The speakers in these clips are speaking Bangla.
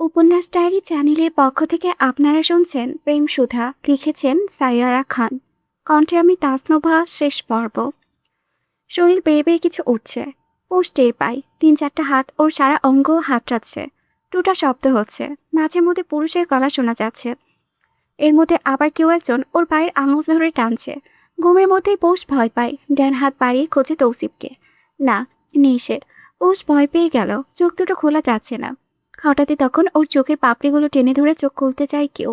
উপন্যাস ডায়েরি চ্যানেলের পক্ষ থেকে আপনারা শুনছেন প্রেম সুধা, লিখেছেন সাইয়ারা খান। কণ্ঠে আমি তাসনোভা। শেষ পর্ব। শরীর বেয়ে বেয়ে কিছু উঠছে। পোষ টের পাই, 3-4টা হাত ওর সারা অঙ্গ হাতড়াচ্ছে। টুটা শব্দ হচ্ছে, মাঝে মধ্যে পুরুষের গলা শোনা যাচ্ছে। এর মধ্যে আবার কেউ একজন ওর পায়ের আঙুল ধরে টানছে। ঘুমের মধ্যেই পোষ ভয় পায়, ডান হাত বাড়িয়ে খোঁজে তৌসিফকে। না, নেই সে। পোষ ভয় পেয়ে গেল, চোখ দুটো খোলা যাচ্ছে না। হঠাৎই তখন ওর চোখের পাপড়িগুলো টেনে ধরে চোখ খুলতে চায় কেউ।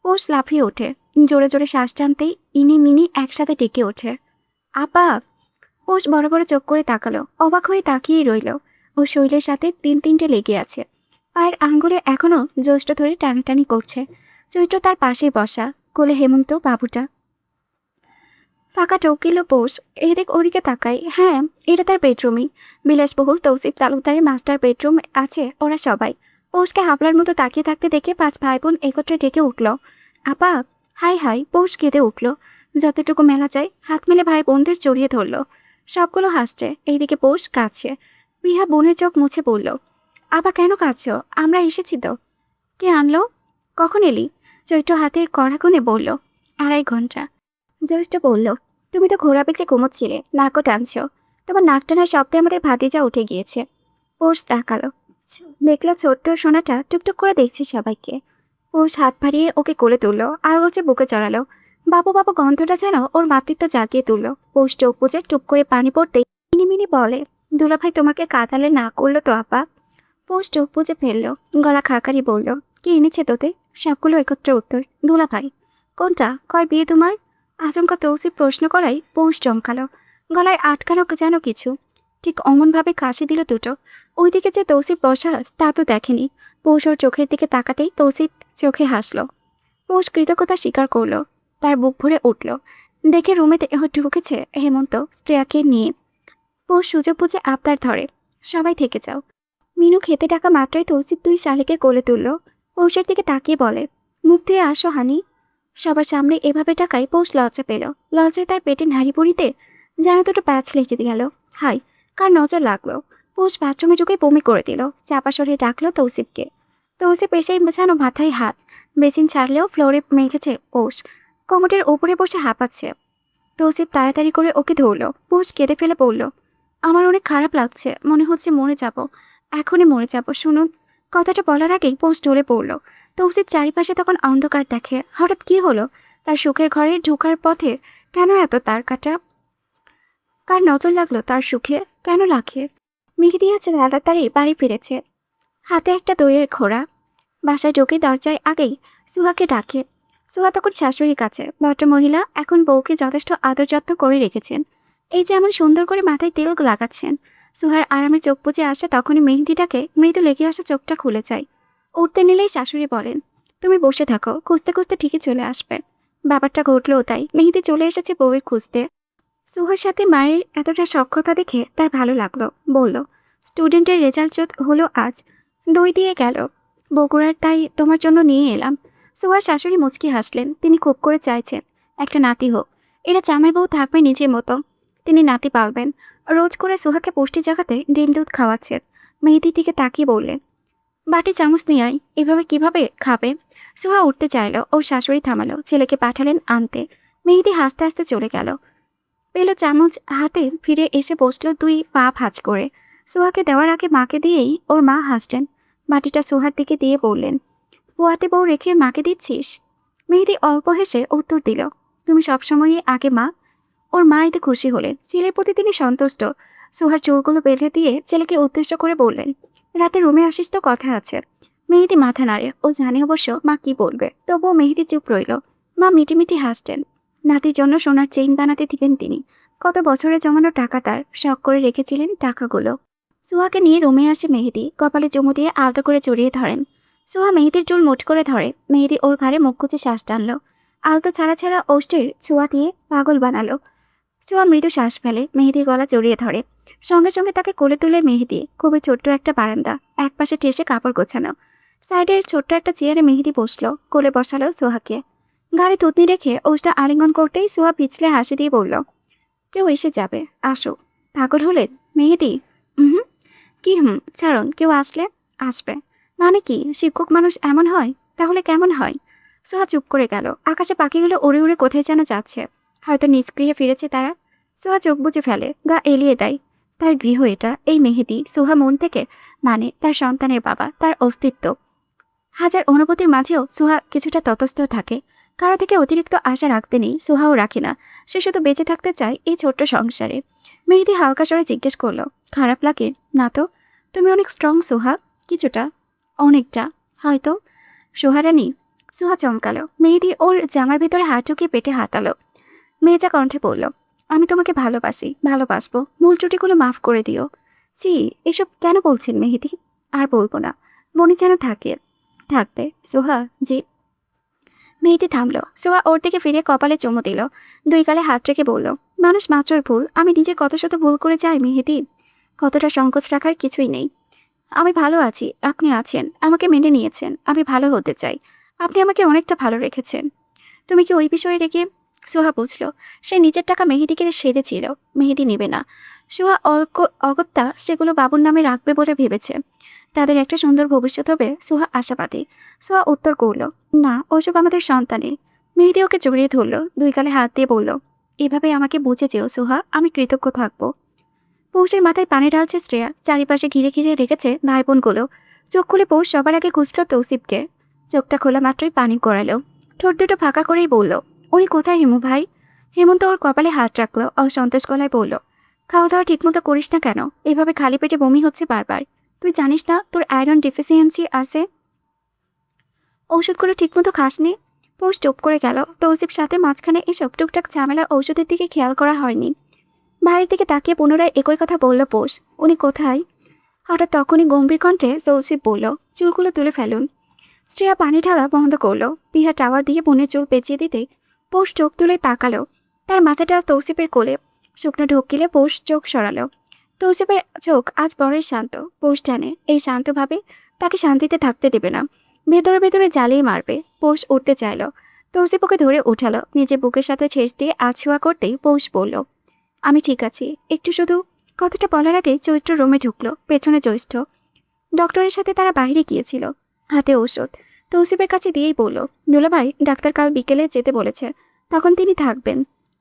পোষ লাফিয়ে ওঠে, জোরে জোরে শ্বাস টানতেই ইনি মিনি একসাথে ডেকে ওঠে, আপা। পোষ বড় বড় চোখ করে তাকালো, অবাক হয়ে তাকিয়েই রইল। ওর শরীরের সাথে 3-3টে লেগে আছে। পায়ের আঙ্গুলে এখনো জ্যৈষ্ঠ ধরে টানাটানি করছে। চৈত্র তার পাশেই বসা, কোলে হেমন্ত বাবুটা। ফাঁকা টকিল পোষ এদিক ওদিকে তাকায়। হ্যাঁ, এটা তার বেডরুমই। বিলাসবহুল তৌসিফ তালুকদারের মাস্টার বেডরুম আছে ওরা সবাই। পৌষকে হাবলার মতো তাকিয়ে থাকতে দেখে 5 ভাই বোন একত্রে ডেকে উঠল, আপা। High high. পৌষ কেঁদে উঠল, যতটুকু মেলা যায় হাত মেলে ভাই বোনদের জড়িয়ে ধরল। সবগুলো হাসছে, এইদিকে পৌষ কাঁদছে। পিহা বোনের চোখ মুছে বলল, আপা কেন কাঁদছ? আমরা এসেছি তো। কে আনলো? কখন এলি? চৈত্র হাতের কড়া কোণে বলল, 2.5 ঘন্টা। জ্যৈষ্ঠ বলল, তুমি তো ঘোড়া পেঁচে ঘুমোচ্ছিলে, নাকও টানছ। তোমার নাক টানার শব্দে আমাদের ভাতিজা উঠে গিয়েছে। পৌষ তাকালো, দেখলো ছোট্ট সোনাটা টুকটুক করে দেখছে সবাইকে। পৌষ হাত বাড়িয়ে ওকে কোলে তুললো, আঙুলচে বুকে চড়ালো। বাবু বাবু গন্ধটা যেন ওর মাতৃত্ব জাগিয়ে তুললো। পৌষ চোখ বুজে টুপ করে পানি পড়তেই মিনিমিনি বলে, দুলাভাই তোমাকে কাঁদালে না করলো তো আপা? পৌষ চোখ বুজে ফেললো, গলা খাকারি বলল, কে এনেছে তোতে? সবগুলো একত্রে উত্তর, দুলাভাই। কোনটা? কয় বিয়ে তোমার? আচমকা তৌসিফ প্রশ্ন করাই পৌষ চমকালো, গলায় আটকানো যেন কিছু। ঠিক অমনভাবে কাশি দিল দুটো। ওইদিকে যে তৌসিফ বসা তা তো দেখেনি। পৌষ ওর চোখের দিকে তাকাতেই তৌসিফ চোখে হাসল। পৌষ কৃতজ্ঞতা স্বীকার করলো, তার বুক ভরে উঠল। দেখে রুমে ঢুকেছে হেমন্ত শ্রেয়াকে নিয়ে। পৌষ সুযোগ বুঝে আবদার ধরে, সবাই থেকে যাও। মিনু খেতে ডাকা মাত্রই তৌসিফ 2 শালিকে কোলে তুলল। পৌষের দিকে তাকিয়ে বলে, মুখ দিয়ে আসো হানি। সবার সামনে এভাবে টাকায় পৌষ লজ্জা পেল। লজ্জায় তার পেটে নাড়ি পড়িতে যেন দুটো প্যাচ লেগে গেল। হাই, কার নজর লাগলো! পৌষ বাথরুমে ঢুকে বমি করে দিল। চাপা সরিয়ে ডাকলো তৌসিফকে। তৌসিফ এসেই যেন মাথায় হাত। বেসিন ছাড়লেও ফ্লোরে মেখেছে পৌষ, কোমরের ওপরে বসে হাঁপাচ্ছে। তৌসিফ তাড়াতাড়ি করে ওকে ধরল। পৌষ কেঁদে ফেলে বলল, আমার অনেক খারাপ লাগছে, মনে হচ্ছে মরে যাব, এখনই মরে যাব, শুনুন। কথাটা বলার আগেই পৌষ ডলে পড়ল। তৌসিফ চারিপাশে তখন অন্ধকার দেখে। হঠাৎ কি হলো? তার সুখের ঘরে ঢোকার পথে কেন এত তার কাটা? কার নজর লাগলো তার সুখে? কেন লাখে? মেহেদি আছে তাড়াতাড়ি বাড়ি ফিরেছে, হাতে একটা দইয়ের ঘোড়া। বাসায় ঢুকে দরজায় আগেই সুহাকে ডাকে। সুহা তখন শাশুড়ির কাছে। ভদ্রমহিলা এখন বউকে যথেষ্ট আদর যত্ন করে রেখেছেন। এই যে এমন সুন্দর করে মাথায় তেল লাগাচ্ছেন। সুহার আরামে চোখ বুজে আসে, তখনই মেহেদিটাকে মৃদু লেগে আসা চোখটা খুলে যায়। উঠতে নিলেই শাশুড়ি বলেন, তুমি বসে থাকো, খুঁজতে খুঁজতে ঠিকই চলে আসবে। ব্যাপারটা ঘটলেও তাই, মেহেদি চলে এসেছে বউয়ের খুঁজতে। সুহার সাথে মায়ের এতটা সখ্যতা দেখে তার ভালো লাগলো। বলল, স্টুডেন্টের রেজাল্ট হলো আজ, দই দিয়ে গেল বগুড়ার, তাই তোমার জন্য নিয়ে এলাম। সুহার শাশুড়ি মুচকি হাসলেন। তিনি খুব করে চাইছেন একটা নাতি হোক। এরা জামাই বউ থাকবে নিজের মতো, তিনি নাতি পালবেন। রোজ করে সুহাকে পুষ্টি জাগাতে ডিম দুধ খাওয়াচ্ছেন। মেহেদির দিকে তাকিয়ে বললেন, বাটি চামচ নিয়ে আয়, এভাবে কিভাবে খাবে? সুহা উঠতে চাইল, ওর শাশুড়ি থামালো, ছেলেকে পাঠালেন আনতে। মেহেদি হাসতে হাসতে চলে গেল। পেলো চামচ হাতে, ফিরে এসে বসলো 2 পা ভাঁজ করে। সুহাকে দেওয়ার আগে মাকে দিয়েই ওর মা হাসলেন। বাটিটা সুহার দিকে দিয়ে বললেন, পোয়াতে বউ রেখে মাকে দিচ্ছিস? মেহেদি অল্প হেসে উত্তর দিল, তুমি সবসময়ই আগে মা। ওর মা এতে খুশি হলেন, ছেলের প্রতি তিনি সন্তুষ্ট। সুহার চুলগুলো বেঁধে দিয়ে ছেলেকে উদ্দেশ্য করে বললেন, রাতে রুমে আসিস তো, কথা আছে। মেহেদি মাথা নাড়ে, ও জানে অবশ্য মা কি বলবে, তবুও মেহেদি চুপ রইল। মা মিটিমিটি হাসতেন। নাতির জন্য সোনার চেইন বানাতে দিলেন তিনি। কত বছরে জমানো টাকা তার, শখ করে রেখেছিলেন টাকাগুলো। সুহাকে নিয়ে রুমে আসে মেহেদি, কপালে চুমু দিয়ে আলতো করে জড়িয়ে ধরেন। সুহা মেহেদির চুল মুঠ করে ধরে। মেহেদি ওর ঘাড়ে মুখ গুজে শ্বাস টানলো। আলতো ছাড়া ছাড়া ওষ্ঠের ছোঁয়া দিয়ে পাগল বানালো। ছোঁয়া মৃদু শ্বাস ফেলে, মেহেদির গলা জড়িয়ে ধরে। সঙ্গে সঙ্গে তাকে কোলে তুলে মেহেদি। খুবই ছোট্ট একটা বারান্দা, একপাশে ঠেসে কাপড় গোছানো। সাইডের ছোট্ট একটা চেয়ারে মেহেদি বসলো, কোলে বসালো সোহাকে। গাড়ি থুতনি রেখে ওষ্টা আলিঙ্গন করতেই সোহা পিছলে হাসি দিয়ে বলল, কেউ এসে যাবে, আসো। পাগল হলেন মেহেদি? হুম। কি হুম? ছাড়ুন, কেউ আসলে আসবে। মানে কি শিক্ষক মানুষ এমন হয়? তাহলে কেমন হয়? সোহা চুপ করে গেল। আকাশে পাখিগুলো উড়ে উড়ে কোথায় যেন যাচ্ছে। হয়তো নিজ গৃহে ফিরেছে তারা। সোহা চোখ বুজে ফেলে, গা এলিয়ে দেয়। তার গৃহ এটা, এই মেহেদি। সোহা মন থেকে মানে তার সন্তানের বাবা, তার অস্তিত্ব। হাজার অনুভূতির মাঝেও সোহা কিছুটা তটস্থ থাকে। কারো থেকে অতিরিক্ত আশা রাখতে নেই, সোহাও রাখে না। সে শুধু বেঁচে থাকতে চায় এই ছোট্ট সংসারে। মেহেদি হালকা স্বরে জিজ্ঞেস করলো, খারাপ লাগে না তো? তুমি অনেক স্ট্রং সোহা। কিছুটা, অনেকটা, হয়তো। সোহারানি। সোহা চমকালো। মেহেদি ওর জামার ভিতরে হাত ঢুকিয়ে পেটে হাতালো। মেয়েজা কণ্ঠে বলল, আমি তোমাকে ভালোবাসি, ভালোবাসবো। মূল ত্রুটিগুলো মাফ করে দিও। জি, এসব কেন বলছেন মেহেদি? আর বলবো না। মনে যেন থাকে। থাকবে সোহা, জি। মেহেদি থামলো। সোহা ওর দিকে ফিরে কপালে চুমু দিল। দুই গালে হাত রেখে বলল, মানুষ মাত্রই ভুল। আমি নিজে কত শত ভুল করে যাই মেহেদি। কতটা সংকোচ রাখার কিছুই নেই। আমি ভালো আছি, আপনি আছেন, আমাকে মেনে নিয়েছেন। আমি ভালো হতে চাই। আপনি আমাকে অনেকটা ভালো রেখেছেন। তুমি কি ওই বিষয়ে রেখে? সোহা বুঝল সে নিজের টাকা মেহেদিকে সেধেছিল, মেহেদি নেবে না। সোহা অগত্যা সেগুলো বাবুর নামে রাখবে বলে ভেবেছে। তাদের একটা সুন্দর ভবিষ্যৎ হবে। সোহা আশাবাদী। সোহা উত্তর করল, না, ওসব আমাদের সন্তানের। মেহেদি ওকে জড়িয়ে ধরল, দুই গালে হাত দিয়ে বলল, এভাবে আমাকে বুঝে যেও সোহা, আমি কৃতজ্ঞ থাকবো। পৌষের মাথায় পানি ঢালছে শ্রেয়া। চারিপাশে ঘিরে ঘিরে রেখেছে ভাই বোনগুলো। চোখ খুলে পৌষ সবার আগে খুঁজল তৌসিফকে। চোখটা খোলা মাত্রই পানি গড়ালো। ঠোঁট দুটো ফাঁকা করেই বলল, উনি কোথায় হিমু ভাই? হেমন্ত ওর কপালে হাত রাখলো, অসন্তোষ গলায় বলল, খাওয়া দাওয়া ঠিকমতো করিস না কেন? এভাবে খালি পেটে বমি হচ্ছে বারবার। তুই জানিস না তোর আয়রন ডেফিসিয়েন্সি আছে? ঔষধগুলো ঠিকমতো খাসনি? পৌষ চুপ করে গেল। তৌসিফ সাথে মাঝখানে এসব টুকটাক ঝামেলা ঔষধের দিকে খেয়াল করা হয়নি। ভাইয়ের দিকে তাকিয়ে পুনরায় একই কথা বলল পৌষ, উনি কোথায়? হঠাৎ তখনই গম্ভীর কণ্ঠে তৌসিফ বলল, চুলগুলো তুলে ফেলুন। শ্রেয়া পানি ঢালা বন্ধ করলো। পিহা টাওয়াল দিয়ে বোনের চুল পেঁচিয়ে দিতে পৌষ চোখ তুলে তাকালো। তার মাথাটা তৌসিফের কোলে। শুকনো ঢোক গিলে পৌষ চোখ সরালো। তৌসিফের চোখ আজ বড়ই শান্ত। পৌষ জানে এই শান্তভাবে তাকে শান্তিতে থাকতে দেবে না। ভেতরে ভেতরে জ্বালিয়ে মারবে। পৌষ উঠতে চাইল। তৌসিফ ওকে ধরে উঠালো। নিজে বুকের সাথে ছেঁচ দিয়ে আছোয়া করতেই পৌষ বলল, আমি ঠিক আছি, একটু শুধু। কথাটা বলার আগে চৈত্র রুমে ঢুকলো, পেছনে জ্যৈষ্ঠ। ডক্টরের সাথে তারা বাইরে গিয়েছিল। হাতে ঔষধ তৌসিফের কাছে দিয়েই বলল, দুলাভাই ডাক্তার কাল বিকেলে যেতে বলেছে, তখন তিনি থাকবেন।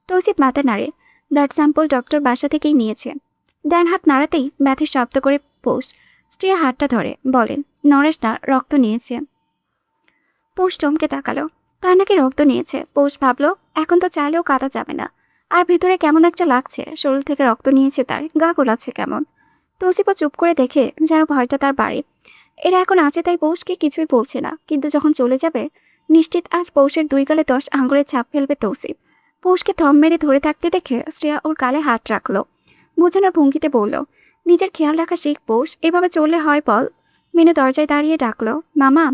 তৌসিফ মাথা নাড়ে। ব্লাড স্যাম্পল ডক্টর বাসা থেকেই নিয়েছে। ডান হাত নাড়াতেই ব্যথের শব্দ করে পৌষ স্ত্রীর হাতটা ধরে বলেন, নরেশ না, রক্ত নিয়েছে। পৌষ চমকে তাকালো। তার নাকি রক্ত নিয়েছে। পৌষ ভাবলো, এখন তো চাইলেও কাটা যাবে না। আর ভিতরে কেমন একটা লাগছে, শরীর থেকে রক্ত নিয়েছে তার, গা গোলাচ্ছে কেমন। তৌসিফও চুপ করে দেখে যেন ভয়টা তার বাড়ে। এরা এখন আছে তাই পৌষকে কিছুই বলছে না, কিন্তু যখন চলে যাবে নিশ্চিত আজ পৌষের দুই গালে 10 আঙ্গুলের ছাপ ফেলবে তৌসিফ। পৌষকে থম মেরে ধরে থাকতে দেখে শ্রেয়া ওর গালে হাত রাখলো। বোঝানোর ভঙ্গিতে বলল, নিজের খেয়াল রাখা শিখ পৌষ, এভাবে চললে হয় বল? মিনু দরজায় দাঁড়িয়ে ডাকলো, মামা।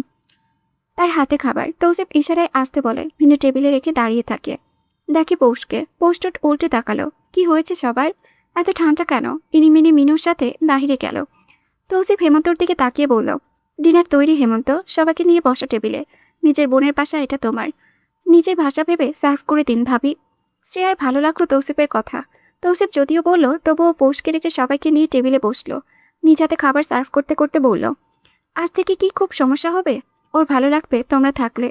তার হাতে খাবার। তৌসিফ ইশারায় আসতে বলে। মিনু টেবিলে রেখে দাঁড়িয়ে থাকে। দেখি পৌষকে। পৌষ ঠোঁট উল্টে তাকালো। কি হয়েছে সবার? এত ঠান্ডা কেন? ইনিমিনি মিনুর সাথে বাহিরে গেল। তৌসিফ হেমন্তর দিকে তাকিয়ে বলল, ডিনার তৈরি হেমন্ত, সবাইকে নিয়ে বসা টেবিলে। নিজের বোনের পাশা এটা তোমার। নিজের ভাষা ভেবে সার্ভ করে দিন ভাবি। শ্রেয়ার ভালো লাগলো তৌসিফের কথা। তৌসিফ যদিও বলল, তবুও পৌষকে রেখে সবাইকে নিয়ে টেবিলে বসলো। নিজ হাতে খাবার সার্ভ করতে করতে বলল, আজ থেকে কি খুব সমস্যা হবে? ওর ভালো লাগবে তোমরা থাকলে।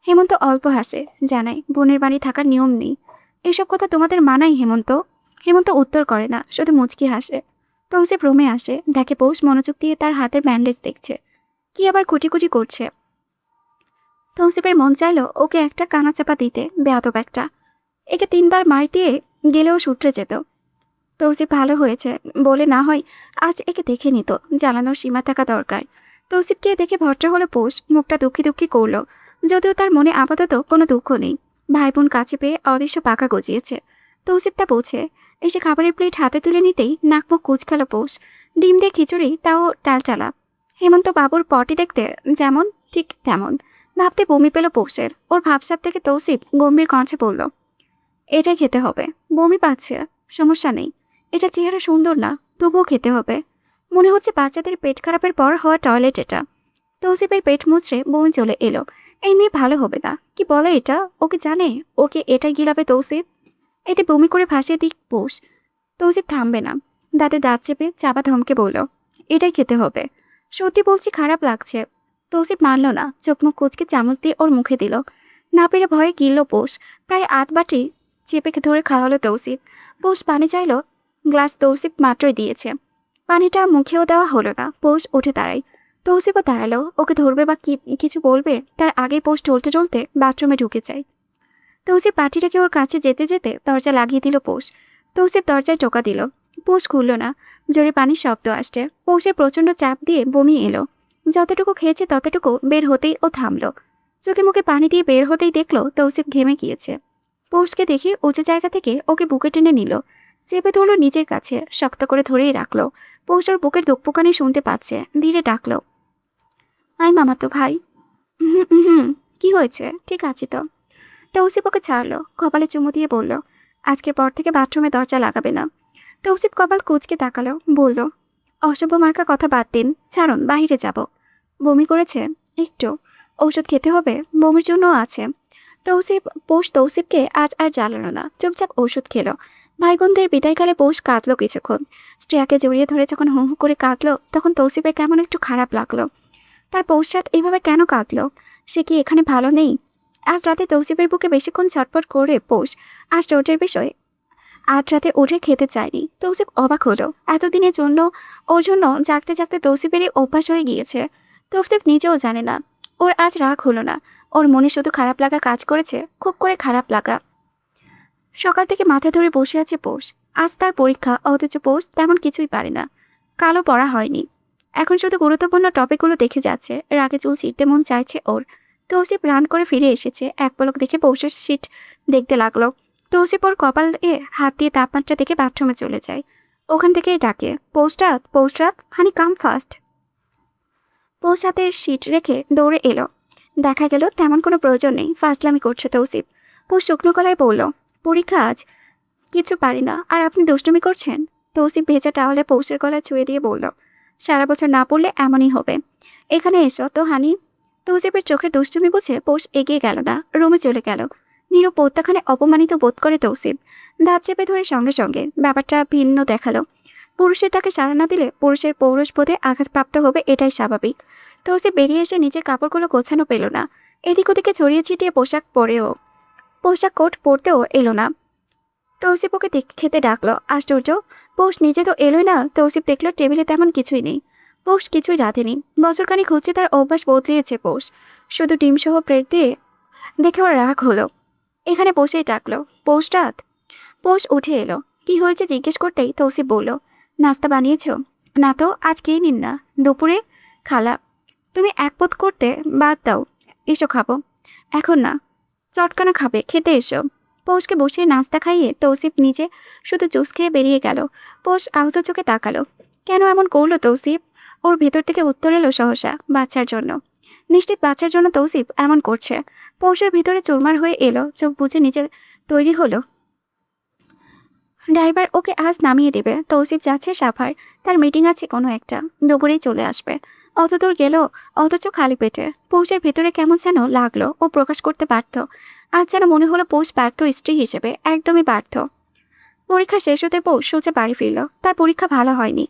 হেমন্ত অল্প হাসে, জানাই বোনের বাড়ি থাকার নিয়ম নেই। এসব কথা তোমাদের মানাই হেমন্ত? হেমন্ত উত্তর করে না, শুধু মুচকি হাসে। তৌসিফ রুমে আসে, দেখে পৌষ মনোযোগ দিয়ে তার হাতের ব্যান্ডেজ দেখছে। কি আবার কুটি করছে। তৌসিফের মন চাইলো ওকে একটা কানাচাপা দিতে, বেয়াদব একটা। একে 3বার মার দিয়ে গেলেও শুটরে যেত। তৌসিফ ভালো হয়েছে বলে না হয় আজ একে দেখে নিত, জ্বালানোর সীমা থাকা দরকার। তৌসিফকে দেখে ভদ্র হলো পৌষ, মুখটা দুঃখী দুঃখী করলো। যদিও তার মনে আপাতত কোনো দুঃখ নেই। ভাই বোন কাছে পেয়ে অদৃশ্য পাকা গজিয়েছে। তৌসিফ তা বোঝে। এসে খাবারের প্লেট হাতে তুলে নিতেই নাক মুখ কুচকালো পৌষ। ডিম দিয়ে খিচুড়ি, তাও টালচালা। হেমন্ত বাবুর পটি দেখতে যেমন ঠিক তেমন। ভাবতে বমি পেল পৌষের। ওর ভাবসাব থেকে তৌসিফ গম্ভীর কণ্ঠে বলল, এটাই খেতে হবে। বমি পাচ্ছে, সমস্যা নেই। এটা চেহারা সুন্দর না, তবুও খেতে হবে। মনে হচ্ছে বাচ্চাদের পেট খারাপের পর হওয়া টয়লেট এটা। তৌসিফের পেট মুচড়ে বমি চলে এলো। এই মেয়ে ভালো হবে না। কি বলে এটা? ওকে জানে ওকে এটাই গিলাবে তৌসিফ। এতে বমি করে ভাসিয়ে দিক পৌষ। তৌসিফ থামবে না। দাঁতে দাঁত চেপে চাপা ধমকে বলল, এটাই খেতে হবে। সত্যি বলছি খারাপ লাগছে। তৌসিফ মানল না, চোখ মুখ কুচকে চামচ দিয়ে ওর মুখে দিল। না পেরে ভয়ে গিলল পোষ। প্রায় আধ বাটি চেপে ধরে খাওয়ালো তৌসিফ। পোষ পানি চাইলো, গ্লাস তৌসিফ মাত্রই দিয়েছে। পানিটা মুখেও দেওয়া হলো না। পোষ উঠে দাঁড়ায়। তৌসিফও দাঁড়ালো। ওকে ধরবে বা কিছু বলবে তার আগেই পোষ টলতে টলতে বাথরুমে ঢুকে যায়। তৌসিফ পাটি রেখে ওর কাছে যেতে যেতে দরজা লাগিয়ে দিল পোষ। তৌসিফ দরজায় টোকা দিল। পোষ খুলল না। জোরে পানির শব্দ আসছে। পোষের প্রচণ্ড চাপ দিয়ে বমি এলো। যতটুকু খেয়েছে ততটুকু বের হতেই ও থামলো। চোখে মুখে পানি দিয়ে বের হতেই দেখলো তৌসিফ ঘেমে গিয়েছে। পোষকে দেখে উঁচু জায়গা থেকে ওকে বুকে টেনে নিল। চেপে ধরলো নিজের কাছে, শক্ত করে ধরেই রাখলো। পোষ ওর বুকের দুঃখপোকানি শুনতে পাচ্ছে, ধীরে ডাকলো, আই মামাতো ভাই। হুম হুম। কি হয়েছে? ঠিক আছে তো। তৌসিফ ওকে ছাড়লো, কপালে চুমু দিয়ে বলল, আজকের পর থেকে বাথরুমে দরজা লাগাবে না। তৌসিফ কপাল কুঁচকে তাকালো, বলল, অসভ্য মার্কা কথা বাদ দিন, ছাড়ুন, বাহিরে যাব। বমি করেছে? একটু। ঔষধ খেতে হবে? বমির জন্যও আছে। তৌসিফকে আজ আর জ্বালানো না, চুপচাপ ঔষধ খেলো। ভাইবোনদের বিদায়কালে পৌষ কাঁদলো কিছুক্ষণ। স্ত্রিয়াকে জড়িয়ে ধরে যখন হু হু করে কাঁদলো, তখন তৌসিফের কেমন একটু খারাপ লাগলো। তার পৌষরাত এইভাবে কেন কাঁদলো? সে কি এখানে ভালো নেই? আজ রাতে তৌসিফের বুকে বেশিক্ষণ ছটপট করে পৌষ আশ্চর্যের বিষয় আজ রাতে উঠে খেতে চায়নি। তৌসিফ অবাক হলো। এতদিনের জন্য ওর জন্য জাগতে জাগতে তৌসিফেরই অভ্যাস হয়ে গিয়েছে। তৌসিফ নিজেও জানে না। ওর আজ রাগ হলো না। ওর মনে শুধু খারাপ লাগা কাজ করেছে, খুব করে খারাপ লাগা। সকাল থেকে মাথা ধরে বসে আছে পৌষ। আজ তার পরীক্ষা, অথচ পৌষ তেমন কিছুই পারে না। কালো পড়া হয়নি। এখন শুধু গুরুত্বপূর্ণ টপিকগুলো দেখে যাচ্ছে। রাগে চুল ছিঁড়তে মন চাইছে ওর। তৌসিফ রান করে ফিরে এসেছে। এক পলক দেখে পৌষের সিট দেখতে লাগলো। তৌসিফ ওর কপালে হাত দিয়ে তাপমাত্রা দেখে বাথরুমে চলে যায়। ওখান থেকেই ডাকে, পৌষরাত হানি কাম ফাস্ট। পৌষ হাতের সিট রেখে দৌড়ে এলো। দেখা গেল তেমন কোনো প্রয়োজন নেই, ফাজলামি করছে তৌসিফ। পৌষ শুকনো গলায় বলল, পরীক্ষা আজ, কিছু পারি না, আর আপনি দুষ্টুমি করছেন। তৌসিফ ভেজা টাওয়ালে পৌষের গলায় ছুঁয়ে দিয়ে বলল, সারা বছর না পড়লে এমনই হবে। এখানে এসো তো হানি। তৌসিফের চোখে দুষ্টুমি বুঝে পৌষ এগিয়ে গেল না, রুমে চলে গেল। নীরু প্রত্যাখানে অপমানিত বোধ করে তৌসিফ। দাঁত চেপে ধরে সঙ্গে সঙ্গে ব্যাপারটা ভিন্ন দেখালো। পুরুষের তাকে সাড়া না দিলে পুরুষের পৌরুষ বোধে আঘাতপ্রাপ্ত হবে, এটাই স্বাভাবিক। তৌসিফ বেরিয়ে এসে নিজের কাপড়গুলো গোছানো পেল না। এদিক ওদিকে ছড়িয়ে ছিটিয়ে পোশাক কোট পরতেও এলো না। তৌসিফ ওকে খেতে ডাকলো। আশ্চর্য, পৌষ নিজে তো এলোই না। তৌসিফ দেখলো টেবিলে তেমন কিছুই নেই। পৌষ কিছুই রাঁধেনি। বছরখানিক হচ্ছে তার অভ্যাস বদলিয়েছে পৌষ। শুধু ডিমসহ ব্রেড দিয়ে দেখে ওর রাগ হলো। এখানে বসেই ডাকলো, পৌষ উঠে এলো। কি হয়েছে জিজ্ঞেস করতেই তৌসিফ বলল, নাস্তা বানিয়েছ? না তো, আজ খেয়ে নিন না। দুপুরে? খালা, তুমি এক পদ করতে বাদ দাও, এসো খাবো। এখন না, চটকানা খাবে, খেতে এসো। পৌষকে বসিয়ে নাস্তা খাইয়ে তৌসিফ নিজে শুধু জুস খেয়ে বেরিয়ে গেল। পৌষ আহত চোখে তাকালো। কেন এমন করলো তৌসিফ? ওর ভেতর থেকে উত্তর এলো সহসা, বাচ্চার জন্য। নিশ্চিত বাচ্চার জন্য তৌসিফ এমন করছে। পৌষের ভিতরে চুরমার হয়ে এলো, চোখ বুঝে নিজে তৈরি হলো। ড্রাইভার ওকে আজ নামিয়ে দেবে। তৌসিফ যাচ্ছে সাভার, তার মিটিং আছে কোনো একটা, দুপুরেই চলে আসবে। অতদূর গেল, অথচ খালি পেটে। পৌষের ভেতরে কেমন যেন লাগলো, ও প্রকাশ করতে পারত। আজ যেন মনে হলো পৌষ ব্যর্থ স্ত্রী হিসেবে, একদমই ব্যর্থ। পরীক্ষা শেষ হতে পৌষ সোজা বাড়ি ফিরল। তার পরীক্ষা ভালো হয়নি,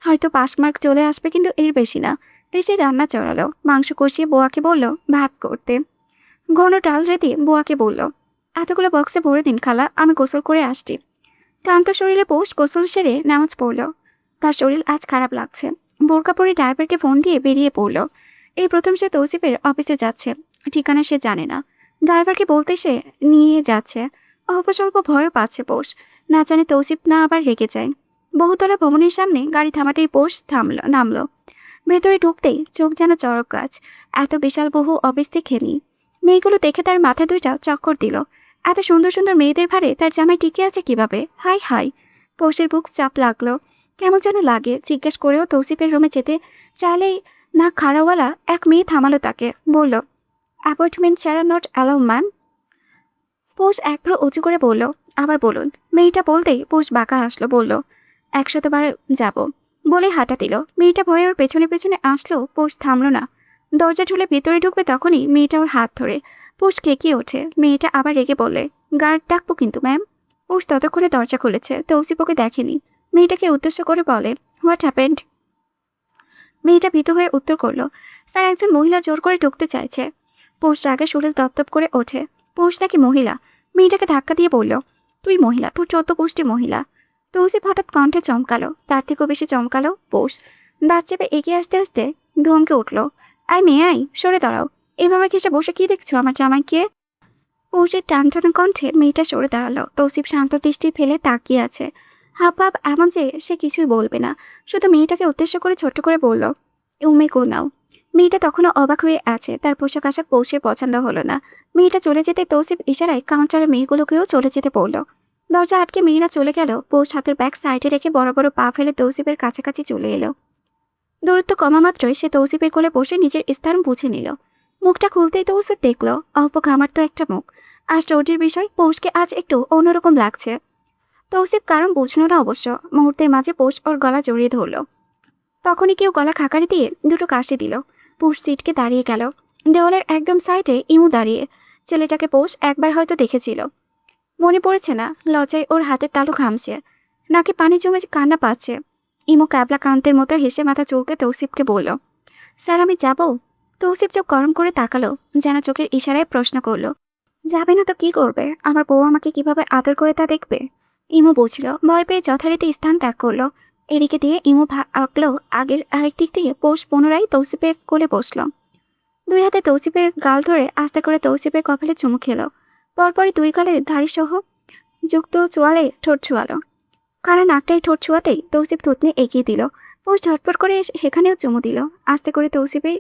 হয়তো পাস মার্ক চলে আসবে, কিন্তু এর বেশি না। এসে রান্না চড়ালো, মাংস কষিয়ে বোয়াকে বলল ভাত করতে। ঘন ডাল রেঁধে বোয়াকে বলল, এতগুলো বক্সে ভরে দিন খালা, আমি গোসল করে আসছি। ক্লান্ত শরীরে পৌষ গোসল সেরে নামাজ পড়ল। তার শরীর আজ খারাপ লাগছে। বোরকা পরে ড্রাইভারকে ফোন দিয়ে বেরিয়ে পড়ল। এই প্রথম সে তৌসিফের অফিসে যাচ্ছে। ঠিকানা সে জানে না। ড্রাইভারকে বলতে সে নিয়ে যাচ্ছে। অল্প স্বল্প ভয়ও পাচ্ছে পৌষ, না জানে তৌসিফ না আবার রেগে যায়। বহুতলা ভবনের সামনে গাড়ি থামাতেই পৌষ নামলো। ভেতরে ঢুকতেই চোখ যেন চড়ক গাছ। এত বিশাল বহু অফিস দেখেনি। মেয়েগুলো দেখে তার মাথা দুইটা চক্কর দিল। এত সুন্দর সুন্দর মেয়েদের ভারে তার জামাই টিকে আছে কিভাবে? High high. পৌষের বুক চাপ লাগলো। কেমন যেন লাগে। জিজ্ঞেস করেও তৌসিফের রুমে যেতে চাইলেই না খাড়াওয়ালা এক মেয়ে থামালো তাকে, বলল, অ্যাপয়েন্টমেন্ট ছাড়া নট অ্যালাউ ম্যাম। পৌষ একবার উঁচু করে বলল, আবার বলুন। মেয়েটা বলতেই পৌষ বাঁকা হাসলো, বলল, 100বার যাব। বলে হাঁটা দিল। মেয়েটা ভয়ে ওর পেছনে পেছনে আসলো। পৌষ থামলো না। দরজা ঠুলে ভেতরে ঢুকবে তখনই মেয়েটা ওর হাত ধরে। পৌষ খেকিয়ে ওঠে। মেয়েটা আবার রেগে বলে, গার্ড ডাকবো কিন্তু ম্যাম। পৌষ ততক্ষণে দরজা খুলেছে। তৌসিফ ওকে দেখেনি। মেয়েটাকে উদ্দেশ্য করে বলে, হোয়াট হ্যাপেন্ড? মেয়েটা ভীত হয়ে উত্তর করলো, স্যার একজন মহিলা জোর করে ঢুকতে চাইছে। পোস্ট রাগে শরীর তপতপ করে ওঠে। পোস্ট নাকি মহিলা? মেয়েটাকে ধাক্কা দিয়ে বলল, তুই মহিলা, তোর 14 গোষ্ঠী মহিলা। তৌসিফ হঠাৎ কণ্ঠে চমকালো, তার থেকেও বেশি চমকালো পোস্ট। দাঁত চেপে এগিয়ে আসতে আসতে ধমকে উঠল, আই মেয়ে আই, সরে দাঁড়াও। এভাবে ঘেসে বসে কি দেখছো আমার জামাইকে? পৌষের টানটানা কণ্ঠে মেয়েটা সরে দাঁড়ালো। তৌসিফ শান্ত দৃষ্টি ফেলে তাকিয়ে আছে, হাব ভাব এমন যে সে কিছুই বলবে না, শুধু মেয়েটাকে উদ্দেশ্য করে ছোট্ট করে বলল, উমে কো নাও। মেয়েটা তখনও অবাক হয়ে আছে, তার পোশাক আশাক পৌষের পছন্দ হলো না। মেয়েটা চলে যেতে তৌসিফ ইশারায় কাউন্টারের মেয়েগুলোকেও চলে যেতে বলল। দরজা আটকে মেয়েরা চলে গেল। পৌষ হাতের ব্যাগ সাইডে রেখে বড় বড় পা ফেলে তৌসিফের কাছাকাছি চলে এলো। দূরত্ব কমা মাত্রই সে তৌসিফের কোলে বসে নিজের স্থান বুঝে নিল। মুখটা খুলতেই তৌসিফ দেখল অল্প ঘামার তো একটা মুখ। আশ্চর্যের বিষয়, পৌষকে আজ একটু অন্যরকম লাগছে। তৌসিফ কারণ বুঝল না অবশ্য। মুহূর্তের মাঝে পৌষ ওর গলা জড়িয়ে ধরল। তখনই কেউ গলা খাকারি দিয়ে দুটো কাশি দিল। পৌষ সিটকে দাঁড়িয়ে গেল। দেওয়ালের একদম সাইডে ইমু দাঁড়িয়ে। ছেলেটাকে পৌষ একবার হয়তো দেখেছিল, মনে পড়েছে না। লজ্জায় ওর হাতের তালু ঘামছে, নাকি পানি জমে কান্না পাচ্ছে। ইমু ক্যাবলা কান্তের মতো হেসে মাথা চুলকে তৌসিফকে বলল, স্যার আমি যাব? তৌসিফ চোখ গরম করে তাকালো, যেন চোখের ইশারায় প্রশ্ন করলো, যাবে না তো কি করবে? আমার বউ আমাকে কিভাবে আদর করে তা দেখবে। ইমু বুঝল, ভয় পেয়ে যথারীতি স্থান ত্যাগ করলো। এদিকে দিয়ে ইমু আঁকলো আগের আরেক দিক থেকে পৌষ পুনরায় তৌসিফের কোলে বসল। দুই হাতে তৌসিফের গাল ধরে আস্তে করে তৌসিফের কপালে চুমু খেলো। পরপরই দুই গালে ধারি সহ যুক্ত চোয়ালে ঠোঁট ছোয়ালো। কারা নাকটাই ঠোঁট ছোঁয়াতেই তৌসিফ থুতনি এগিয়ে দিল। পৌষ ঝটপট করে সেখানেও চুমু দিল। আস্তে করে তৌসিফের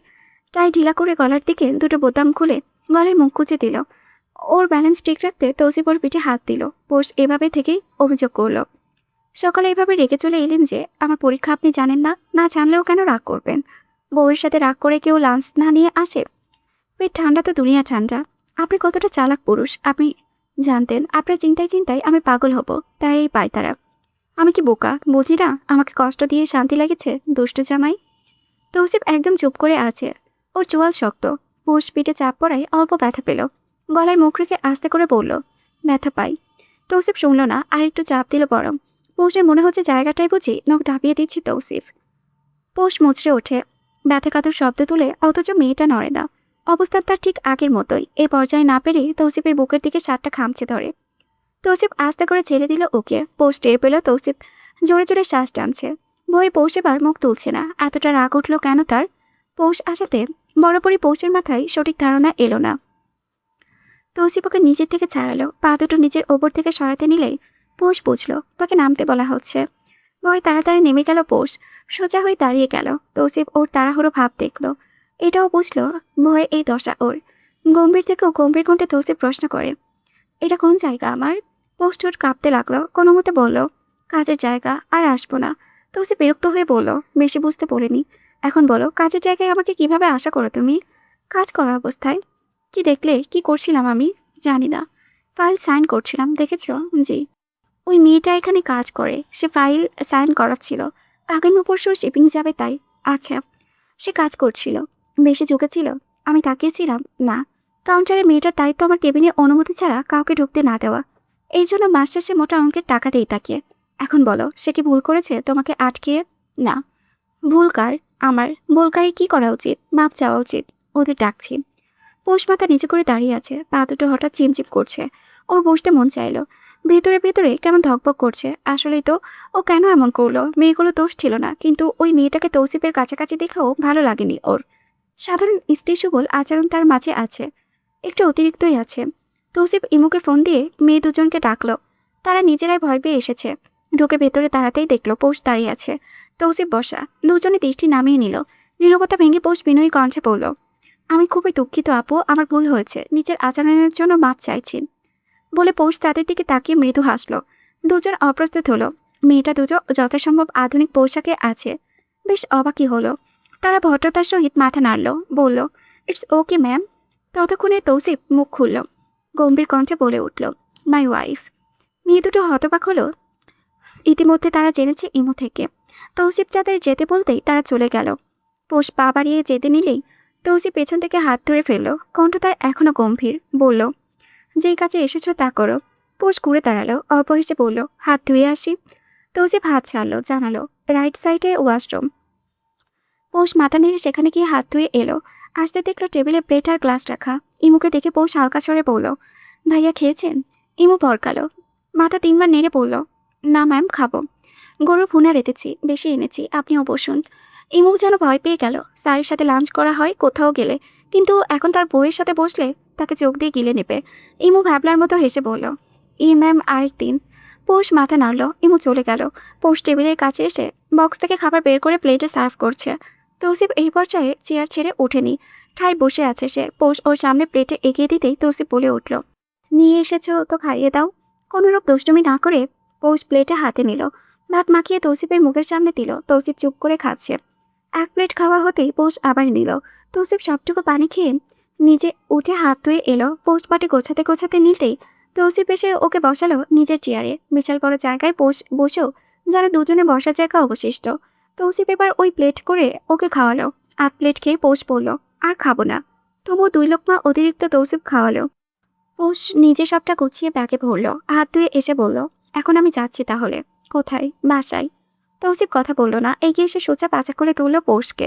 টাই ঢিলা করে গলার দিকে দুটো বোতাম খুলে গলায় মুখ কুচে দিল। ওর ব্যালেন্স ঠিক রাখতে তৌসিফ ওর পিঠে হাত দিল। পৌষ এভাবে থেকেই অভিযোগ করলো, সকালে এভাবে রেগে চলে এলেন যে আমার পরীক্ষা আপনি জানেন না? না জানলেও কেন রাগ করবেন? বউয়ের সাথে রাগ করে কেউ লাঞ্চ না নিয়ে আসে? পেট ঠান্ডা তো দুনিয়া ঠান্ডা। আপনি কতটা চালাক পুরুষ আপনি জানতেন আপনার চিন্তায় চিন্তায় আমি পাগল হব, তাই এই পায়তারা। আমি কি বোকা বুঝি না? আমাকে কষ্ট দিয়ে শান্তি লেগেছে দুষ্টু জামাই। তৌসিফ একদম চুপ করে আছে। ওর চোয়াল শক্ত। পোষ পিঠে চাপ পড়ায় অল্প ব্যথা পেল। গলায় মুখ রেখে আস্তে করে বলল, ব্যথা পাই। তৌসিফ শুনল না, আর একটু চাপ দিল বরং। পৌষের মনে হচ্ছে জায়গাটাই বুঝি নখ ঢাপিয়ে দিচ্ছি তৌসিফ। পৌষ মুচড়ে ওঠে, ব্যথা কাতর শব্দ তুলে, অথচ মেয়েটা নড়ে না। অবস্থা তার ঠিক আগের মতোই। এ পর্যায়ে না পেরে তৌসিফের বুকের দিকে শার্টটা খামচে ধরে। তৌসিফ আস্তে করে ছেড়ে দিল ওকে। পৌষ টের পেল তৌসিফ জোরে জোরে শ্বাস টানছে। ভয়ে পৌষ এবার মুখ তুলছে না। এতটা রাগ উঠল কেন তার? পৌষ আসাতে বরাবরই পৌষের মাথায় সঠিক ধারণা এলো না। তৌসিফ ওকে নিজের থেকে ছাড়ালো। পা দুটো নিজের ওপর থেকে সরাতে নিলেই পৌষ বুঝলো তাকে নামতে বলা হচ্ছে। ভয় তাড়াতাড়ি নেমে গেল পৌষ। সোজা হয়ে দাঁড়িয়ে গেল। তৌসিফ ওর তাড়াহুড়ো ভাব দেখল। এটাও বুঝলো ভয়ে এই দশা ওর। গম্ভীর থেকেও গম্ভীর কণ্ঠে তৌসিফ প্রশ্ন করে, এটা কোন জায়গা আমার? পৌষ ঠোঁট কাঁপতে লাগলো। কোনো মতে বলল, কাজের জায়গা, আর আসবো না। তৌসিফ বিরক্ত হয়ে বলল, বেশি বুঝতে পড়েনি। এখন বলো, কাজের জায়গায় আমাকে কিভাবে আশা করো তুমি? কাজ করা অবস্থায়? কি দেখলে? কি করছিলাম আমি? জানি না। ফাইল সাইন করছিলাম, দেখেছো? জি। ওই মেয়েটা এখানে কাজ করে, সে ফাইল সাইন করাচ্ছিল। আগামী পরশু শিপিং যাবে তাই। আচ্ছা, সে কাজ করছিল। বেশি ঝুঁকেছিল? আমি তাকিয়েছিলাম না। কাউন্টারে মেয়েটার দায়িত্ব আমার কেবিনে অনুমতি ছাড়া কাউকে ঢুকতে না দেওয়া। এই জন্য মাস শেষে মোটা অঙ্কের টাকা দেই তাকে। এখন বলো, সে কি ভুল করেছে তোমাকে আটকে? না। ভুল কার? আমার। ভুলকারী কি করা উচিত? মাপ চাওয়া উচিত। ওদের ডাকছি। পোষ মাথা নিচু করে দাঁড়িয়ে আছে। পা দুটো হঠাৎ চিমচিম করছে। ওর বসতে মন চাইলো। ভেতরে ভেতরে কেমন ধকপক করছে। আসলেই তো ও কেন এমন করলো? মেয়েগুলো দোষ ছিল না, কিন্তু ওই মেয়েটাকে তৌসিফের কাছাকাছি দেখেও ভালো লাগেনি ওর। সাধারণ স্ত্রী সুবল আচরণ তার মাঝে আছে, একটু অতিরিক্তই আছে। তৌসিফ ইমুকে ফোন দিয়ে মেয়ে দুজনকে ডাকলো। তারা নিজেরাই ভয় পেয়ে এসেছে। ঢুকে ভেতরে দাঁড়াতেই দেখলো পৌষ দাঁড়িয়ে আছে, তৌসিফ বসা। দুজনে দৃষ্টি নামিয়ে নিল। নীরবতা ভেঙে পৌষ বিনয়ী কণ্ঠে বলল, আমি খুবই দুঃখিত আপু, আমার ভুল হয়েছে। নিজের আচরণের জন্য মাপ চাইছি। বলে পৌষ তাদের দিকে তাকিয়ে মৃদু হাসলো। দুজন অপ্রস্তুত হলো। মেয়েটা দুটো যথাসম্ভব আধুনিক পোশাকে আছে। বেশ অবাকই হলো। তারা ভদ্রতার সহিত মাথা নাড়ল, বলল, ইটস ওকে ম্যাম। ততক্ষণে তৌসিফ মুখ খুলল। গম্ভীর কণ্ঠে বলে উঠল, মাই ওয়াইফ। মেয়ে দুটো হতবাক হলো। ইতিমধ্যে তারা জেনেছে ইমু থেকে। তৌসিফ যাদের যেতে বলতেই তারা চলে গেল। পৌষ পা বাড়িয়ে যেতে নিলেই তৌসিফ পেছন থেকে হাত ধরে ফেলল। কণ্ঠ তার এখনো গম্ভীর। বলল, যেই কাজে এসেছো তা করো। পৌষ ঘুরে দাঁড়ালো, অপহেসে বলল, হাত ধুয়ে আসি। তৌসিফ হাত ছাড়লো, জানালো, রাইট সাইডে ওয়াশরুম। পৌষ মাথা নেড়ে সেখানে গিয়ে হাত ধুয়ে এলো। আসতে দেখলো টেবিলে প্লেট আর গ্লাস রাখা। ইমুকে দেখে পৌষ হালকা স্বরে বলল, ভাইয়া খেয়েছেন? ইমু ভরকালো, মাথা 3 বার নেড়ে বলল, না ম্যাম, খাবো। গরুর ভুনা রেঁধেছি, বেশি এনেছি, আপনিও বসুন। ইমু যেন ভয় পেয়ে গেল। স্যারের সাথে লাঞ্চ করা হয় কোথাও গেলে, কিন্তু এখন তার বউয়ের সাথে বসলে তাকে চোখ দিয়ে গিলে নেবে। ইমু ভ্যাবলার মতো হেসে বলল, ম্যাম, আরেকদিন। পৌষ মাথা নাড়ল। ইমু চলে গেল। পৌষ টেবিলের কাছে এসে বক্স থেকে খাবার বের করে প্লেটে সার্ভ করছে। তৌসিফ এই পর্যায়ে চেয়ার ছেড়ে ওঠেনি, ঠায় বসে আছে সে। পৌষ ওর সামনে প্লেটে এগিয়ে দিতেই তৌসিফ বলে উঠল, নিয়ে এসেছো তো খাইয়ে দাও। কোনোরূপ দুষ্টুমি না করে পৌষ প্লেটে হাতে নিল। ভাত মাখিয়ে তৌসিফের মুখের সামনে দিল। তৌসিফ চুপ করে খাচ্ছে। 1 প্লেট খাওয়া হতেই পৌষ আবার নিল। তৌসিফ সবটুকু পানি খেয়ে নিজে উঠে হাত ধুয়ে এলো। পৌষ পাটি গোছাতে গোছাতে নিতেই তৌসিফ এসে ওকে বসালো নিজের চেয়ারে। বিশাল বড় জায়গায় বসেও যারা দুজনে বসার জায়গা অবশিষ্ট। তৌসিফ এবার ওই প্লেট করে ওকে খাওয়ালো। 8 প্লেট খেয়ে পৌষ বলল, আর খাবো না। তবুও 2 লোকমা অতিরিক্ত তৌসিফ খাওয়ালো। পৌষ নিজে সবটা গুছিয়ে ব্যাগে ভরল। হাত ধুয়ে এসে বলল, এখন আমি যাচ্ছি তাহলে। কোথায়? বাসায়। তৌসিফ কথা বলল না। এগিয়ে এসে সোজা পাচা করে তুলল পৌষকে।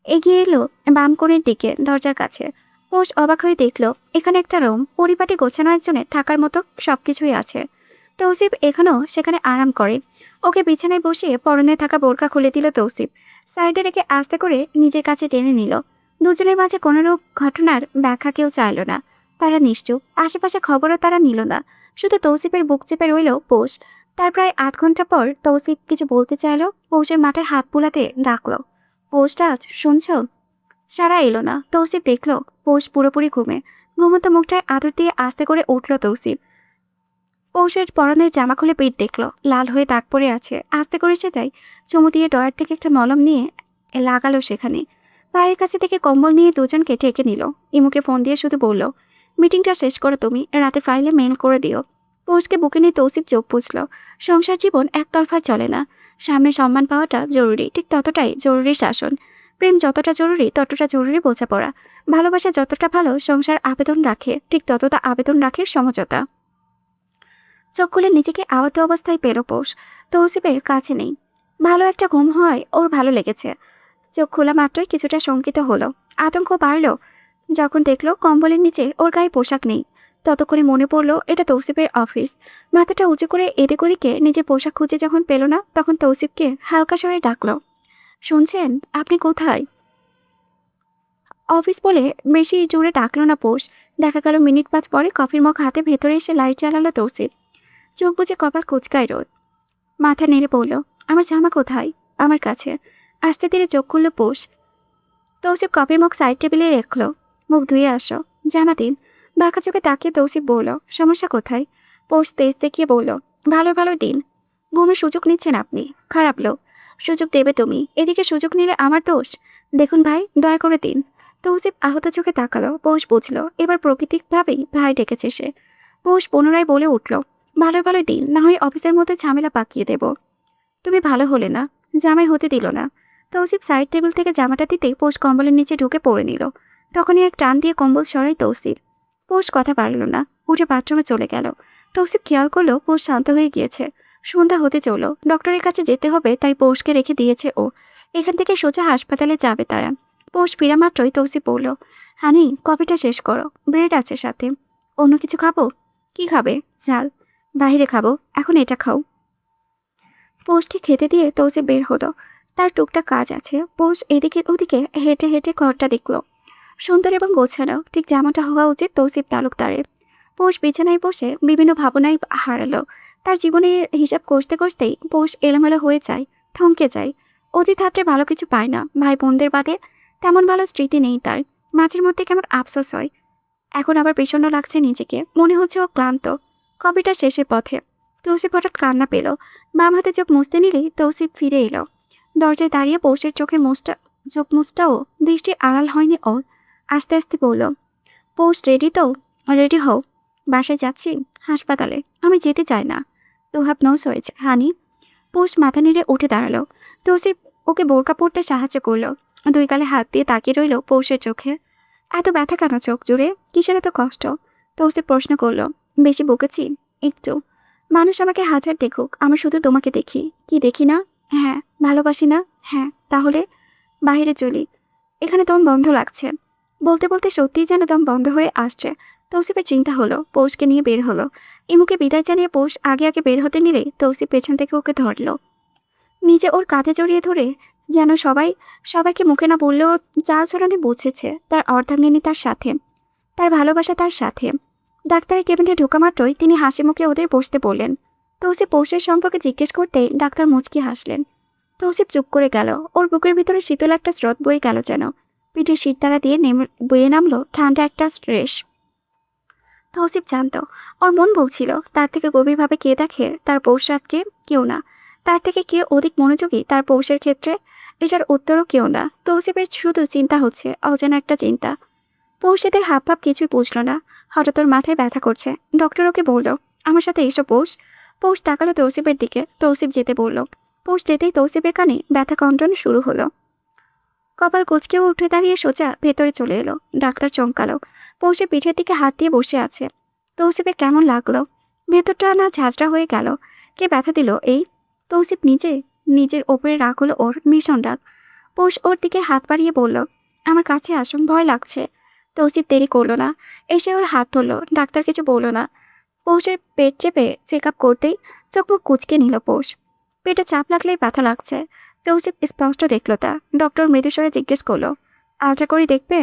এগিয়ে এলো বাম কোণের দিকে, দরজার কাছে। পৌষ অবাক হয়ে দেখল এখানে একটা রুম, পরিপাটি গোছানো, একজনের থাকার মতো সবকিছুই আছে। তৌসিফ এখানেও সেখানে আরাম করে। ওকে বিছানায় বসিয়ে পরনে থাকা বোরকা খুলে দিল তৌসিফ। সাইডে রেখে আস্তে করে নিজের কাছে টেনে নিল। দুজনের মাঝে কোনোরূপ ঘটনার ব্যাখ্যা কেউ চাইল না। তারা নিশ্চুপ। আশেপাশে খবরও তারা নিল না। শুধু তৌসিফের বুক চেপে রইল পৌষ। তার প্রায় 8 ঘন্টা পর তৌসিফ কিছু বলতে চাইল। পৌষের মাথায় হাত বুলাতে ডাকলো, পৌষরাজ, শুনছ? সারা এলো না। তৌসিফ দেখল পৌষ পুরোপুরি ঘুমে। ঘুমন্ত মুখটায় আদর দিয়ে আস্তে করে উঠল তৌসিফ। পৌষের পরনের জামা খুলে পেট দেখল, লাল হয়ে দাগ পড়ে আছে। আস্তে করে সেটাই চুমু দিয়ে ডয়ার থেকে একটা মলম নিয়ে লাগালো সেখানে। পায়ের কাছে থেকে কম্বল নিয়ে দুজনকে ঢেকে নিল। ইমুকে ফোন দিয়ে শুধু বলল, মিটিংটা শেষ করো তুমি, রাতে ফাইলে মেল করে দিও। পৌষকে বুকে নিয়ে তৌসিফ চোখ বুঝল। সংসার জীবন একতরফা চলে না। সামনে সম্মান পাওয়াটা জরুরি, ঠিক ততটাই জরুরি শাসন। প্রেম যতটা জরুরি ততটা জরুরি বোঝাপড়া। ভালোবাসা যতটা ভালো সংসার আবেদন রাখে, ঠিক ততটা আবেদন রাখে সমঝোতা। চোখ খুলে নিজেকে আহত অবস্থায় পেল পৌষ। তৌসিফের কাছে নেই। ভালো একটা ঘুম হয় ওর ভালো লেগেছে। চোখ খোলা মাত্রই কিছুটা শঙ্কিত হলো। আতঙ্ক বাড়ল যখন দেখলো কম্বলের নিচে ওর গায়ে পোশাক নেই। ততক্ষণে মনে পড়লো এটা তৌসিফের অফিস। মাথাটা উঁচু করে এদিক ওদিকে নিজের পোশাক খুঁজে যখন পেল না, তখন তৌসিফকে হালকা স্বরে ডাকলো, শুনছেন? আপনি কোথায়? অফিস বলে বেশি জোরে ডাকলো না পৌষ। দেখা গেল মিনিট 5 পরে কফির মগ হাতে ভেতরে এসে লাইট জ্বালালো তৌসিফ। চোখ বুজে কপাল কুচকায় রোদ। মাথা নেড়ে বলল, আমার জামা কোথায়? আমার কাছে। আস্তে ধীরে চোখ খুলল পৌষ। তৌসিফ কফির মগ সাইড টেবিলে রাখলো। মুখ ধুয়ে আসো, জামা দিন। বাঁকা চোখে তাকিয়ে তৌসিফ বলল, সমস্যা কোথায়? পৌষ তেজ দেখিয়ে বলল, ভালো ভালো দিন। ঘুমের সুযোগ নিচ্ছেন আপনি, খারাপ লোক। সুযোগ দেবে তুমি, এদিকে সুযোগ নিলে আমার দোষ। দেখুন ভাই, দয়া করে দিন। তৌসিফ আহত চোখে তাকালো। পৌষ বুঝলো এবার প্রকৃতিকভাবেই ভাই ডেকেছে সে। পৌষ পুনরায় বলে উঠল, ভালো ভালো দিন, না হয় অফিসের মধ্যে ঝামেলা পাকিয়ে দেব। তুমি ভালো হলে না, জামাই হতে দিল না। তৌসিফ সাইড টেবিল থেকে জামাটা দিতেই পৌষ কম্বলের নিচে ঢুকে পড়ে নিল। তখনই এক টান দিয়ে কম্বল সরাই তৌসিফ। পৌষ কথা পারল না, উঠে বাথরুমে চলে গেল। তৌসিফ খেয়াল করলো পৌষ শান্ত হয়ে গিয়েছে। সন্ধ্যা হতে চলল। ডক্টরের কাছে যেতে হবে, তাই পৌষকে রেখে দিয়েছে ও। এখান থেকে সোজা হাসপাতালে যাবে তারা। পৌষ ফিরা মাত্রই তৌসিফ বলল, হানি, কফিটা শেষ করো, ব্রেড আছে সাথে। অন্য কিছু খাবো? কি খাবে? ঝাল। বাইরে খাবো, এখন এটা খাও। পৌষকে খেতে দিয়ে তৌসিফ বের হলো। তার টুকটাক কাজ আছে। পৌষ এদিকে ওদিকে হেঁটে হেঁটে ঘরটা দেখলো। সুন্দর এবং গোছানো, ঠিক যেমনটা হওয়া উচিত তৌসিফ তালুকদারের। পৌষ বিছানায় বসে বিভিন্ন ভাবনায় হারালো। তার জীবনের হিসাব কষতে কষতেই পৌষ এলোমেলো হয়ে যায়, থমকে যায়। অতীত হাতে ভালো কিছু পায় না, ভাই বোনদের বাদে তেমন ভালো স্মৃতি নেই তার। মাঝের মধ্যে কেমন আফসোস হয়। এখন আবার বিষণ্ণ লাগছে নিজেকে, মনে হচ্ছে ও ক্লান্ত। কবিতা শেষের পথে। তৌসিফ হঠাৎ কান্না পেল। বাম হাতে চোখ মুছতে নিলেই তৌসিফ ফিরে এলো। দরজায় দাঁড়িয়ে পৌষের চোখ মুছটাও দৃষ্টির আড়াল হয়নি ওর। আস্তে আস্তে বলল, পৌষ রেডি তো? রেডি হও। বাসায় যাচ্ছি? হাসপাতালে। আমি যেতে চাই না। ইউ হ্যাভ নো চয়েস, হানি। পৌষ মাথা নেড়ে উঠে দাঁড়ালো। তৌসিফ ওকে বোরকা পরতে সাহায্য করলো। 2 গালে হাত দিয়ে তাকিয়ে রইল পৌষের চোখে। এত ব্যথা কেন চোখ জুড়ে? কিসের এত কষ্ট? তৌসিফ প্রশ্ন করলো, বেশি বকেছি? একটু। মানুষ আমাকে হাজার দেখুক, আমি শুধু তোমাকে দেখি। কি দেখি না? হ্যাঁ। ভালোবাসি না? হ্যাঁ। তাহলে? বাইরে চলি, এখানে দম বন্ধ লাগছে। বলতে বলতে সত্যিই যেন দম বন্ধ হয়ে আসছে। তৌসিফের চিন্তা হলো, পৌষকে নিয়ে বের হলো। ইমুকে বিদায় জানিয়ে পৌষ আগে আগে বের হতে নিলে তৌসিফ পেছন থেকে ওকে ধরলো, নিজে ওর কাঁধে জড়িয়ে ধরে যেন সবাইকে মুখে না বললেও চাল ছড়ানি বুঝেছে তার অর্ধাঙ্গিনী তার সাথে, তার ভালোবাসা তার সাথে। ডাক্তারের কেবিনে ঢোকা মাত্রই তিনি হাসি মুখে ওদের বসতে বললেন। তৌসিফ পৌষের সম্পর্কে জিজ্ঞেস করতেই ডাক্তার মুচকি হাসলেন। তৌসিফ চুপ করে গেল। ওর বুকের ভিতরে শীতল একটা স্রোত বয়ে গেল যেন। পিঠের শিরদাঁড়া দিয়ে বয়ে নামলো ঠান্ডা একটা স্ট্রেস। তৌসিফ জানত, ওর মন বলছিল তার থেকে গভীরভাবে কে দেখে তার পৌষরাতকে, কেউ না। তার থেকে কে অধিক মনোযোগী তার পৌষের ক্ষেত্রে, এটার উত্তরও কেউ না। তৌসিফের শুধু চিন্তা হচ্ছে, অজানা একটা চিন্তা। পৌষেদের হাবভাব কিছুই বুঝল না। হঠাৎ ওর মাথায় ব্যথা করছে। ডক্টর ওকে বলল, আমার সাথে এসো পৌষ। পৌষ তাকালো তৌসিফের দিকে। তৌসিফ যেতে বলল। পৌষ যেতেই তৌসিফের কানে ব্যথা কন্টন শুরু হলো। কপাল কুঁচকে উঠে দাঁড়িয়ে সোজা ভেতরে চলে এলো। ডাক্তার চমকালো। পৌষের পিঠের দিকে হাত দিয়ে বসে আছে। তৌসিফের কেমন লাগলো। ভেতরটা না ঝাঁঝরা হয়ে গেল। কে ব্যথা দিল এই? তৌসিফ নিজের ওপরে রাগ হলো ওর, ভীষণ রাগ। পৌষ ওর দিকে হাত বাড়িয়ে বলল, আমার কাছে আসুন, ভয় লাগছে। তৌসিফ দেরি করলো না, এসে ওর হাত ধরলো। ডাক্তার কিছু বললো না। পৌষের পেট চেপে চেক আপ করতেই চোখ মুখ কুঁচকে নিল পৌষ। পেটে চাপ লাগলেই ব্যথা লাগছে। তৌসিফ স্পষ্ট দেখলো তা। ডক্টর মৃদুস্বরে জিজ্ঞেস করলো, আলট্রা করে দেখবে?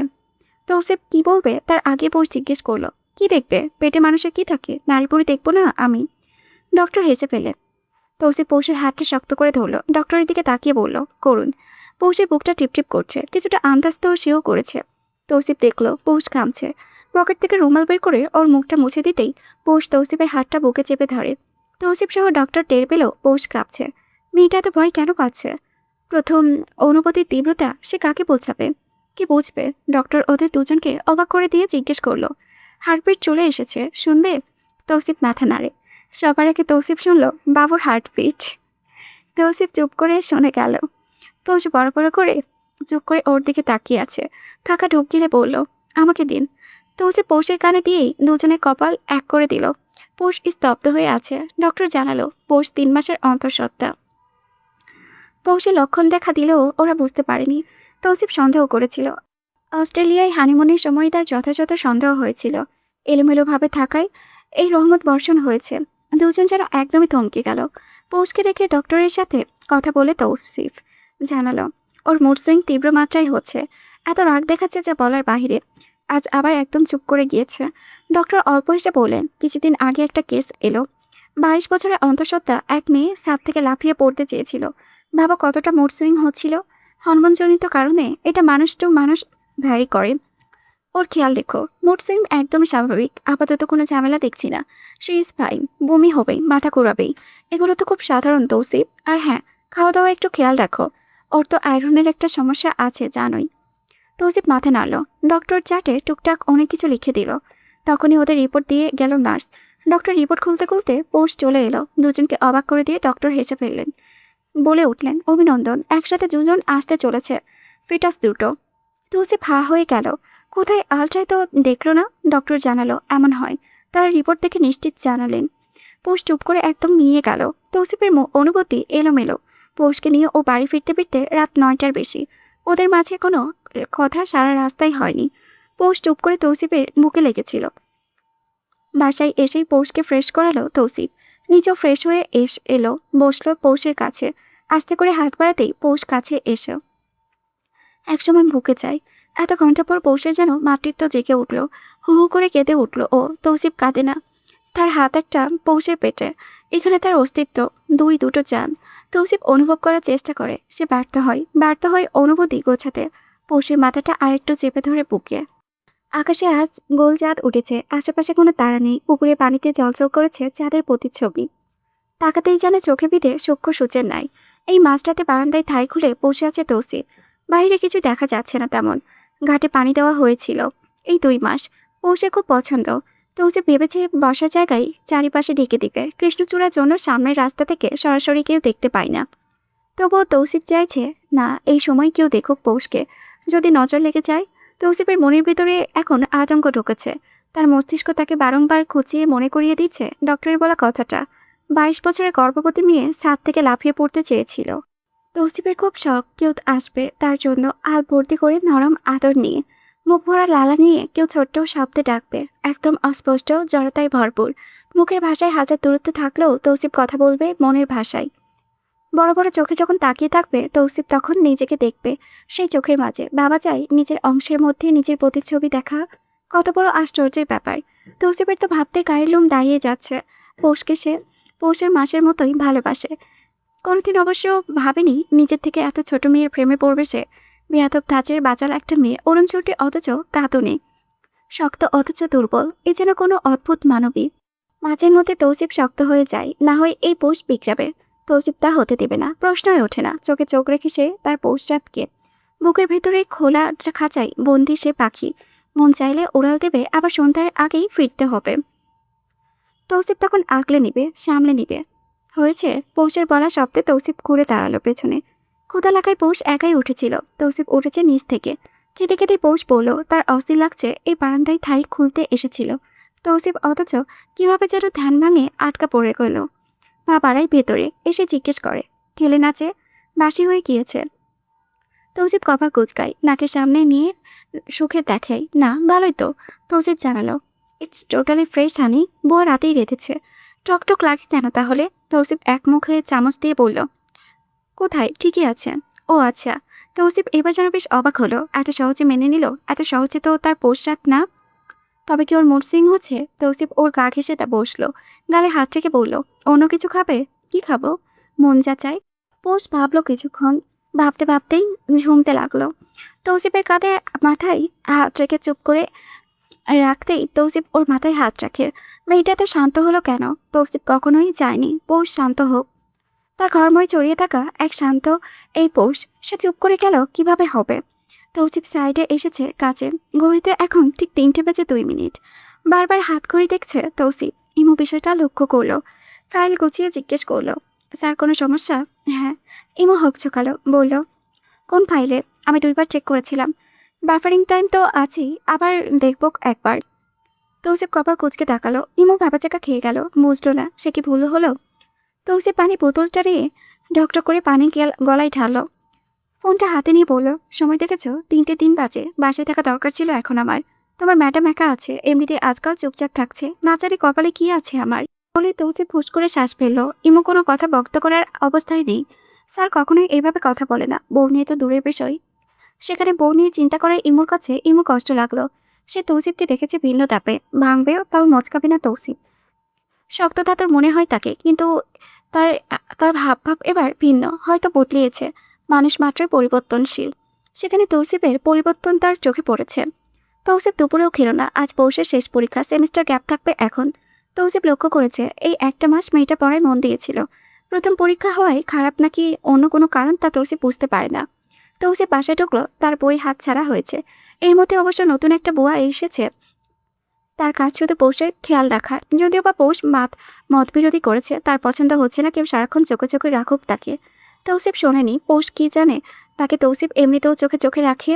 তৌসিফ কি বলবে তার আগে পৌষ জিজ্ঞেস করলো, কি দেখবে? পেটে মানুষের কি থাকে, নাড়িপুরি দেখবো না আমি? ডক্টর হেসে ফেলেন। তৌসিফ পৌষের হাতটা শক্ত করে ধরলো। ডক্টরের দিকে তাকিয়ে বলল, করুন। পৌষের বুকটা টিপটিপ করছে, কিছুটা আন্দাজ তো সেও করেছে। তৌসিফ দেখলো পৌষ ঘামছে। পকেট থেকে রুমাল বের করে ওর মুখটা মুছে দিতেই পৌষ তৌসিফের হাতটা বুকে চেপে ধরে। তৌসিফ সহ ডক্টর টের পেল পৌষ কাঁপছে। মেয়েটা এত ভয় কেন পাচ্ছে? প্রথম অনুভূতির তীব্রতা সে কাকে বোঝাবে, কি বুঝবে? ডক্টর ওদের দুজনকে অবাক করে দিয়ে জিজ্ঞেস করলো, হার্টবিট চলে এসেছে, শুনবে? তৌসিফ মাথা নাড়ে। সবার আগে তৌসিফ শুনল বাবুর হার্টবিট। তৌসিফ চুপ করে শুনে গেল। পৌষ বড় বড় করে চুপ করে ওর দিকে তাকিয়ে আছে। থাকা ঢুক গিলে বলল, আমাকে দিন। তৌসিফ পৌষের কানে দিয়েই দুজনের কপাল এক করে দিল। পৌষ স্তব্ধ হয়ে আছে। ডক্টর জানালো পৌষ 3 মাসের অন্তঃসত্ত্বা। পৌষের লক্ষণ দেখা দিলেও ওরা বুঝতে পারেনি। তৌসিফ সন্দেহ করেছিল। অস্ট্রেলিয়ায় হানিমুনের সময় তার যথাযথ সন্দেহ হয়েছিল। এলোমেলোভাবে থাকায় এই রহমত বর্ষণ হয়েছে। দুজন যেন একদমই থমকে গেল। পৌষকে রেখে ডক্টরের সাথে কথা বলে তৌসিফ জানালো, ওর মুড সুইং তীব্র মাত্রায় হচ্ছে। এত রাগ দেখাচ্ছে যে বলার বাহিরে। আজ আবার একদম চুপ করে গিয়েছে। ডক্টর অল্প হেসে বললেন, কিছুদিন আগে একটা কেস এলো। 22 বছরের অন্তঃসত্ত্বা এক মেয়ে ছাদ থেকে লাফিয়ে পড়তে চেয়েছিল। ভাবা কতটা মুড সুইং হচ্ছিল। হরমোনজনিত কারণে এটা মানুষ টু মানুষ ভ্যারি করে। ওর খেয়াল রেখো, মুড সুইং একদমই স্বাভাবিক। আপাতত কোনো ঝামেলা দেখছি না। She is fine. বমি হবেই, মাথা ঘোরাবেই, এগুলো তো খুব সাধারণ তৌসিফ। আর হ্যাঁ, খাওয়া দাওয়া একটু খেয়াল রাখো। ওর তো আয়রনের একটা সমস্যা আছে জানোই। তৌসিফ মাথা নাড়ল। ডক্টর চার্টে টুকটাক অনেক কিছু লিখে দিল। তখনই ওদের রিপোর্ট দিয়ে গেল নার্স। ডক্টর রিপোর্ট খুলতে খুলতে পৌষ চলে এলো। দুজনকে অবাক করে দিয়ে ডক্টর হেসে ফেললেন। বলে উঠলেন, অভিনন্দন, একসাথে দুজন আসতে চলেছে, ফিটাস দুটো। তৌসিফ হা হয়ে গেল। কোথায় আলট্রায় তো দেখলো না। ডক্টর জানালো এমন হয়। তারা রিপোর্ট দেখে নিশ্চিত জানালেন। পৌষ চুপ করে একদম নিয়ে গেল। তৌসিফের অনুভূতি এলোমেলো। পৌষকে নিয়ে ও বাড়ি ফিরতে ফিরতে রাত 9টার বেশি। ওদের মাঝে কোনো কথা সারা রাস্তায় হয়নি। পৌষ চুপ করে তৌসিফের মুখে লেগেছিল। বাসায় এসেই পৌষকে ফ্রেশ করালো তৌসিফ। নিজেও ফ্রেশ হয়ে এলো, বসলো পৌষের কাছে। আস্তে করে হাত বাড়াতেই পৌষ কাছে এসো। একসময় বুকে চাই। এত ঘন্টা পর পৌষের যেন মাতৃত্ব জেগে উঠল। হু হু করে কেঁদে উঠল ও। তৌসিফ কাঁদে না। তার হাত একটা পৌষের পেটে। এখানে তার অস্তিত্ব, দুটো চাঁদ। তৌসিফ অনুভব করার চেষ্টা করে। সে ব্যর্থ হয় অনুভূতি গোছাতে। পৌষের মাথাটা আরেকটু চেপে ধরে বুকে। আকাশে আজ গোল চাঁদ উঠেছে। আশেপাশে কোনো তারা নেই। পুকুরে পানিতে জলচল করেছে চাঁদের প্রতিচ্ছবি। তাকাতেই যেন চোখে বিঁধে সূক্ষ্ম সূচের নাই। এই মাঝরাতে বারান্দায় ঠাই খুলে বসে আছে তৌসিফ। বাইরে কিছু দেখা যাচ্ছে না তেমন। ঘাটে পানি দেওয়া হয়েছিল এই 2 মাস। পৌষের খুব পছন্দ। তৌসিফ ভেবেছে বসার জায়গায় চারিপাশে ঢেকে দিবে। কৃষ্ণচূড়ার জন্য সামনের রাস্তা থেকে সরাসরি কেউ দেখতে পায় না। তবুও তৌসিফ চাইছে না এই সময় কেউ দেখুক পৌষকে। যদি নজর লেগে যায়। তৌসিফের মনের ভিতরে এখন আতঙ্ক ঢুকেছে। তার মস্তিষ্ক তাকে বারংবার খুঁচিয়ে মনে করিয়ে দিচ্ছে ডক্টরের বলা কথাটা। 22 বছরের গর্ভবতী মেয়ে ছাদ থেকে লাফিয়ে পড়তে চেয়েছিল। তৌসিফের খুব শখ কেউ আসবে তার জন্য হাত ভর্তি করে নরম আদর নিয়ে, মুখ ভরা লালা নিয়ে কেউ ছোট্ট শব্দে ডাকবে, একদম অস্পষ্ট জড়তায় ভরপুর। মুখের ভাষায় হাজার দূরত্ব থাকলেও তৌসিফ কথা বলবে মনের ভাষায়। বড় বড় চোখে যখন তাকিয়ে থাকবে তৌসিফ তখন নিজেকে দেখবে সেই চোখের মাঝে। বাবা চাই নিজের অংশের মধ্যে নিজের প্রতিচ্ছবি দেখা, কত বড় আশ্চর্যের ব্যাপার। তৌসিফের তো ভাবতে গায়ের লোম দাঁড়িয়ে যাচ্ছে। পৌষকে সে পৌষের মাসের মতোই ভালোবাসে। কোনোদিন অবশ্য ভাবেনি নিজের থেকে এত ছোট মেয়ের প্রেমে পড়বে সে। বেয়াদব ধাঁচের বাচাল একটা মেয়ে, অরুণ চুটি অথচ কাঁদুনে, শক্ত অথচ দুর্বল, এ যেন কোনো অদ্ভুত মানবী। মাঝের মধ্যে তৌসিফ শক্ত হয়ে যায়, না হয় এই পৌষ বিগড়াবে। তৌসিফ তা হতে দেবে না, প্রশ্নই ওঠে না। চোখে চোখ রেখে সে তার পৌষজাতকে বুকের ভেতরে খোলা খাঁচায় বন্দি সে পাখি। মন চাইলে উড়াল দেবে, আবার সন্ধ্যার আগেই ফিরতে হবে। তৌসিফ তখন আগলে নিবে, সামলে নিবে। হয়েছে। পৌষের বলা শব্দে তৌসিফ ঘুরে দাঁড়ালো পেছনে। ক্ষুধা লাগায় পৌষ একাই উঠেছিল। তৌসিফ উঠেছে নিচ থেকে। খেতে খেতে পৌষ বলল তার অস্থির লাগছে, এই বারান্দায় ঠাই খুলতে এসেছিল। তৌসিফ অথচ কিভাবে যেন ধ্যান ভাঙে আটকা পড়ে গেল। পা বাড়াই ভেতরে, এসে জিজ্ঞেস করে, খেলে নাচে? বাসি হয়ে গিয়েছে। তৌসিফ কপাল কুচকায়, নাকের সামনে নিয়ে সুখে দেখাই, না ভালোই তো। তৌসিফ জানালো, ইটস টোটালি ফ্রেশ হানি, বুয়া রাতেই রেঁধেছে। টকটক লাগে কেন তাহলে? তৌসিফ এক মুখে চামচ দিয়ে বলল, কোথায়, ঠিকই আছে। ও আচ্ছা। তৌসিফ এবার যেন বেশ অবাক হলো, এত সহজে মেনে নিল। এত সহজে তো তার পোশাক না। তবে কি ওর মুড সুইং হচ্ছে? তৌসিফ ওর গা ঘেঁষে তা বসলো, গালে হাত রেখে বলল, অন্য কিছু খাবে? কি খাবো? মন যা চাই। পোষ ভাবলো কিছুক্ষণ, ভাবতে ভাবতেই ঝুমতে লাগলো। তৌসিফের কাঁধে মাথায় হাত রেখে চুপ করে রাখতেই তৌসিফ ওর মাথায় হাত রাখে। মেয়েটা তো শান্ত হলো কেন? তৌসিফ কখনোই চায়নি পৌষ শান্ত হোক। তার ঘরময় ছড়িয়ে থাকা এক শান্ত এই পৌষ, সে চুপ করে গেল কিভাবে হবে? তৌসিফ সাইডে এসেছে কাছে। ঘড়িতে এখন ঠিক 3:02। বারবার হাত ঘড়ি দেখছে তৌসিফ। ইমু বিষয়টা লক্ষ্য করলো। ফাইল গুছিয়ে জিজ্ঞেস করলো, স্যার কোনো সমস্যা? হ্যাঁ। ইমু হকচকালো, বলল, কোন ফাইলে? আমি 2বার চেক করেছিলাম। বাফারিং টাইম তো আছেই, আবার দেখব একবার। তৌসিফ কপাল কুচকে তাকালো। ইমু ভাবাচাকা খেয়ে গেল, বুঝলো না সে কি ভুল হলো। তৌসিফ পানি বোতলটা নিয়ে ঢকঢক করে পানি গলায় ঢাললো। ফোনটা হাতে নিয়ে বলল, সময় দেখেছ? 3:03 বাজে। বাসায় থাকা দরকার ছিল এখন আমার। তোমার ম্যাডাম একা আছে, এমনিতে আজকাল চুপচাপ থাকছে, না জানি কপালে কি আছে আমার। বলে তৌসিফ ফুস করে শ্বাস ফেললো। ইমু কোনো কথা বক্ত করার অবস্থায় নেই। স্যার কখনোই এইভাবে কথা বলে না, বউ নিয়ে তো দূরের বিষয়। সেখানে বউ নিয়ে চিন্তা করায় ইমুর কাছে ইমুর কষ্ট লাগলো। সে তৌসিফকে দেখেছে ভিন্ন তাপে, ভাঙবেও তাও মচকাবে না তৌসিফ। শক্ত ধাতর মনে হয় তাকে, কিন্তু তার তার ভাব এবার ভিন্ন, হয়তো বদলিয়েছে। মানুষ মাত্রই পরিবর্তনশীল। সেখানে তৌসিফের পরিবর্তন তার চোখে পড়েছে। তৌসিফ দুপুরেও খেলো না। আজ পৌষের শেষ পরীক্ষা, সেমিস্টার গ্যাপ থাকবে এখন। তৌসিফ লক্ষ্য করেছে এই একটা মাস মেয়েটা পড়ায় মন দিয়েছিল। প্রথম পরীক্ষা হওয়ায় খারাপ নাকি অন্য কোনো কারণ তা তৌসিফ বুঝতে পারে না। তৌসিফ বাসায় ঢুকলো, তার বই হাত ছাড়া হয়েছে। এর মধ্যে অবশ্য নতুন একটা বুয়া এসেছে। তার কাজ শুধু পৌষের খেয়াল রাখা। যদিও বা পৌষ মতবিরোধী করেছে, তার পছন্দ হচ্ছে না কেউ সারাক্ষণ চোখে চোখে রাখুক তাকে। তৌসিফ শোনেনি, পৌষ কি জানে তাকে তৌসিফ এমনিতেও চোখে চোখে রাখে।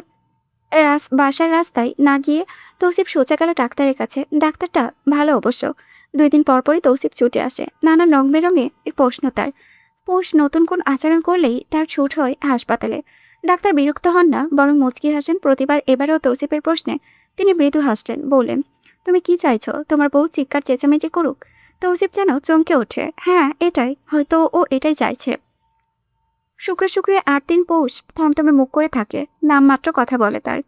বাসার রাস্তায় না গিয়ে তৌসিফ সোজা গেল ডাক্তারের কাছে। ডাক্তারটা ভালো অবশ্য। 2 দিন পর পরই তৌসিফ ছুটে আসে। নানান রং বেরঙে এর প্রশ্ন তার। পৌষ নতুন কোন আচরণ করলেই তার ছুট হয় হাসপাতালে। ডাক্তার বিরক্ত হন না, বরং মুচকি হাসেন প্রতিবার। এবারেও তৌসিফের প্রশ্নে তিনি মৃদু হাসলেন, বললেন, তুমি কি চাইছো? তোমার বউ চিৎকার চেঁচামেচি করুক? তৌসিফ যেন চমকে ওঠে। হ্যাঁ এটাই, হয়তো ও এটাই চাইছে। শুক্রে শুক্রে 8 দিন পৌষ থমথমে মুখ করে থাকে, নামমাত্র কথা বলে তার।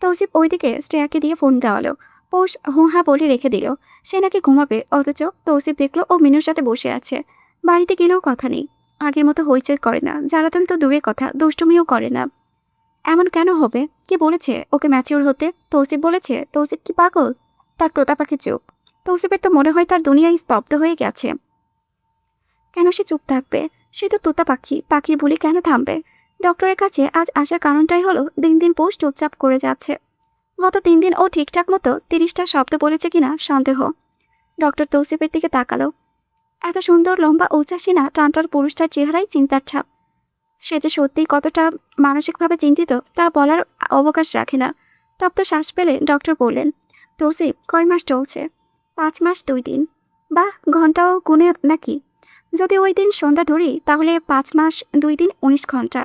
তৌসিফ ওইদিকে শ্রেয়াকে দিয়ে ফোন দেওয়ালো। পৌষ হুঁহা বলে রেখে দিল সে নাকি ঘুমাবে, অথচ তৌসিফ দেখলো ও মিনুর সাথে বসে আছে। বাড়িতে গেলেও কথা নেই, আগের মতো হইচই করে না, জ্বালাতন তো দূরের কথা, দুষ্টুমিও করে না। এমন কেন হবে? কি বলেছে ওকে ম্যাচিওর হতে? তৌসিফ বলেছে? তৌসিফ কি পাগল? তার তোতা পাখি চুপ। তৌসিফের তো মনে হয় তার দুনিয়ায় স্তব্ধ হয়ে গেছে। কেন সে চুপ থাকবে? সে তো তোতা পাখি, পাখির বুলি কেন থামবে? ডক্টরের কাছে আজ আসার কারণটাই হলো দিন দিন পৌষ চুপচাপ করে যাচ্ছে। গত 3 দিন ও ঠিকঠাক মতো 30টা শব্দ বলেছে কিনা সন্দেহ। ডক্টর তৌসিফের দিকে তাকালো। এত সুন্দর লম্বা উচ্চাসীনা টানটার পুরুষটার চেহারায় চিন্তার ছাপ। সে যে সত্যিই কতটা মানসিকভাবে চিন্তিত তা বলার অবকাশ রাখে না। তপ্ত শ্বাস পেলে ডক্টর বললেন, তৌসিফ কয় মাস চলছে? 5 মাস 2 দিন। বাহ, ঘন্টাও গুনে নাকি? যদি ওই দিন সন্ধ্যা ধরি তাহলে 5 মাস 2 দিন 19 ঘন্টা।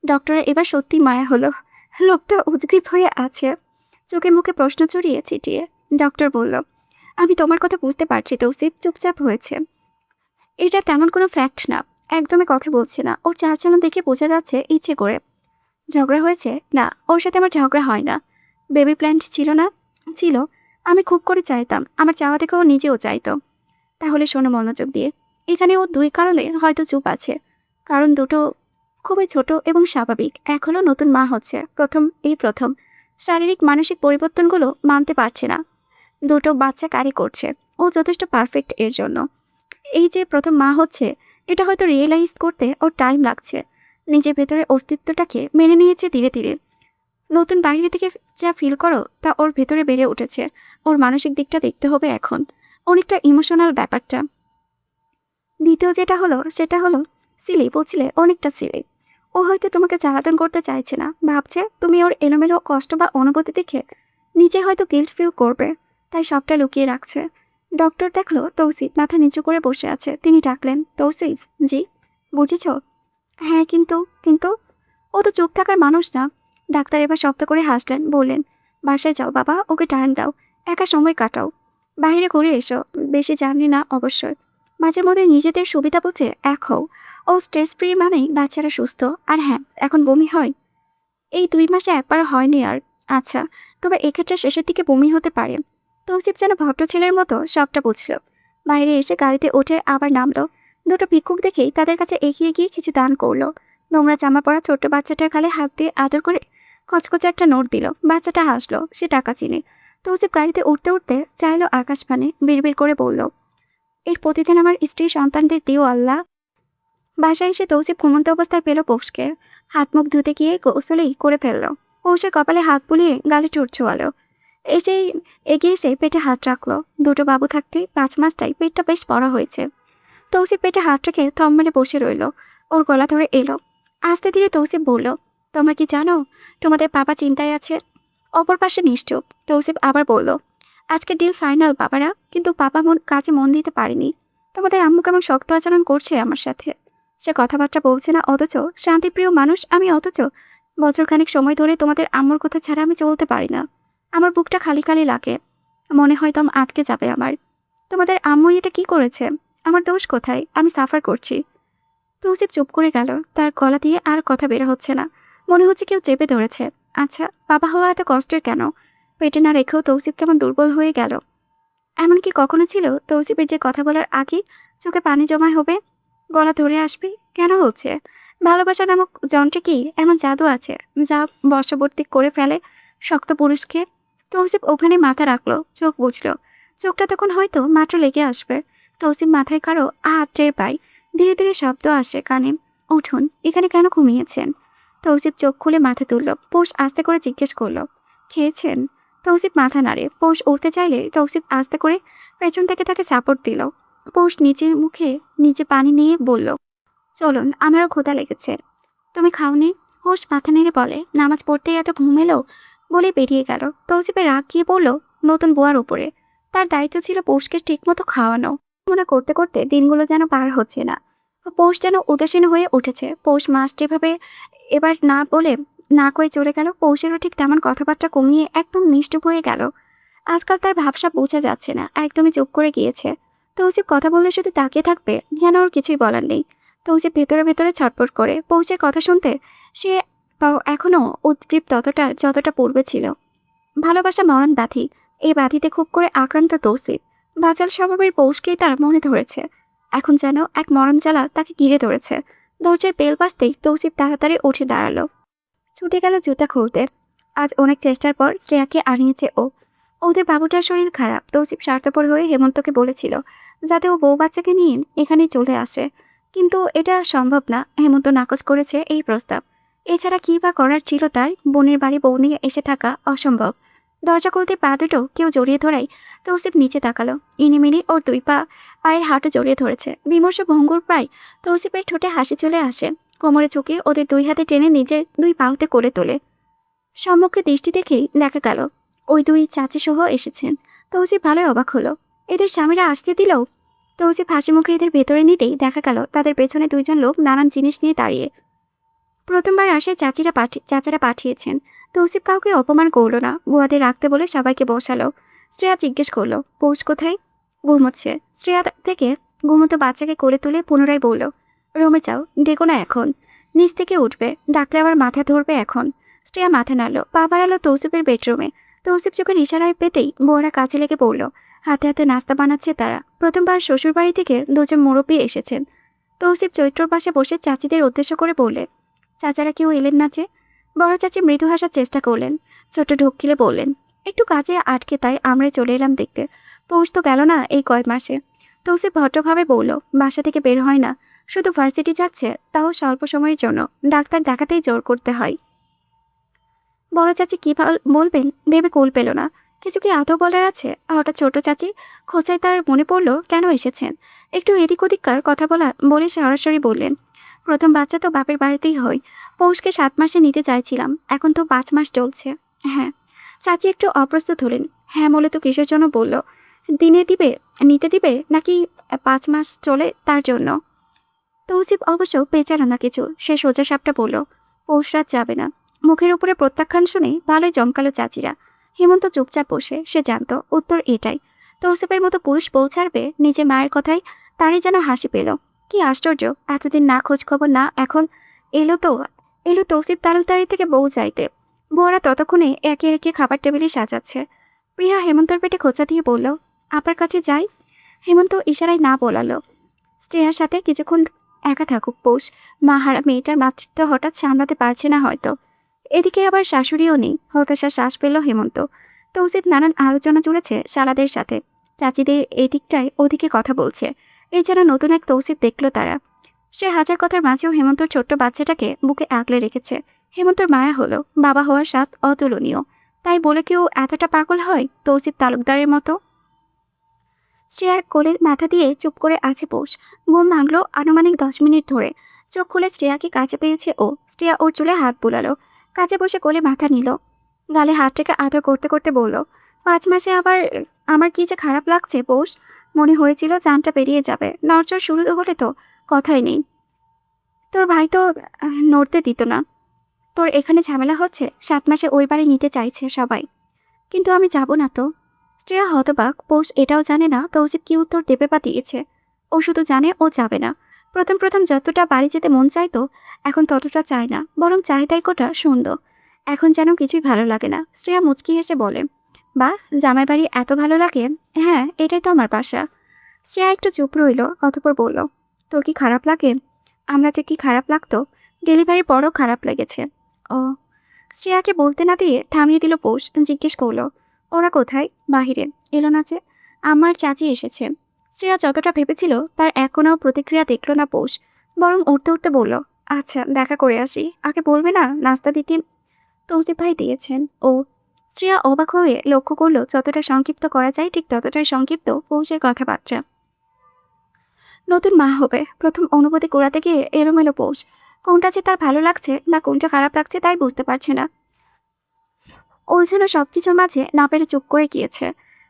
ডক্টরের এবার সত্যি মায়া হলো। লোকটা উদ্গ্রীব হয়ে আছে, চোখে মুখে প্রশ্ন চড়িয়ে ছিটিয়ে। ডক্টর বলল, আমি তোমার কথা বুঝতে পারছি তৌসিফ, চুপচাপ হয়েছে। এটা তেমন কোনো ফ্যাক্ট না। একদমই কথা বলছে না, ওর চালচলন দেখে বোঝা যাচ্ছে ইচ্ছে করে। ঝগড়া হয়েছে? না, ওর সাথে আমার ঝগড়া হয় না। বেবি প্ল্যান্ট ছিল না? ছিল। আমি খুব করে চাইতাম, আমার চাওয়া দেখে ও নিজেও চাইতো। তাহলে শোনো মনোযোগ দিয়ে। এখানে ও দুই কারণে হয়তো চুপ আছে। কারণ দুটো খুবই ছোট এবং স্বাভাবিক। এক হলো নতুন মা হচ্ছে, প্রথম শারীরিক মানসিক পরিবর্তনগুলো মানতে পারছে না। দুটো বাচ্চা ক্যারি করছে, ও যথেষ্ট পারফেক্ট এর জন্য। এই যে প্রথম মা হচ্ছে, এটা হয়তো রিয়েলাইজ করতে ওর টাইম লাগছে। নিজের ভেতরে অস্তিত্বটাকে মেনে নিয়েছে ধীরে ধীরে। নতুন বাইরে থেকে যা ফিল করো তা ওর ভেতরে বেড়ে উঠেছে। ওর মানসিক দিকটা দেখতে হবে এখন, অনেকটা ইমোশনাল ব্যাপারটা। দ্বিতীয় যেটা হলো সেটা হলো সিলি, বুঝলে, অনেকটা সিলি। ও হয়তো তোমাকে জ্বালাতন করতে চাইছে না, ভাবছে তুমি ওর এলোমেলো কষ্ট বা অনুভূতি দেখে নিজে হয়তো গিল্ট ফিল করবে, তাই সবটা লুকিয়ে রাখছে। ডক্টর দেখলো তৌসিফ মাথা নিচু করে বসে আছে। তিনি ডাকলেন, তৌসিফ। জি। বুঝেছ? হ্যাঁ, কিন্তু কিন্তু ও তো চুপ থাকার মানুষ না। ডাক্তার এবার শব্দ করে হাসলেন, বললেন, বাসায় যাও বাবা, ওকে টাইম দাও, একা সময় কাটাও, বাইরে ঘুরে এসো। বেশি জানি না অবশ্যই, মাঝে মধ্যে নিজেদের সুবিধা বুঝে এক হও। ও স্ট্রেস ফ্রি মানেই বাচ্চারা সুস্থ। আর হ্যাঁ, এখন বমি হয়? এই 2 মাসে একবার হয়নি আর। আচ্ছা, তবে এক্ষেত্রে শেষের দিকে বমি হতে পারে। তৌসিফ যেন ভদ্র ছেলের মতো সবটা বুঝল। বাইরে এসে গাড়িতে উঠে আবার নামলো। দুটো ভিক্ষুক দেখেই তাদের কাছে এগিয়ে গিয়ে কিছু দান করলো। নোংরা জামা পরা ছোট্ট বাচ্চাটার গালে হাত দিয়ে আদর করে কচকচে একটা নোট দিল। বাচ্চাটা হাসলো, সে টাকা চিনে। তৌসিফ গাড়িতে উঠতে উঠতে চাইলো আকাশবাণী, বিড়বিড় করে বলল, এর প্রতিদিন আমার স্ত্রী সন্তানদের দিও আল্লাহ। বাসায় এসে তৌসিফ ঘুমন্ত অবস্থায় পেল পৌষকে। হাত মুখ ধুতে গিয়ে গোসলেই করে ফেললো। পৌষের কপালে হাত বুলিয়ে গালে ঠোঁট ছোয়ালো। এসেই এগিয়ে এসে পেটে হাত রাখলো। দুটো বাবু থাকতে 5 মাসটাই পেটটা বেশ বড় হয়েছে। তৌসিফ পেটে হাত রেখে থম মেরে বসে রইল। ওর গলা ধরে এলো। আস্তে ধীরে তৌসিফ বলল, তোমরা কি জানো তোমাদের বাবা চিন্তায় আছে? অপর পাশে নিশ্চুপ। তৌসিফ আবার বলল, আজকে ডিল ফাইনাল বাবারা, কিন্তু পাপা কাজে মন দিতে পারেনি। তোমাদের আম্মু কেমন শক্ত আচরণ করছে আমার সাথে। সে কথাবার্তা বলছে না, অথচ শান্তিপ্রিয় মানুষ আমি, অথচ বছরখানেক সময় ধরে তোমাদের আম্মুর কথা ছাড়া আমি চলতে পারি না। আমার বুকটা খালি খালি লাগে, মনে হয় দম আটকে যাবে আমার। তোমাদের আম্মু এটা কি করেছে? আমার দোষ কোথায়? আমি সাফার করছি। তৌসিফ চুপ করে গেল। তার গলা দিয়ে আর কথা বের হচ্ছে না, মনে হচ্ছে কেউ চেপে ধরেছে। আচ্ছা, বাবা হওয়া এত কষ্টের কেন? পেটে না রেখেও তৌসিফ কেমন দুর্বল হয়ে গেল। এমনকি কখনো ছিল তৌসিফের যে কথা বলার আগে চোখে পানি জমা হবে, গলা ধরে আসবে? কেন হচ্ছে? ভালোবাসা নামক যন্ত্রে কি এমন জাদু আছে যা বশবর্তী করে ফেলে শক্ত পুরুষকে? তৌসিফ ওখানে মাথা রাখলো, চোখ বুঝলো। চোখটা তখন হয়তো মাত্র লেগে আসবে। তৌসিফ মাথায় কারো হাত টের পায়। ধীরে ধীরে শব্দ আসে কানে, উঠুন, এখানে কেন ঘুমিয়েছেন? তৌসিফ চোখ খুলে মাথা তুলল। পৌষ আস্তে করে জিজ্ঞেস করলো, খেয়েছেন? তৌসিফ মাথা নাড়ে। পৌষ উঠতে চাইলে তৌসিফ আস্তে করে পেছন থেকে তাকে সাপোর্ট দিল। পৌষ নিচের মুখে নিচে পানি নিয়ে বলল, চলুন, আমারও ক্ষুধা লেগেছে। তুমি খাওনি? হোস মাথা নেড়ে বলে, নামাজ পড়তেই এত ঘুম এলো, বলে বেরিয়ে গেল। তৌসিফের রাগ গিয়ে পড়ল নতুন বুয়ার উপরে। তার দায়িত্ব ছিল পৌষকে ঠিকমতো খাওয়ানো। মনে করতে করতে দিনগুলো যেন পার হচ্ছে না। পৌষ যেন উদাসীন হয়ে উঠেছে। পৌষ মাস যেভাবে এবার না বলে না করে চলে গেল, পৌষেরও ঠিক তেমন কথাবার্তা কমিয়ে একদম নিষ্ঠুপ হয়ে গেল। আজকাল তার ভাবসা বোঝা যাচ্ছে না, একদমই চুপ করে গিয়েছে। তৌসিফ কথা বললে শুধু তাকিয়ে থাকবে, যেন ওর কিছুই বলার নেই। তৌসিফ ভেতরে ভেতরে ছটফট করে। পৌষের কথা শুনতে সে এখনো উদ্গ্রীব যতটা পূর্বে ছিল। ভালোবাসা মরণ ব্যাধি, এই ব্যাধিতে খুব করে আক্রান্ত তৌসিফ। বাচাল স্বভাবের পৌষকেই তার মনে ধরেছে। এখন যেন এক মরণ জ্বালা তাকে ঘিরে ধরেছে। দরজায় বেল বাজতেই তৌসিফ তাড়াতাড়ি উঠে দাঁড়ালো। ছুটে গেল জুতা খুলতে। আজ অনেক চেষ্টার পর শ্রেয়াকে আনিয়েছে ও। ওদের বাবুটার শরীর খারাপ। তৌসিফ স্বার্থপর হয়ে হেমন্তকে বলেছিল যাতে ও বউ বাচ্চাকে নিয়ে এখানেই চলে আসে, কিন্তু এটা সম্ভব না। হেমন্ত নাকচ করেছে এই প্রস্তাব। এছাড়া কী বা করার ছিল তার? বোনের বাড়ি বউ নিয়ে এসে থাকা অসম্ভব। দরজা খুলতে পা দুটো কেউ জড়িয়ে ধরাই তৌসিফ নিচে তাকালো। ইনিমিনি ওর দুই পায়ের হাঁটু জড়িয়ে ধরেছে। বিমর্ষ ভঙ্গুর প্রায় তৌসিফের ঠোঁটে হাসি চলে আসে। কোমরে ঝুঁকে ওদের দুই হাতে টেনে নিজের দুই পাউতে করে তোলে। সম্মুখে দৃষ্টি দেখেই দেখা গেল ওই দুই চাচি সহ এসেছেন। তৌসিফ ভালোই অবাক হলো। এদের স্বামীরা আসতে দিলেও তৌসিফ হাসি মুখে এদের ভেতরে নিতেই দেখা গেল তাদের পেছনে দুইজন লোক নানান জিনিস নিয়ে দাঁড়িয়ে। প্রথমবার আসায় চাচারা পাঠিয়েছেন। তৌসিফ কাউকে অপমান করলো না, বুয়াদের রাখতে বলে সবাইকে বসালো। শ্রেয়া জিজ্ঞেস করলো, পৌষ কোথায়? ঘুমোচ্ছে। শ্রেয়া থেকে ঘুমতো বাচ্চাকে কোলে তুলে পুনরায় বলল, রুমে যাও, ডেকো না এখন, নিচ থেকে উঠবে, ডাকলে আবার মাথা ধরবে এখন। শ্রেয়া মাথা নাড়ল, পা বাড়ালো তৌসিফের বেডরুমে। তৌসিফ চোখের ইশারায় পেতেই বউরা কাছে লেগে পড়ল। হাতে হাতে নাস্তা বানাচ্ছে তারা। প্রথমবার শ্বশুরবাড়ি থেকে দুজন মুরব্বী এসেছেন। তৌসিফ চৈত্রর পাশে বসে চাচিদের উদ্দেশ্য করে বললেন, চাচারা কেউ এলেন না যে? বড় চাচি মৃদু হাসার চেষ্টা করলেন, ছোট ঢোক গিলে বললেন, একটু কাজে আটকে তাই আমরা চলে এলাম দেখতে। পৌষ তো গেল না এই কয় মাসে। তৌসিফ ভদ্রভাবে বলল, বাসা থেকে বের হয় না, শুধু ভার্সিটি যাচ্ছে, তাও স্বল্প সময়ের জন্য, ডাক্তার দেখাতেই জোর করতে হয়। বড় চাচি কি বলবেন ভেবে কোল পেল না। কিছু কি আদৌ বলার আছে? হঠাৎ ছোট চাচি খোঁচায় তার মনে পড়ল কেন এসেছেন। একটু এদিক ওদিককার কথা বলে সরাসরি বললেন, প্রথম বাচ্চা তো বাপের বাড়িতেই হয়। পৌষকে 7 মাসে নিতে চাইছিলাম, এখন তো 5 মাস চলছে। হ্যাঁ। চাচি একটু অপ্রস্তুত হলেন। হ্যাঁ বলে তো কিসের জন্য বলল? নিতে দিবে নাকি 5 মাস চলে তার জন্য? তৌসিফ অবশ্য বেচারা না কিছু, সে সোজা সাপটা বলল, পৌষ রাত যাবে না। মুখের উপরে প্রত্যাখ্যান শুনে ভালোই জমকালো চাচিরা। হেমন্ত চুপচাপ বসে, সে জানত উত্তর এটাই। তৌসিফের মতো পুরুষ বউ ছাড়বে, নিজে মায়ের কথায় তারই যেন হাসি পেল। কি আশ্চর্য, এতদিন না খোঁজ খবর না, এখন এলো তৌসিফ তালুকদারি থেকে বউ চাইতে। বউরা ততক্ষণে একে একে খাবার টেবিলে সাজাচ্ছে। প্রিয়া হেমন্তর পেটে খোঁচা দিয়ে বলল, আপনার কাছে যাই। হেমন্ত ইশারায় না বলালো। শ্রেয়ার সাথে কিছুক্ষণ একা থাকুক পৌষ, মা হারা মেয়েটার মাতৃত্ব হঠাৎ সামলাতে পারছে না হয়তো। এদিকে আবার শাশুড়িও নেই। হতাশা শ্বাস পেল হেমন্ত। তৌসিফ নানান আলোচনা জুড়েছে শালাদের সাথে। চাচিদের এদিকটায় ওদিকে কথা বলছে। এই যেন নতুন এক তৌসিফ দেখল তারা। সে হাজার কথার মাঝেও হেমন্তর ছোট্ট বাচ্চাটাকে বুকে আগলে রেখেছে। হেমন্তর মায়া হলো, বাবা হওয়ার স্বাদ অতুলনীয়। তাই বলে কেউ এতটা পাগল হয় তৌসিফ তালুকদারের মতো? শ্রেয়ার কোলে মাথা দিয়ে চুপ করে আছে পৌষ। ঘুম ভাঙলো আনুমানিক 10 মিনিট ধরে। চোখ খুলে শ্রেয়াকে কাছে পেয়েছে ও। শ্রেয়া ওর চুলে হাত বুলালো, কাছে বসে কোলে মাথা নিল, গালে হাতটাকে আদর করতে করতে বলল, 5 মাসে আবার আমার কি যে খারাপ লাগছে পৌষ। মনে হয়েছিল চানটা পেরিয়ে যাবে, নড়চড় শুরু হলে তো কথাই নেই। তোর ভাই তো নড়তে দিত না। তোর এখানে ঝামেলা হচ্ছে, 7 মাসে ওই বাড়ি নিতে চাইছে সবাই, কিন্তু আমি যাব না তো। শ্রেয়া হতবাক। পৌষ এটাও জানে না তৌসিফ কি উত্তর দেবে বা দিয়েছে। ও শুধু জানে ও যাবে না। প্রথম প্রথম যতটা বাড়ি যেতে মন চাইতো, এখন ততটা চায় না, বরং চাহিদার কোটা সুন্দর। এখন যেন কিছুই ভালো লাগে না। শ্রেয়া মুচকি হেসে বলে, বা জামাই বাড়ি এত ভালো লাগে? হ্যাঁ, এটাই তো আমার বাসা। শ্রেয়া একটু চুপ রইল, অতঃপর বলল, তোর কি খারাপ লাগে? আমরা যে কি খারাপ লাগতো, ডেলিভারির পরও খারাপ লেগেছে। ও। শ্রেয়াকে বলতে না দিয়ে থামিয়ে দিল পৌষ। জিজ্ঞেস করলো, ওরা কোথায়? বাহিরে। এলো না যে? আমার চাচি এসেছে। শ্রেয়া যতটা ভেবেছিল তার এক কোনো প্রতিক্রিয়া দেখল না পৌষ, বরং উঠতে উঠতে বলল, আচ্ছা দেখা করে আসি, আগে বলবে না নাস্তা দিতে তৌসিফ ভাই দিয়েছেন ও। শ্রেয়া অবাক হয়ে লক্ষ্য করলো যতটা সংক্ষিপ্ত করা যায় ঠিক ততটাই সংক্ষিপ্ত পৌষের কথাবার্তা। নতুন মা হবে, প্রথম অনুভূতি কুড়াতে গিয়ে এলোমেলো পৌষ। কোনটা যে তার ভালো লাগছে না কোনটা খারাপ লাগছে তাই বুঝতে পারছে না। ও যেন সবকিছুর মাঝে না পেরে চুপ করে গিয়েছে।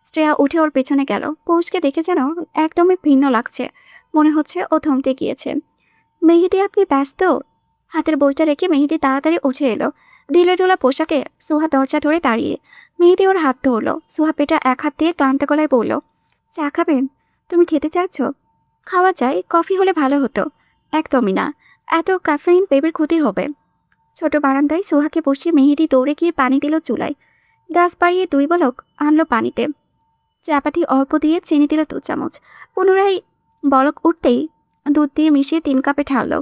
শ্রেয়া উঠে ওর পেছনে গেল। পৌষকে দেখে যেন একদমই ভিন্ন লাগছে। মনে হচ্ছে ও থমকে গিয়েছে। মেহেদি আপনি ব্যস্ত? হাতের বইটা রেখে মেহেদি তাড়াতাড়ি উঠে এলো। ঢিলেঢোলা পোশাকে সুহা দরজা ধরে দাঁড়িয়ে। মেহেদি ওর হাত ধরলো। সুহা পেটা এক হাত দিয়ে ক্লান্ত গলায় বলল, চা খাবেন? তুমি খেতে চাচ্ছ? খাওয়া যায়, কফি হলে ভালো হতো। একদমই না, এত ক্যাফেইন বেবির ক্ষতি হবে। ছোট বারান্দায় সোহাকে বসিয়ে মেহেদি দৌড়ে গিয়ে পানি দিল চুলায়। গ্যাস বাড়িয়ে 2 বলক আনলো পানিতে। চাপাতি অল্প দিয়ে চিনি দিল 2 চামচ। পুনরায় বলক উঠতেই দুধ দিয়ে মিশিয়ে 3 কাপে ঢাললো।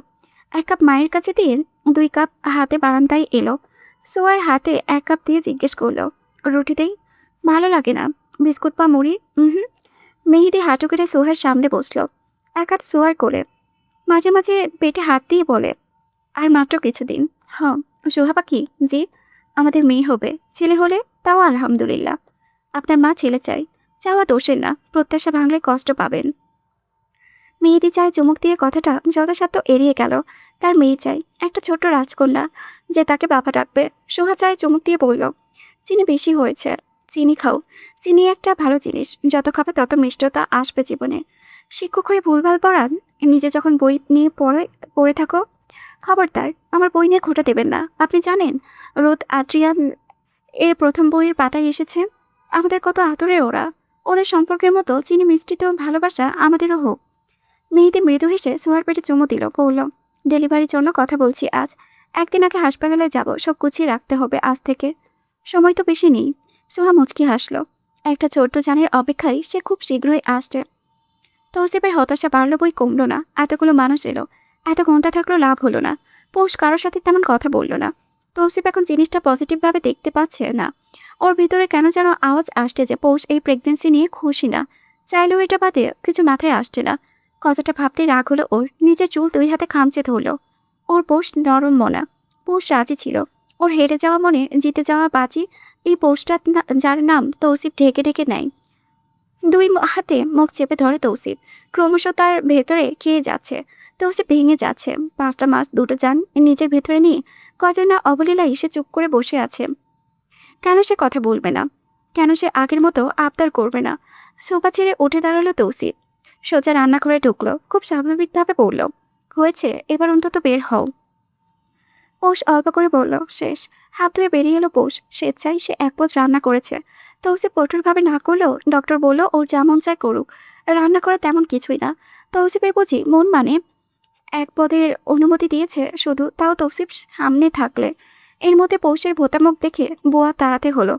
1 কাপ মায়ের কাছে দিয়ে 2 কাপ হাতে বারান্দায় এলো। সোয়ার হাতে 1 কাপ দিয়ে জিজ্ঞেস করলো, রুটি দেই? ভালো লাগে না। বিস্কুট বা মুড়ি? মেহেদি হাঁটু কেটে সোহার সামনে বসলো, 1 হাত সোয়ার করে। মাঝে মাঝে পেটে হাত দিয়ে বলে, আর মাত্র কিছুদিন। হ্যাঁ। সোহা পাখি, জি। আমাদের মেয়ে হবে, ছেলে হলে তাও আলহামদুলিল্লাহ। আপনার মা ছেলে চাই, চাওয়া দোষের না, প্রত্যাশা ভাঙলে কষ্ট পাবেন। মেহেদি চায় চুমুক দিয়ে কথাটা যথাসাধ্য এড়িয়ে গেল। তার মেয়ে চাই, একটা ছোট্ট রাজকন্যা, যে তাকে বাবা ডাকবে। সোহা চায় চুমুক দিয়ে বলল, চিনি বেশি হয়েছে, চিনি খাও। চিনি একটা ভালো জিনিস, যত খাবে তত মিষ্টতা আসবে জীবনে। শিক্ষক হয়ে ভুলভাল পড়ান, নিজে যখন বই নিয়ে পড়ে থাকো। খবরদার আমার বই নিয়ে খোঁটা দেবেন না। আপনি জানেন রোদ আদ্রিয়ান এর প্রথম বইয়ের পাতায় এসেছে, আমাদের কত আদরে ওরা। ওদের সম্পর্কের মতো চিনি মিষ্টি তো ভালোবাসা আমাদেরও হোক। মেহেদি মৃদু হেসে সোহার পেটে চুমু দিল, বলল, ডেলিভারির জন্য কথা বলছি আজ। একদিন আগে হাসপাতালে যাব, সব গুছিয়ে রাখতে হবে আজ থেকে। সময় তো বেশি নেই। সোহা মুচকি হাসলো। একটা ছোট্ট জানের অপেক্ষায় সে খুব শীঘ্রই আসছে। তৌসিফের হতাশা বাড়লো বই কমলো না। এতগুলো মানুষ এলো, এত ঘন্টা থাকলো, লাভ হলো না। পৌষ কারোর সাথে তেমন কথা বললো না। তৌসিফ এখন জিনিসটা পজিটিভভাবে দেখতে পাচ্ছে না। ওর ভিতরে কেন যেন আওয়াজ আসছে যে পৌষ এই প্রেগনেন্সি নিয়ে খুশি না। চাইলেও এটা বাদে কিছু মাথায় আসছে না। কথাটা ভাবতেই রাগ হলো ওর। নিজের চুল 2 হাতে খামচে ধরলো। ওর পৌষ নরম মনা। পৌষ রাজি ছিল। ওর হেরে যাওয়া মনে জিতে যাওয়া বাজি। এই পৌষটা যার নাম তৌসিফ ঢেকে ঢেকে নেয়। 2 হাতে মুখ চেপে ধরে তৌসিফ। ক্রমশ তার ভেতরে খেয়ে যাচ্ছে। তৌসিফ ভেঙে যাচ্ছে। 5টা মাস 2টো জান নিজের ভেতরে নিয়ে কতদিন না অবলীলায় সে চুপ করে বসে আছে। কেন সে কথা বলবে না? কেন সে আগের মতো আবদার করবে না? সোফা ছেড়ে উঠে দাঁড়ালো তৌসিফ। সোজা রান্নাঘরে ঢুকলো। খুব স্বাভাবিকভাবে বলল, হয়েছে, এবার অন্তত বের হও। পৌষ অল্প করে বলল, শেষ। হাত ধুয়ে বেরিয়ে এলো পৌষ। স্বেচ্ছায় সে এক পদ রান্না করেছে। তৌসিফ কঠোরভাবে না করলেও ডক্টর বলল ওর যেমন চায় করুক। রান্না করা তেমন কিছুই না। তৌসিফের বুঝি মন মানে এক পদের অনুমতি দিয়েছে শুধু, তাও তৌসিফ সামনে থাকলে। এর মধ্যে পৌষের ভোতামুখ দেখে বোয়া তাড়াতে হলো।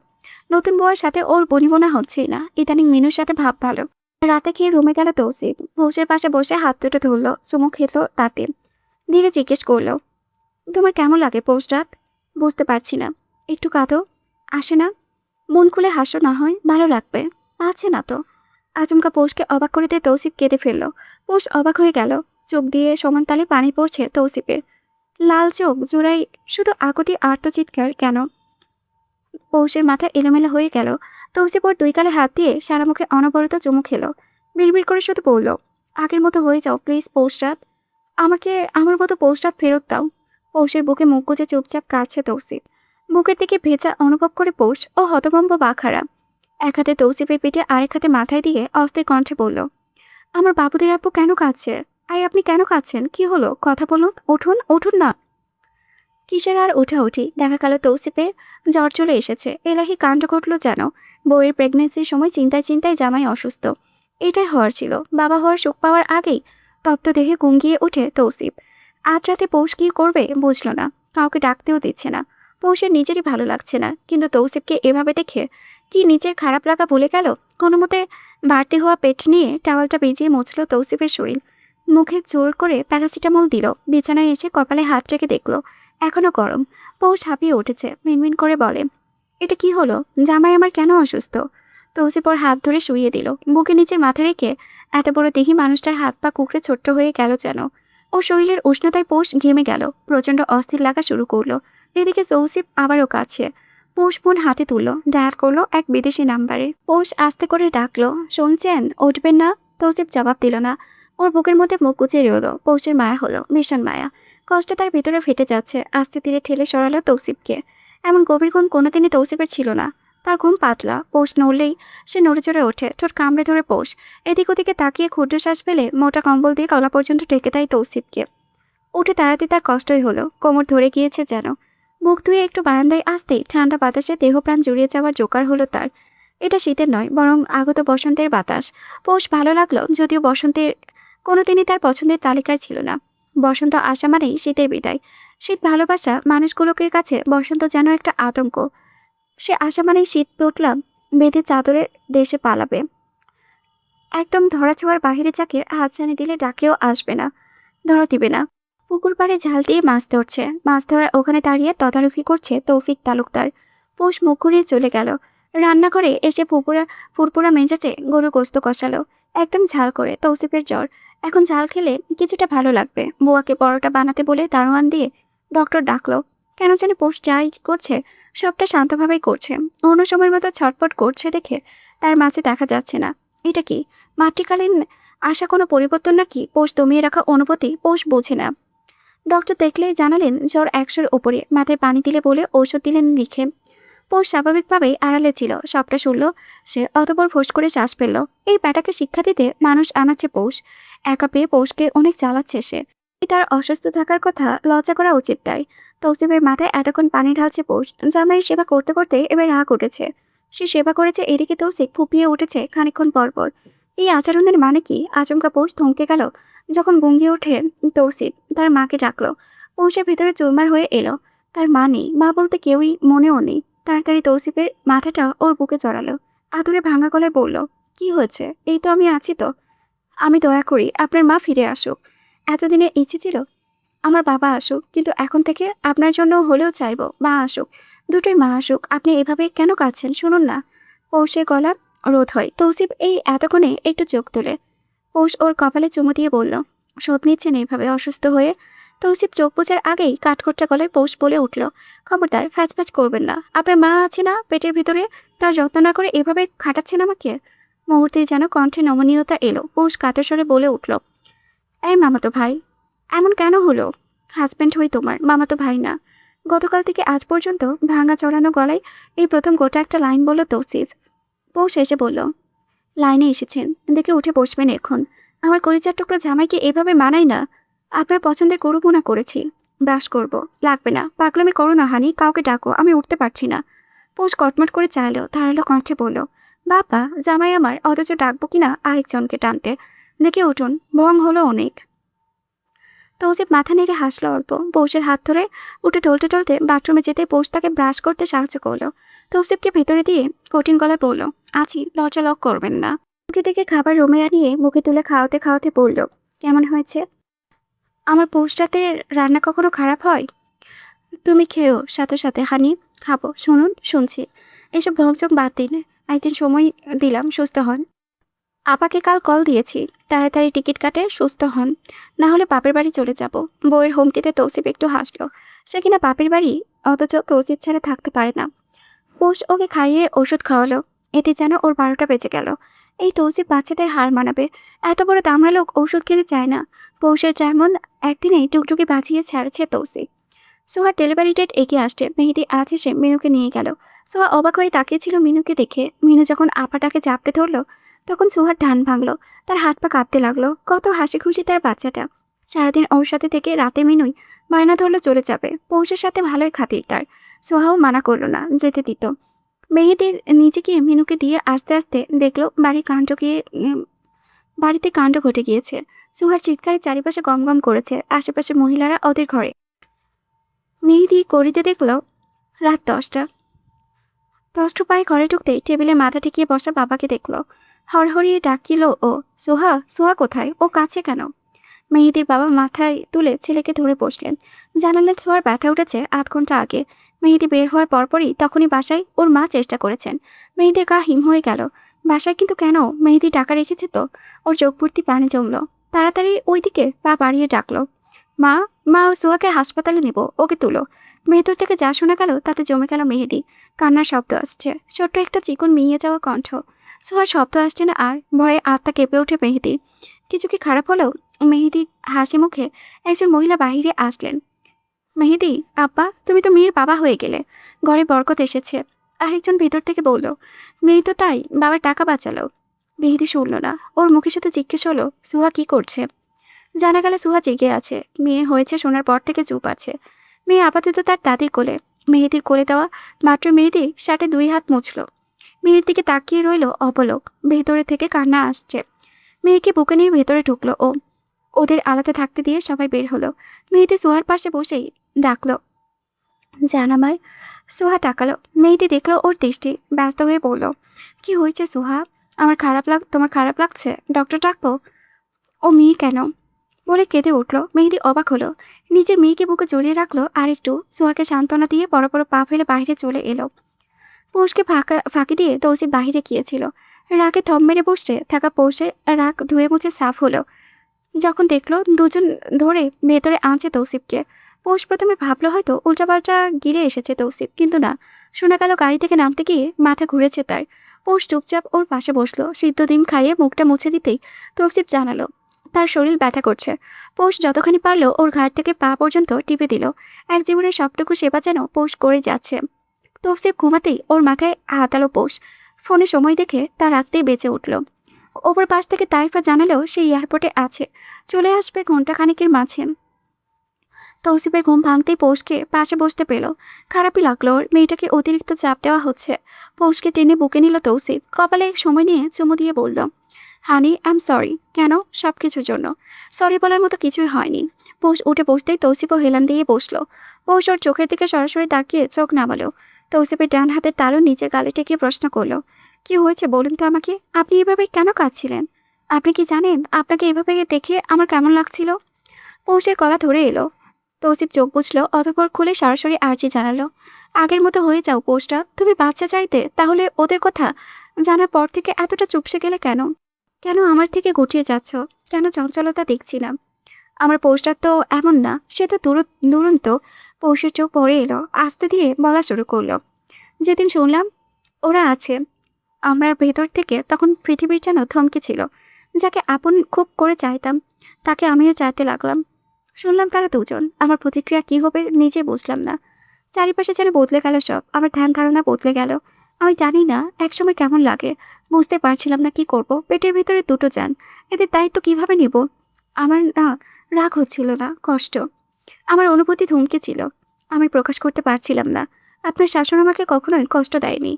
নতুন বোয়ার সাথে ওর বনিবনা হচ্ছেই না। ইদানিং মিনুর সাথে ভাব ভালো। রাতে খেয়ে রুমে গেল তৌসিফ। পৌষের পাশে বসে হাত দুটো ধরলো, চুমু খেত তাতে। ধীরে জিজ্ঞেস করলো, তোমার কেমন লাগে পৌষ রাত? বুঝতে পারছি না। একটু কাঁদো। আসে না? মন খুলে হাসো না হয়, ভালো লাগবে। আছে না তো। আচমকা পৌষকে অবাক করে দিয়ে তৌসিফ কেঁদে ফেলল। পৌষ অবাক হয়ে গেল। চোখ দিয়ে সমান তালে পানি পড়ছে তৌসিফের। লাল চোখ জোড়াই শুধু আকুতি আর্তচিৎকার কেন। পৌষের মাথা এলোমেলো হয়ে গেল। তৌসিফ ওর 2 গালে হাত দিয়ে সারা মুখে অনবরত চুমু খেলো। বিড়বিড় করে শুধু বলল, আগের মতো হয়ে যাও প্লিজ পৌষ রাত। আমাকে আমার মতো পৌষ রাত ফেরত দাও। পৌষের বুকে মুখ গুজে চুপচাপ কাঁদছে তৌসিফ। বুকের দিকে ভেজা অনুভব করে পৌষ ও হতভম্ব বাখারা। এক হাতে তৌসিফের পিঠে আরেক হাতে মাথায় দিয়ে অস্থির কণ্ঠে বলল, আমার বাবুদের আপু কেন কাঁদছে? আপনি কেন কাঁদছেন? কি হলো? কথা বলুন। উঠুন, উঠুন না। কিসের আর উঠি দেখা গেল তৌসিফের জ্বর চলে এসেছে। এলাহি কাণ্ড ঘটলো যেন। বউয়ের প্রেগনেন্সির সময় চিন্তায় চিন্তায় জামাই অসুস্থ। এটাই হওয়ার ছিল। বাবা হওয়ার সুখ পাওয়ার আগেই তপ্ত দেহে গুঙ্গিয়ে ওঠে তৌসিফ। আজ রাতে পৌষ কি করবে বুঝল না। কাউকে ডাকতেও দিচ্ছে না। পৌষের নিজেরই ভালো লাগছে না, কিন্তু তৌসিফকে এভাবে দেখে কি নিজের খারাপ লাগা ভুলে গেল। কোনো মতে বাড়তি হওয়া পেট নিয়ে টাওয়ালটা ভিজিয়ে মুছল তৌসিফের শরীর। মুখে জোর করে প্যারাসিটামল দিল। বিছানায় এসে কপালে হাত রেখে দেখল এখনো গরম। পৌষ হাঁপিয়ে উঠেছে। মিনমিন করে বলে, এটা কি হলো? জামাই আমার কেন অসুস্থ? তৌসিফ ওর হাত ধরে শুইয়ে দিল। বুকে নিচের মাথা রেখে এত বড় দেহি মানুষটার হাত পা কুকড়ে ছোট্ট হয়ে গেল যেন। ওর শরীরের উষ্ণতায় পৌষ ঘেমে গেল। প্রচণ্ড অস্থির লাগা শুরু করলো। এদিকে তৌসিফ আবারও কাছে। পৌষ ফোন হাতে তুললো, ডায়াল করলো এক বিদেশি নাম্বারে। পৌষ আস্তে করে ডাকলো, শুনছেন? উঠবেন না? তৌসিফ জবাব দিল না। ওর বুকের মধ্যে মুখ গুছিয়ে রইল। পৌষের মায়া হলো, ভীষণ মায়া। কষ্টে তার ভিতরে ফেটে যাচ্ছে। আস্তে ধীরে ঠেলে সরালো তৌসিফকে। এমন গভীর ঘুম কোনোদিনই তৌসিফের ছিল না। তার ঘুম পাতলা। পৌষ নড়লেই সে নড়ে চড়ে ওঠে, ঠোঁট কামড়ে ধরে পৌষ। এদিক ওদিকে তাকিয়ে ক্ষুদ্র শ্বাস ফেলে মোটা কম্বল দিয়ে গলা পর্যন্ত ঢেকে দেয় তৌসিফকে। উঠে দাঁড়াতে তার কষ্টই হলো। কোমর ধরে গিয়েছে যেন। মুখ ধুয়ে একটু বারান্দায় আসতেই ঠান্ডা বাতাসে দেহপ্রাণ জুড়িয়ে যাওয়ার জোগাড় হলো তার। এটা শীতের নয়, বরং আগত বসন্তের বাতাস। পৌষ ভালো লাগলো, যদিও বসন্তের কোনোদিনই তার পছন্দের তালিকায় ছিল না। বসন্ত আসা মানেই শীতের বিদায়। শীত ভালোবাসা মানুষগুলোকের কাছে বসন্ত যেন একটা আতঙ্ক। সে আসা মানেই শীত পটলাম বেঁধে চাদরে দেশে পালাবে। একদম ধরাছোঁয়ার বাহিরে যাকে হাতছানি দিলে ডাকেও আসবে না, ধরা দিবে না। পুকুর পাড়ে ঝাল দিয়ে মাছ ধরছে। মাছ ধরার ওখানে দাঁড়িয়ে তদারকি করছে তৌফিক তালুকদার। পৌষ মুখ ঘুরিয়ে চলে গেল। রান্নাঘরে এসে ফুরপুরা মেজাজে গরু গোস্ত কষালো, একদম ঝাল করে। তৌসিফের জ্বর, এখন ঝাল খেলে কিছুটা ভালো লাগবে। বুয়াকে পরোটা বানাতে বলে দারোয়ান দিয়ে ডক্টর ডাকলো। কেন জানি পৌষ যাই করছে সবটা শান্তভাবেই করছে। অন্য সময়ের মতো ছটপট করছে দেখে তার মাঝে দেখা যাচ্ছে না। এটা কি মাতৃকালীন আসা কোনো পরিবর্তন নাকি পৌষ দমিয়ে রাখা অনুভূতি? পৌষ বোঝে না। ডক্টর দেখলেই জানালেন জ্বর 100-র ওপরে। মাথায় পানি দিলে বলে ঔষধ দিলেন লিখে। পৌষ স্বাভাবিকভাবেই আড়ালে ছিল, সবটা শুনল সে। অতঃপর ফোঁস করে শ্বাস ফেলল। এই ব্যাটাকে শিক্ষা দিতে মানুষ আনাচ্ছে পৌষ। একা পেয়ে পৌষকে অনেক জ্বালাচ্ছে সে। তার অসুস্থ থাকার কথা লজ্জা করা উচিত তাই। তৌসিফের মাথায় এতক্ষণ পানি ঢালছে পৌষ। জামাইয়ের সেবা করতে করতে এবার রাগ উঠেছে। সে সেবা করেছে, এদিকে তৌসিফ ফুপিয়ে উঠেছে খানিকক্ষণ পরপর। এই আচরণের মানে কি? আচমকা পৌষ থমকে গেল যখন গুঙ্গিয়ে ওঠে তৌসিফ। তার মাকে ডাকলো। পৌষের ভিতরে চুরমার হয়ে এলো। তার মা নেই, মা বলতে কেউই মনেও নেই। তাড়াতাড়ি তৌসিফের মাথাটা ওর বুকে চড়ালো। আদুরে ভাঙা গলায় বলল, কি হয়েছে? এই তো আমি আছি তো। আমি দয়া করি আপনার মা ফিরে আসুক। এতদিনের ইচ্ছে ছিল আমার বাবা আসুক, কিন্তু এখন থেকে আপনার জন্য হলেও চাইবো মা আসুক। দুটোই মা আসুক। আপনি এভাবে কেন কাঁদছেন? শুনুন না। পৌষের গলা রোধ হয়। তৌসিফ এই এতক্ষণে একটু চোখ তোলে। পৌষ ওর কপালে চুমু দিয়ে বলল, শোধ নিচ্ছেন এইভাবে অসুস্থ হয়ে? তৌসিফ চোখ বোঝার আগেই কাঠখোট্টা গলায় পৌষ বলে উঠল, খবরদার ফ্যাচ ফ্যাচ করবেন না। আপনার মা আছে না পেটের ভিতরে? তার যত্ন না করে এভাবে খাটাচ্ছেন আমাকে? মুহূর্তেই যেন কণ্ঠে নমনীয়তা এলো। পৌষ কাতর স্বরে বলে উঠল, এই মামাতো ভাই, এমন কেন হলো? হাজব্যান্ড হই তোমার, মামাতো ভাই না। গতকাল থেকে আজ পর্যন্ত ভাঙা চড়ানো গলায় এই প্রথম গোটা একটা লাইন বলল তৌসিফ। পৌষ এসে বলল, লাইনে এসেছেন দেখে উঠে বসবেন এখন। আমার কলিজার টুকরো জামাইকে এভাবে মানাই না। আপনার পছন্দের গরুবোনা করেছি, ব্রাশ করব। লাগবে না, পাগলামি করো না হানি, কাউকে ডাকো, আমি উঠতে পারছি না। পৌষ কটমট করে চাইলো, ধারালো কণ্ঠে বলল, বাবা জামাই আমার, অথচ ডাকবো কিনা আরেকজনকে টানতে। দেখে উঠুন, ভং হলো অনেক। তৌসিফ মাথা নেড়ে হাসলো অল্প। পৌষের হাত ধরে উঠে টলতে টলতে বাথরুমে যেতে পৌষ তাকে ব্রাশ করতে সাহায্য করলো। তৌসিফকে ভেতরে দিয়ে কঠিন গলায় বলল, আছি, দরজা লক করবেন না। মুখে ডেকে খাবার রুমে আনিয়ে মুখে তুলে খাওয়াতে খাওয়াতে বলল, কেমন হয়েছে? আমার পৌষ রাতের রান্না কখনো খারাপ হয়? তুমি খেয়েও সাথে সাথে হানি। খাবো, শুনুন, শুনছি। এসব ভংচং বাদ দিন। একদিন সময় দিলাম, সুস্থ হন। আপাকে কাল কল দিয়েছি, তাড়াতাড়ি টিকিট কাটে সুস্থ হন, না হলে বাপের বাড়ি চলে যাব। বউয়ের হুমকিতে তৌসিফ একটু হাসলো। সে কিনা বাপের বাড়ি, অথচ তৌসিফ ছাড়া থাকতে পারে না। পৌষ ওকে খাইয়ে ওষুধ খাওয়ালো। এতে যেন ওর 12টা বেজে গেল। এই তৌসিফ বাচ্চাদের হার মানাবে। এত বড় দামড়া লোক ওষুধ খেতে চায় না। পৌষের যেমন একদিনেই টুকটুকি বাঁচিয়ে ছাড়ছে তৌসিফ। সোহার ডেলিভারি ডেট এগিয়ে আসছে। মেহেদি আজ এসে মিনুকে নিয়ে গেল। সোহা অবাক হয়ে তাকিয়েছিল মিনুকে দেখে। মিনু যখন আপাটাকে চাপড়ে ধরলো তখন সোহার ঢান ভাঙলো। তার হাত পা কাঁপতে লাগলো। কত হাসি খুশি তার বাচ্চাটা। সারাদিন ওর সাথে থেকে রাতে মিনুই বায়না ধরলো চলে যাবে। পৌষের সাথে ভালোই খাতির তার। সোহাও মানা করলো না, যেতে দিত। মেহেদি নিচে গিয়ে মিনুকে দিয়ে আস্তে আস্তে দেখলো বাড়িতে কাণ্ড ঘটে গিয়েছে। সোহার চিৎকারে চারিপাশে গমগম করেছে আশেপাশে মহিলারা ওদের ঘরে। মেহেদি করিতে দেখলো রাত 10টা। তষ্ট পায়ে ঘরে ঢুকতেই টেবিলে মাথা ঠেকিয়ে বসা বাবাকে দেখলো। হড়হড়িয়ে ডাকিল ও, সোহা, সোহা কোথায়? ও কাছে কেন? মেহেদির বাবা মাথায় তুলে ছেলেকে ধরে বসলেন। জানালেন সোহার ব্যথা উঠেছে 8 ঘন্টা আগে। মেহেদি বের হওয়ার পরপরই তখনই বাসায় ওর মা চেষ্টা করেছেন। মেহেদির গা হিম হয়ে গেল। বাসায় কিন্তু কেন? মেহেদি টাকা রেখেছে তো। ওর চোখ ভর্তি পানি জমলো। তাড়াতাড়ি ওইদিকে পা বাড়িয়ে ডাকলো, মা, মা, ও সোহাকে হাসপাতালে নেব, ওকে তুলো। ভেতর থেকে যা শোনা গেল তাতে জমে গেল মেহেদি। কান্নার শব্দ আসছে, ছোট্ট একটা চিকন মিয়ে যাওয়া কণ্ঠ। সোহার শব্দ আসছে না আর। ভয়ে আত্মা কেঁপে ওঠে মেহেদির। কিছু কি খারাপ হলো? মেহেদি হাসি মুখে একজন মহিলা বাহিরে আসলেন। মেহেদি, আব্বা, তুমি তো মেয়ের বাবা হয়ে গেলে। ঘরে বরকত এসেছে। আরেকজন ভেতর থেকে বলল, মেয়ে তো তাই, বাবার টাকা বাঁচালো। মেহেদি শুনল না। ওর মুখে শুধু জিজ্ঞেস হলো, সোহা কি করছে? জানা গেল সোহা জেগে আছে। মেয়ে হয়েছে শোনার পর থেকে চুপ আছে। মেয়ে আপাতত তার দাদির কোলে। মেহেদির কোলে দেওয়া মাত্র মেহেদির শার্টে 2 হাত মুছল। মেয়ের দিকে তাকিয়ে রইল অপলক। ভেতরে থেকে কান্না আসছে। মেয়েকে বুকে নিয়ে ভেতরে ঢুকলো ও। ওদের আলাদা থাকতে দিয়ে সবাই বের হলো। মেহেদি সোহার পাশে বসেই ডাকলো, জান আমার। সোহা তাকালো। মেহেদি দেখলো ওর দৃষ্টি। ব্যস্ত হয়ে বলল, কি হয়েছে সোহা? তোমার খারাপ লাগছে? ডক্টর ডাকবো? ও মেয়ে কেন বলে কেঁদে উঠল। মেহেদি অবাক হলো। নিজের মেয়েকে বুকে জড়িয়ে রাখলো আর একটু সোহাকে সান্ত্বনা দিয়ে বড় বড় পা ফেলে বাইরে চলে এলো। পৌষকে ফাঁকি দিয়ে তৌসিফ বাহিরে গিয়েছিল। রাগে থম মেরে বসে থাকা পৌষের রাগ ধুয়ে মুছে সাফ হলো যখন দেখলো দুজন ধরে ভেতরে আনছে তৌসিফকে। পৌষ প্রথমে ভাবলো হয়তো উল্টাপাল্টা গিলে এসেছে তৌসিফ, কিন্তু না। শোনা গেল গাড়ি থেকে নামতে গিয়ে মাথা ঘুরেছে তার। পৌষ চুপচাপ ওর পাশে বসলো। সিদ্ধ ডিম খাইয়ে মুখটা মুছে দিতেই তৌসিফ জানালো তার শরীর ব্যথা করছে। পৌষ যতখানি পারলো ওর ঘাট থেকে পা পর্যন্ত টিপে দিল। এক জীবনের সবটুকু সেবা যেন পৌষ করে যাচ্ছে। তৌসিফ ঘুমাতেই ওর মাথায় হাতালো পোষ। ফোনে সময় দেখে তা রাখতেই বেঁচে উঠল। ওপর পাশ থেকে তাইফা জানালেও সে এয়ারপোর্টে আছে, চলে আসবে ঘন্টাখানেকের মাঝে। তৌসিফের ঘুম ভাঙতেই পৌষকে পাশে বসতে পেল। খারাপই লাগলো ওর, মেয়েটাকে অতিরিক্ত চাপ দেওয়া হচ্ছে। পৌষকে টেনে বুকে নিল তৌসিফ, কপালে সময় নিয়ে চুমু দিয়ে বলল, হানি আই এম সরি। কেন? সব কিছুর জন্য সরি বলার মতো কিছুই হয়নি। পৌষ উঠে বসতেই তৌসিফও হেলান দিয়ে বসলো। পৌষ ওর চোখের দিকে সরাসরি তাকিয়ে চোখ নামালো। তৌসিফের ডান হাতের তালু নিচের গালে টেকিয়ে প্রশ্ন করলো, কি হয়েছে বলুন তো আমাকে? আপনি এভাবে কেন কাঁদছিলেন? আপনি কি জানেন আপনাকে এভাবে দেখে আমার কেমন লাগছিল? পৌষের গলা ধরে এলো। তৌসিফ চোখ বুঝলো, অতঃপর খুলে সরাসরি আর্জি জানালো, আগের মতো হয়ে যাও পৌষটা। তুমি বাচ্চা চাইতে, তাহলে ওদের কথা জানার পর থেকে এতটা চুপসে গেলে কেন? কেন আমার থেকে গুটিয়ে যাচ্ছ? কেন চঞ্চলতা দেখছি না? আমার পৌষটা তো এমন না, সে তো দুরন্ত। পৌষের চোখ পড়ে এলো, আস্তে ধীরে বলা শুরু করলো, যেদিন শুনলাম ওরা আছে আমার ভেতর থেকে, তখন পৃথিবীর যেন থমকে ছিল। যাকে আপন খুব করে চাইতাম, তাকে আমিও চাইতে লাগলাম। শুনলাম তারা দুজন, আমার প্রতিক্রিয়া কি হবে নিজে বুঝলাম না। চারিপাশে যেন বদলে গেল সব, আমার ধ্যান ধারণা বদলে গেল। আমি জানি না একসময় কেমন লাগে, বুঝতে পারছিলাম না কি করব। পেটের ভিতরে দুটো যান, এদের দায়িত্ব কিভাবে নিব? আমার না রাগ হচ্ছিল না, কষ্ট। আমার অনুভূতি থমকে ছিল, আমি প্রকাশ করতে পারছিলাম না। আপনার শাসন আমাকে কখনোই কষ্ট দেয়নি।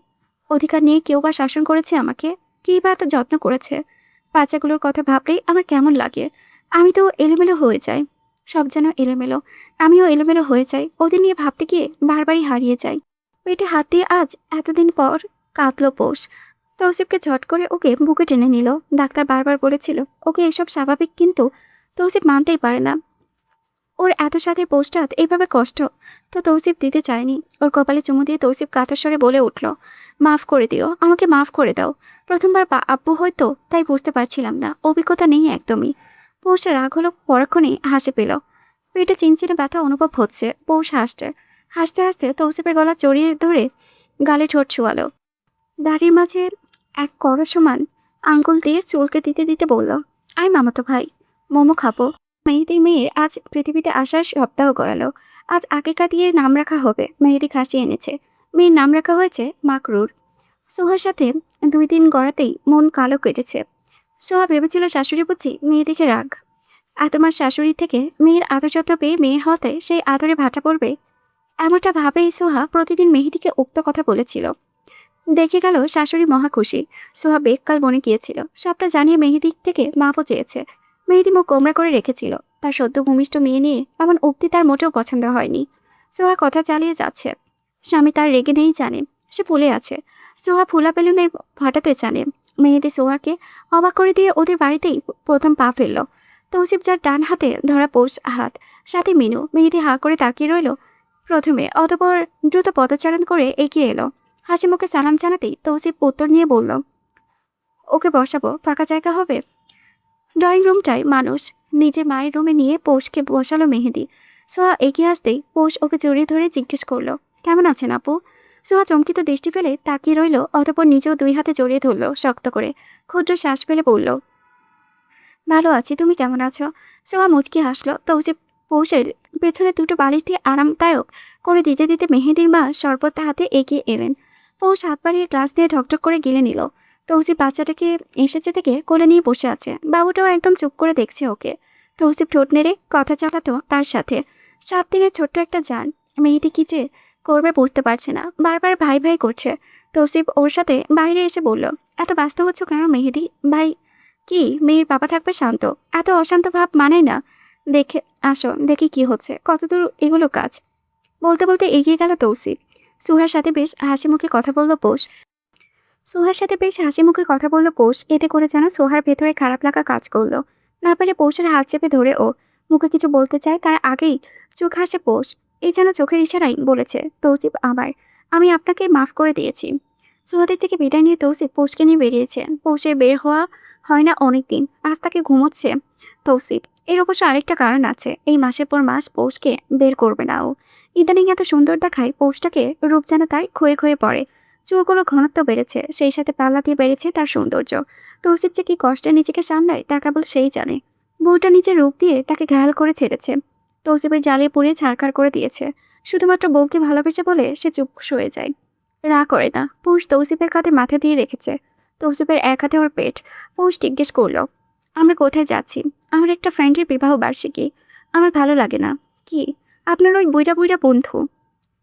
অধিকার নিয়ে কেউ বা শাসন করেছে আমাকে? কী বা এত যত্ন করেছে? বাচ্চাগুলোর কথা ভাবলেই আমার কেমন লাগে। আমি তো এলোমেলো হয়ে যাই, সব যেন এলোমেলো। আমিও এলোমেলো হয়ে যাই, ওদের নিয়ে ভাবতে গিয়ে বারবারই হারিয়ে যাই। পেটে হাত দিয়ে আজ এতদিন পর কাঁদলো পোষ। তৌসিফকে ঝট করে ওকে বুকে টেনে নিল। ডাক্তার বারবার বলেছিল ওকে এসব স্বাভাবিক, কিন্তু তৌসিফ মানতেই পারে না। ওর এত সাধের পোস্টাত এইভাবে কষ্ট তো তৌসিফ দিতে চায়নি। ওর কপালে চুমু দিয়ে তৌসিফ কাতর স্বরে বলে উঠল, মাফ করে দিও, আমাকে মাফ করে দাও। প্রথমবার আব্বু হয়তো, তাই বুঝতে পারছিলাম না, অভিজ্ঞতা নেই একদমই। পৌষের রাগ হলো, পরক্ষণে হাসি পেল। পেটে চিনচিনে ব্যথা অনুভব হচ্ছে। পৌষ হাসছে। হাসতে হাসতে তৌসিফের গলা জড়িয়ে ধরে গালে ঠোঁট ছোঁয়ালো। দাড়ির মাঝে এক কড় সমান আঙ্গুল দিয়ে চুলকে দিতে দিতে বলল, আই মামাতো ভাই, মোমো খাবো। মেহেদির মেয়ের আজ পৃথিবীতে আসার সপ্তাহ গড়ালো। আজ আকিকা দিয়ে নাম রাখা হবে। মেহেদি খাসি এনেছে। মেয়ের নাম রাখা হয়েছে মাকরুর। সোহার সাথে 2 দিন গড়াতেই মন কালো কেটেছে। সোহা ভেবেছিল শাশুড়ি বুঝি মেয়ে দেখে রাগ। আর তোমার শাশুড়ি থেকে মেয়ের আদর যত্ন পেয়ে মেয়ে হতে সেই আদরে ভাটা পড়বে, এমনটা ভাবেই সোহা প্রতিদিন মেহেদিকে উক্ত কথা বলেছিল। দেখে গেল শাশুড়ি মহা খুশি। সোহা বেককাল বনে গিয়েছিল, সবটা জানিয়ে মেহেদি থেকে মাপও চেয়েছে। মেহেদি মুখ গোমরা করে রেখেছিল। তার সদ্য ভূমিষ্ঠ মেয়ে নিয়ে এমন উক্তি তার মোটেও পছন্দ হয়নি। সোহা কথা চালিয়ে যাচ্ছে। স্বামী তার রেগে নেই জানে, সে ভুলে আছে। সোহা ফুলা বেলুনের ফাটাতে জানে। মেহেদি সোহাকে অবাক করে দিয়ে ওদের বাড়িতেই প্রথম পা ফেলল। তৌসিফ যার ডান হাতে ধরা পৌষ হাত, সাথে মিনু। মেহেদি হাঁ করে তাকিয়ে রইল প্রথমে, অতঃপর দ্রুত পদচারণ করে এগিয়ে এলো। হাসি মুখে সালাম জানাতেই তৌসিফ উত্তর নিয়ে বলল, ওকে বসাবো, ফাঁকা জায়গা হবে? ড্রয়িং রুমটায় মানুষ। নিজে মায়ের রুমে নিয়ে পৌষকে বসালো মেহেদি। সোহা এগিয়ে আসতেই পৌষ ওকে জড়িয়ে ধরে জিজ্ঞেস করলো, কেমন আছেন আপু? সোহা চমকিত দৃষ্টি ফেলে তাকিয়ে রইল, অতঃপর নিজেও 2 হাতে জড়িয়ে ধরল শক্ত করে। ক্ষুদ্র শ্বাস ফেলে বলল, ভালো আছি, তুমি কেমন আছো? সোহা মুচকি হাসলো। তৌসিফ পৌষের পেছনে 2টো বালিশ দিয়ে আরামদায়ক করে দিতে দিতে মেহেদির মা শরবত হাতে এগিয়ে এলেন। পৌষ হাত বাড়িয়ে গ্লাস দিয়ে ঢকঢক করে গিলে নিল। তৌসিফ বাচ্চাটাকে এসেছে থেকে কোলে নিয়ে বসে আছে। বাবুটাও একদম চুপ করে দেখছে ওকে। তৌসিফ ঠোঁট নেড়ে কথা চালাতো তার সাথে। 7 দিনের ছোট্ট একটা জান। মেহেদি কি যে করবে বুঝতে পারছে না, বারবার ভাই ভাই করছে। তৌসিফ ওর সাথে বাইরে এসে বলল, এত ব্যস্ত হচ্ছ কেন মেহেদি ভাই? কি মেয়ের বাবা থাকবে শান্ত, এত অশান্ত ভাব মানায় না। দেখে আসো, দেখি কি হচ্ছে, কতদূর এগুলো কাজ। বলতে বলতে এগিয়ে গেল তৌসিফ। সুহার সাথে বেশ হাসি মুখে কথা বলল পৌষ। এতে করে যেন সোহার ভেতরে খারাপ লাগা কাজ করলো। না পারে পৌষের হাত চেপে ধরে ও মুখে কিছু বলতে চায়, তার আগেই চোখ হাসে পৌষ। এই যেন চোখের ইশারাই বলেছে, তৌসিফ আমি আপনাকে মাফ করে দিয়েছি। সোহাদের থেকে বিদায় নিয়ে তৌসিফ পৌষকে নিয়ে বেরিয়েছে। পৌষের বের হওয়া হয় না অনেকদিন, আজ তাকে ঘুমোচ্ছে তৌসিফ। এর অবশ্য আরেকটা কারণ আছে, এই মাসের পর মাস পৌষকে বের করবে না ও। ইদানিং এত সুন্দর দেখায় পৌষটাকে, রূপ যেন তার ক্ষয়ে ক্ষয়ে পড়ে। চুলগুলো ঘনত্ব বেড়েছে, সেই সাথে পাল্লা দিয়ে বেড়েছে তার সৌন্দর্য। তৌসিফ যে কি কষ্টে নিজেকে সামলায় তা কেবল সেই জানে। বউটা নিজের রূপ দিয়ে তাকে ঘায়াল করে ছেড়েছে। তৌসিফের জালে পুড়িয়ে ছাড়খাড় করে দিয়েছে। শুধুমাত্র বউকে ভালোবেসে বলে সে চুপ সয়ে যায়। করে না। পৌষ তৌসিফের কাঁধে মাথা দিয়ে রেখেছে। তৌসিফের এক হাতে ওর পেট। পৌষ জিজ্ঞেস করলো, আমরা কোথায় যাচ্ছি? আমার একটা ফ্রেন্ডের বিবাহ বার্ষিকী। আমার ভালো লাগে না। কি? আপনার ওই বুইড়া বুইড়া বন্ধু?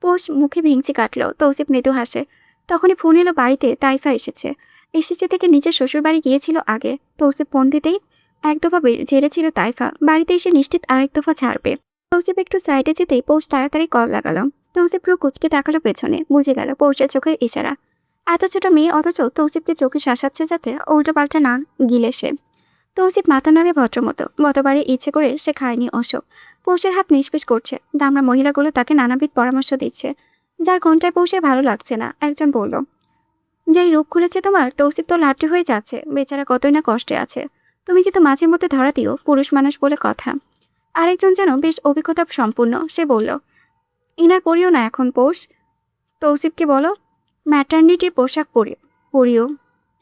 পৌষ মুখে ভেঙচি কাটলো। তৌসিফ মৃদু হাসে। তখনই ফোন এলো বাড়িতে তাইফা এসেছে। এসেছে থেকে নিজের শ্বশুর বাড়ি গিয়েছিল আগে। তৌসিফ ফোন দিতেই এক দফা ঝেড়েছিল তাইফা। বাড়িতে এসে নিশ্চিত আরেক দফা ছাড়বে। তৌসিফ একটু সাইডে যেতেই পৌষ তাড়াতাড়ি কল লাগালো। তৌসিফ পুরো কুচকে তাকালো পেছনে। বুঝে গেল পৌষের চোখের ইশারা। এত ছোট মেয়ে অথচ তৌসিফকে চোখে শাসাচ্ছে যাতে উল্টো পাল্টা না গিলে সে। তৌসিফ মাথা নাড়ে ভদ্রমতো। গতবারে ইচ্ছে করে সে খায়নি অশোক। পৌষের হাত নিষ্পিস করছে। দামড়া মহিলাগুলো তাকে নানাবিধ পরামর্শ দিচ্ছে, যার কোনটায় পৌষের ভালো লাগছে না। একজন বলল, যেই রূপ খুলেছে তোমার, তৌসিফ তো লাট্টু হয়ে যাচ্ছে। বেচারা কতই না কষ্টে আছে। তুমি কিন্তু মাঝে মধ্যে ধরা দিও, পুরুষ মানুষ বলে কথা। আরেকজন যেন বেশ অভিজ্ঞতা সম্পূর্ণ। সে বলল, ইনার পরিও না এখন পৌষ। তৌসিফকে বলো ম্যাটার্নিটির পোশাক পরিও।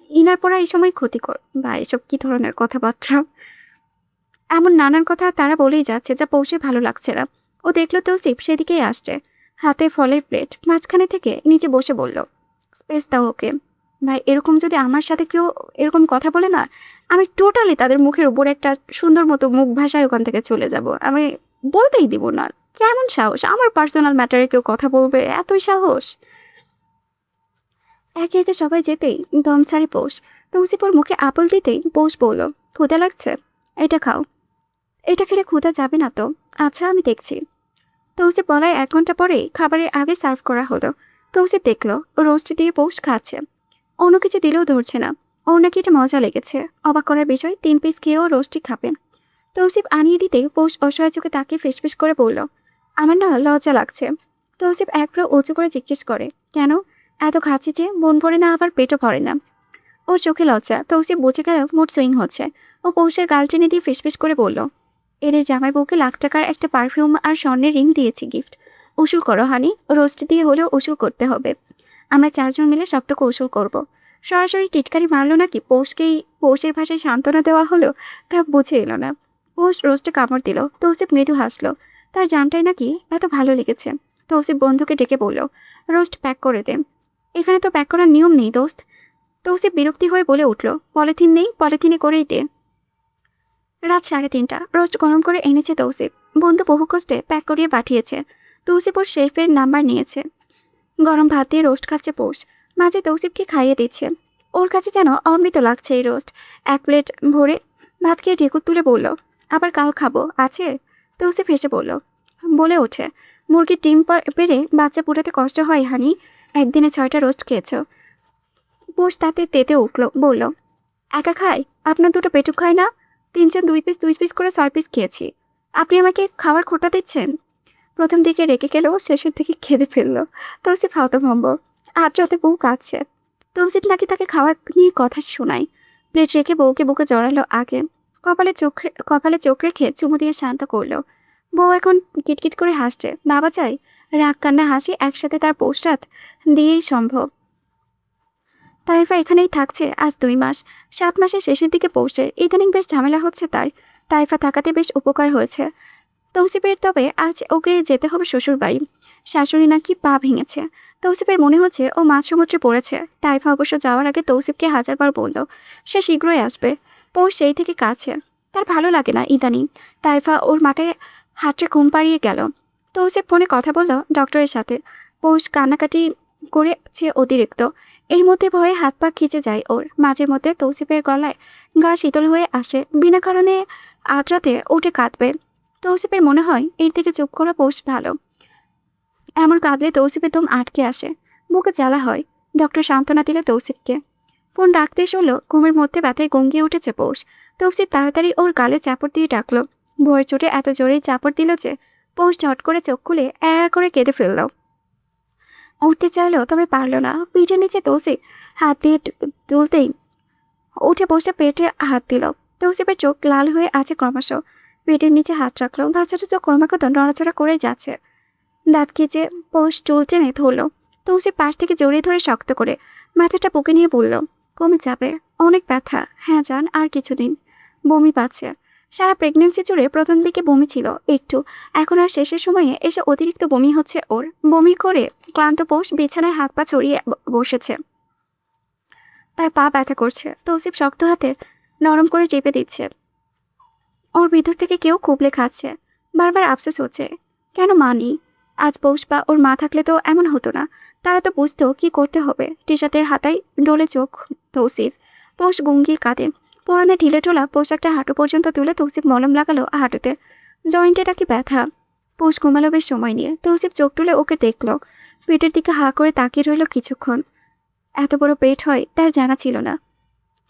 ইনার পরা এই সময় ক্ষতিকর। বা এসব কি ধরনের কথাবার্তা? এমন নানান কথা তারা বলেই যাচ্ছে যা পৌষে ভালো লাগছে না। ও দেখলো তৌসিফ সেদিকেই আসছে, হাতে ফলের প্লেট। মাঝখানে থেকে নিচে বসে বলল, স্পেস দাও ওকে। ভাই, এরকম যদি আমার সাথে কেউ এরকম কথা বলে না, আমি টোটালি তাদের মুখের উপর একটা সুন্দর মতো মুখ ভাষায় ওখান থেকে চলে যাব। আমি বলতেই দিব না। কেমন সাহস আমার পার্সোনাল ম্যাটারে কেউ কথা বলবে? এতই সাহস? একে একে সবাই যেতেই দম ছাড়ে পৌষ। তৌসিফ ওর মুখে আপল দিতেই পৌষ বলল, ক্ষুধা লাগছে? এটা খাও। এটা খেলে ক্ষুধা যাবে না তো? আচ্ছা, আমি দেখছি। তৌসিফ বলায় 1 ঘন্টা পরেই খাবারের আগে সার্ভ করা হলো। তৌসিফ দেখলো রোস্ট দিয়ে পৌষ খাচ্ছে। অন্য কিছু দিলেও ধরছে না। ওর নাকি এটা মজা লেগেছে। অবাক করার বিষয়, 3 পিস খেয়েও রোস্টই খাবে। তৌসিফ আনিয়ে দিতেই পৌষ অসহায় চোখে তাকিয়ে ফিসফিস করে বলল, আমার না লজ্জা লাগছে। তৌসিফ একবার উঁচু করে জিজ্ঞেস করে, কেন? এত খাচ্ছি যে মন ভরে না, আবার পেটও ভরে না। ওর চোখে লজ্জা। তৌসিফ বুঝে গেল মোট সুইং হচ্ছে। ও পৌষের গাল টেনে দিয়ে ফিসফিস করে বলল, এদের জামাই বউকে লাখ টাকার একটা পারফিউম আর স্বর্ণের রিং দিয়েছি গিফট। উসুল করো হানি, রোস্ট দিয়ে হলেও উসুল করতে হবে। আমরা 4 জন মিলে সবটুকু উসুল করব। সরাসরি টিটকারি মারলো নাকি পৌষকেই পৌষের ভাষায় সান্ত্বনা দেওয়া হলো, তা বুঝে এলো না। পৌষ রোস্টে কামড় দিল। তৌসিফ মৃদু হাসলো। তার জানটাই নাকি এত ভালো লেগেছে। তৌসিফ বন্ধুকে ডেকে বলল, রোস্ট প্যাক করে দেন। এখানে তো প্যাক করার নিয়ম নেই দোস্ত। তৌসিফ বিরক্তি হয়ে বলে উঠল, পলিথিন নেই, পলিথিনে করেই দে। রাত 3:30। রোস্ট গরম করে এনেছে তৌসিফ। বন্ধু বহু কষ্টে প্যাক করিয়ে পাঠিয়েছে। তৌসিফ ওর শেফের নাম্বার নিয়েছে। গরম ভাত দিয়ে রোস্ট খাচ্ছে পৌষ। মাঝে তৌসিফকে খাইয়ে দিচ্ছে। ওর কাছে যেন অমৃত লাগছে এই রোস্ট। 1 প্লেট ভরে ভাত খেয়ে ঢেকুর তুলে বলল, আবার কাল খাবো আছে? তৌসিফ হেসে বলে ওঠে, মুরগির ডিম পেড়ে বাচ্চা পুরাতে কষ্ট হয় হানি। একদিনে 6টা রোস্ট খেয়েছ। পৌষ তাতে তেতে উঠল, বলল, একা খাই? আপনার দুটো পেটুক খায় না? 3 জন 2 পিস 2 পিস করে 6 পিস খেয়েছি। আপনি আমাকে খাওয়ার খোটা দিচ্ছেন? প্রথম দিকে রেগে গেলেও শেষের দিকে খেদে ফেললো। তৌসিফ হতভম্ব। আজ রাতে বউ কাঁদছে। তৌসিফ নাকি তাকে খাওয়ার নিয়ে কথা শোনায়। প্লেট রেখে বউকে বুকে জড়ালো আগে। কপালে চোখ রেখে চুমু দিয়ে শান্ত করলো। বউ এখন কিটকিট করে হাসছে। বাবা চাই, রাগ কান্না হাসি একসাথে তার পোস্টাত দিয়েই সম্ভব। তাইফা এখানেই থাকছে আজ 2 মাস। 7 মাসের শেষের দিকে পৌঁছে ইদানিং বেশ ঝামেলা হচ্ছে তার। তাইফা থাকাতে বেশ উপকার হয়েছে তৌসিফের। তবে আজ ওকে যেতে হবে শ্বশুর বাড়ি। শাশুড়ি নাকি পা ভেঙেছে। তৌসিফের মনে হচ্ছে ও মাঝ সমুদ্রে পড়েছে। তাইফা অবশ্য যাওয়ার আগে তৌসিফকে 1000বার বলল সে শীঘ্রই আসবে। পৌষ সেই থেকে কাছে। তার ভালো লাগে না ইদানিং। তাইফা ওর মাথায় হাতটা ঘুম পাড়িয়ে গেল। তৌসিফ ফোনে কথা বলল ডক্টরের সাথে। পৌষ কান্নাকাটি করেছে অতিরিক্ত। এর মধ্যে ভয়ে হাত পা খিচে যায় ওর। মাঝে মধ্যে তৌসিফের গলায় গা শীতল হয়ে আসে। বিনা কারণে আদ্রাতে উঠে কাঁদবে। তৌসিফের মনে হয় এর থেকে চুপ করা পৌষ ভালো। এমন কাঁদলে তৌসিফের দম আটকে আসে। বুকে জ্বালা হয়। ডক্টর সান্ত্বনা দিলে তৌসিফকে। ফোন রাখতে শুনলো ঘুমের মধ্যে ব্যথায় গঙ্গিয়ে উঠেছে পৌষ। তৌসিফ তাড়াতাড়ি ওর গালে চাপড় দিয়ে ডাকলো। ভয়ের চোটে এত জোরেই চাপড় দিল যে পৌষ ঝট করে চোখ খুলে করে কেঁদে ফেলল। উঠতে চাইলো তবে পারল না। পিঠের নিচে তৌসিফ হাত দিয়ে তুলতেই উঠে বসে পেটে হাত দিল। তৌসিফের চোখ লাল হয়ে আছে ক্রমশ। পেটের নিচে হাত রাখলো। বাচ্চাটা চোখ ক্রমাগত নড়াচড়া করেই যাচ্ছে। দাঁত খিচে পৌষ চুল টেনে ধরল। তৌসিফ পাশ থেকে জড়িয়ে ধরে শক্ত করে মাথাটা বুকে নিয়ে বলল, কমে যাবে। অনেক ব্যথা। হ্যাঁ জান, আর কিছুদিন। বমি পাচ্ছে। সারা প্রেগনেন্সি জুড়ে প্রথম দিকে বমি ছিল একটু, এখন আর শেষের সময়ে এসে অতিরিক্ত বমি হচ্ছে ওর। বমির করে ক্লান্ত পোষ বিছানায় হাত পা ছড়িয়ে বসেছে। তার পা ব্যথা করছে। তৌসিফ শক্ত হাতে নরম করে চেপে দিচ্ছে। ওর ভিতর থেকে কেউ খুবলে খাচ্ছে। বারবার আফসোস হচ্ছে, কেন মা নেই? আজ পৌষ বা ওর মা থাকলে তো এমন হতো না। তারা তো বুঝতো কি করতে হবে। টিশার্টের হাতায় ডোলে চোখ তৌসিফ। পৌষ গুঙ্গিয়ে কাঁদে। পরনে ঢিলে ঢোলা পোশাকটা হাঁটু পর্যন্ত তুলে তৌসিফ মলম লাগালো হাঁটুতে। জয়েন্টে নাকি ব্যথা। পৌষ ঘুমালো বেশ সময় নিয়ে। তৌসিফ চোখ তুলে ওকে দেখলো। পেটের দিকে হা করে তাকিয়ে রইল কিছুক্ষণ। এত বড় পেট হয় তার জানা ছিল না।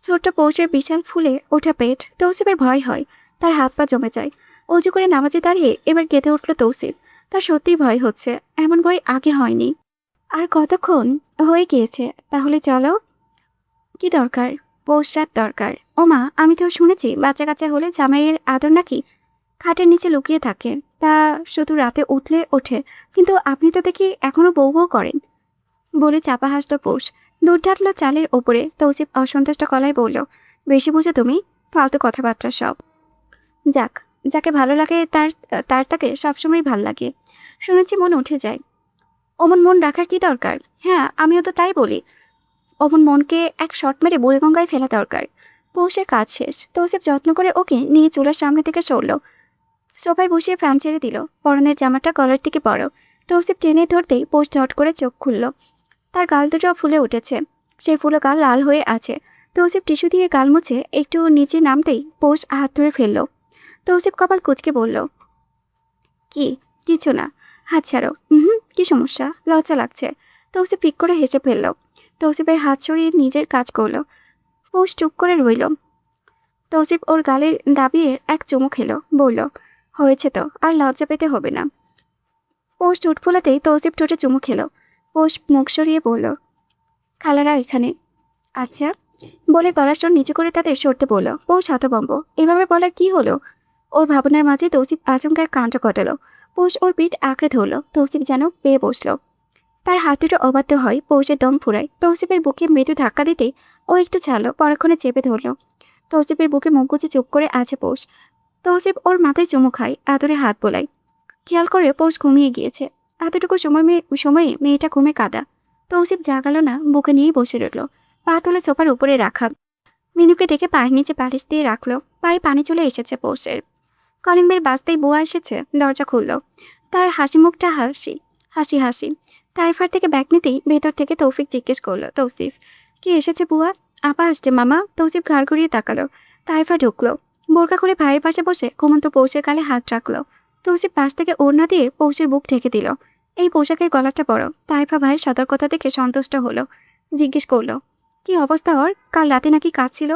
ছোট্ট পৌষের বিশাল ফুলে ওঠা পেট। তৌসিফের ভয় হয়। তার হাত পা জমে যায়। অজু করে নামাজে দাঁড়িয়ে এবার কেঁদে উঠল তৌসিফ। তার সত্যিই ভয় হচ্ছে। এমন ভয় আগে হয়নি। আর কতক্ষণ? হয়ে গিয়েছে। তাহলে চলো। কি দরকার? পৌষ রাত দরকার। ওমা, আমি তো শুনেছি বাচ্চা কাচ্চা হলে জামাইয়ের আদর নাকি খাটের নিচে লুকিয়ে থাকে। তা শুধু রাতে উঠলে ওঠে, কিন্তু আপনি তো দেখি এখনো বউ বউ করেন বলে চাপা হাসল পৌষ। দূর ঢাটল চালের ওপরে। তৌসিফ অসন্তুষ্ট গলায় বলল, বেশি বুঝে তুমি, ফালতু কথাবার্তা সব। যাক, যাকে ভালো লাগে তার তার তাকে সবসময় ভাল লাগে। শুনেছি মন উঠে যায়। অমন মন রাখার কি দরকার? হ্যাঁ, আমিও তো তাই বলি। অমন মনকে এক শট মেরে বুড়িগঙ্গায় ফেলা দরকার। পৌষের কাজ শেষ। তৌসিফ যত্ন করে ওকে নিয়ে চুলার সামনে থেকে সরল। সোফায় বসিয়ে ফ্যান ছেড়ে দিল। পরনের জামাটা গলার দিকে বড়। তৌসিফ টেনে ধরতেই পৌষ ঝট করে চোখ খুলল। তার গাল দুটো ফুলে উঠেছে। সেই ফুলো গাল লাল হয়ে আছে। তৌসিফ টিস্যু দিয়ে গাল মুছে একটু নিচে নামতেই পৌষ হাত ধরে ফেলল। তৌসিফ কপাল কুঁচকে বলল, কি? কিছু না, হাত ছাড়ো। কি সমস্যা? লজ্জা লাগছে। তৌসিফ ফিক করে হেসে ফেলল। তৌসিফের হাত সরিয়ে নিজের কাজ করল। পৌষ চুপ করে রইল। তৌসিফ ওর গালে দাবিয়ে এক চুমু খেলো। বলল, হয়েছে তো, আর লজ্জা পেতে হবে না। পৌষ ঠোঁট ফোলাতেই তৌসিফ ঠোঁটে চুমু খেলো। পৌষ মুখ সরিয়ে বলল, খালারা এখানে। আচ্ছা, বলে গলার স্বর নিচু করে তাদের সরতে বলল। পৌষ হতভম্ব। এভাবে বলার কি হলো? ওর ভাবনার মাঝে তৌসিফ আচমকা এক কাণ্ড ঘটালো। পৌষ ওর পিঠ আঁকড়ে ধরল। তৌসিফ যেন পেয়ে বসল। তার হাত দুটো অবাধ্য হয়। পৌষের দম ফুরায়। তৌসিফের বুকে মৃদু ধাক্কা দিতে ও একটু ছাড়লো। পরক্ষণে চেপে ধরল। তৌসিফের বুকে মুখ গুজে চুপ করে আছে পৌষ। তৌসিফ ওর মাথায় চুমু খায়, আদরে হাত বোলায়। খেয়াল করে পৌষ ঘুমিয়ে গিয়েছে। এতটুকু সময়ে মেয়েটা ঘুমে কাদা। তৌসিফ জাগালো না, বুকে নিয়েই বসে রইল। পা তুলে সোফার উপরে রাখা। মিনুকে ডেকে পায়ের নিচে বালিশ দিয়ে রাখলো। পায়ে পানি চলে এসেছে পৌষের। কলিং বেল বাজতেই বুয়া এসেছে। দরজা খুলল। তার হাসি মুখটা হাসি হাসি হাসি। তাইফার থেকে ব্যাগ নিতেই ভেতর থেকে তৌফিক জিজ্ঞেস করলো, তৌসিফ, কি এসেছে বুয়া? আপা আসছে মামা। তৌসিফ ঘাড় ঘুরিয়ে তাকালো। তাইফা ঢুকলো। বোরকা খুলে ভাইয়ের পাশে বসে ঘুমন্ত পৌষের গালে হাত রাখলো। তৌসিফ পাশ থেকে ওড়না দিয়ে পৌষের বুক ঢেকে দিল। এই পোশাকের গলাটা বড়। তাইফা ভাইয়ের সতর্কতা দেখে সন্তুষ্ট হলো। জিজ্ঞেস করলো, কি অবস্থা ওর? কাল রাতে নাকি কাঁদছিল।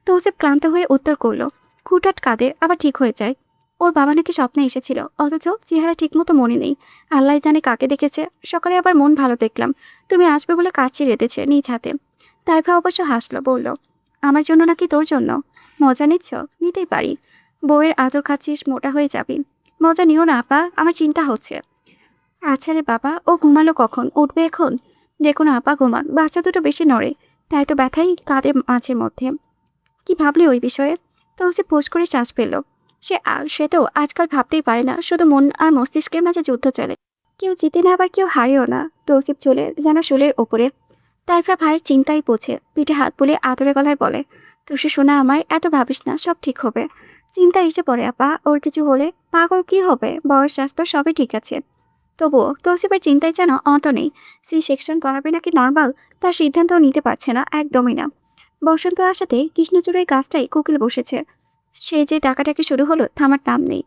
তৌসিফ ক্লান্ত হয়ে উত্তর করলো, হুটহাট কাঁদে, আবার ঠিক হয়ে যায়। ওর বাবা নাকি স্বপ্নে এসেছিল, অথচ চেহারা ঠিকমতো মনে নেই। আল্লাহ জানে কাকে দেখেছে। সকালে আবার মন ভালো দেখলাম, তুমি আসবে বলে কাচ্চি রেঁধেছে নিজ হাতে। তাইফা অবশ্য হাসলো, বলল, আমার জন্য নাকি তোর জন্য? মজা নিচ্ছ? নিতেই পারি। বউয়ের আদর খাচ্ছিস, মোটা হয়ে যাবি। মজা নিও না আপা, আমার চিন্তা হচ্ছে। আচ্ছা রে বাবা, ও ঘুমালো কখন? উঠবে এখন? দেখুন আপা ঘুমান, বাচ্চা দুটো বেশি নড়ে, তাই তো ব্যথাই কাঁদে মাঝের মধ্যে। কি ভাবলে ওই বিষয়ে? তৌসিফ ফোঁস করে শ্বাস ফেলল। সে তো আজকাল ভাবতেই পারে না, শুধু মন আর মস্তিষ্কের মাঝে যুদ্ধ চলে। কেউ জিতে না, আবার কেউ হারেও না। তৌসিফ চলে যেন শুলের ওপরে। তাইফা ভাইয়ের চিন্তায় পৌঁছে পিঠে হাত বুলিয়ে আদরে গলায় বলে, তুষি শোনা আমার, এত ভাবিস না, সব ঠিক হবে। চিন্তা এসে পড়ে আপা, ওর কিছু হলে। পাগল কি হবে, বয়স স্বাস্থ্য সবই ঠিক আছে। তবুও তৌসিফের চিন্তায় যেন অন্ত নেই। সি সেকশন করাবে নাকি নর্মাল, তার সিদ্ধান্তও নিতে পারছে না, একদমই না। বসন্ত আসাতে কৃষ্ণচূড়ার গাছটাই কোকিল বসেছে। সে যে ডাকাডাকি শুরু হলো, থামার নাম নেই।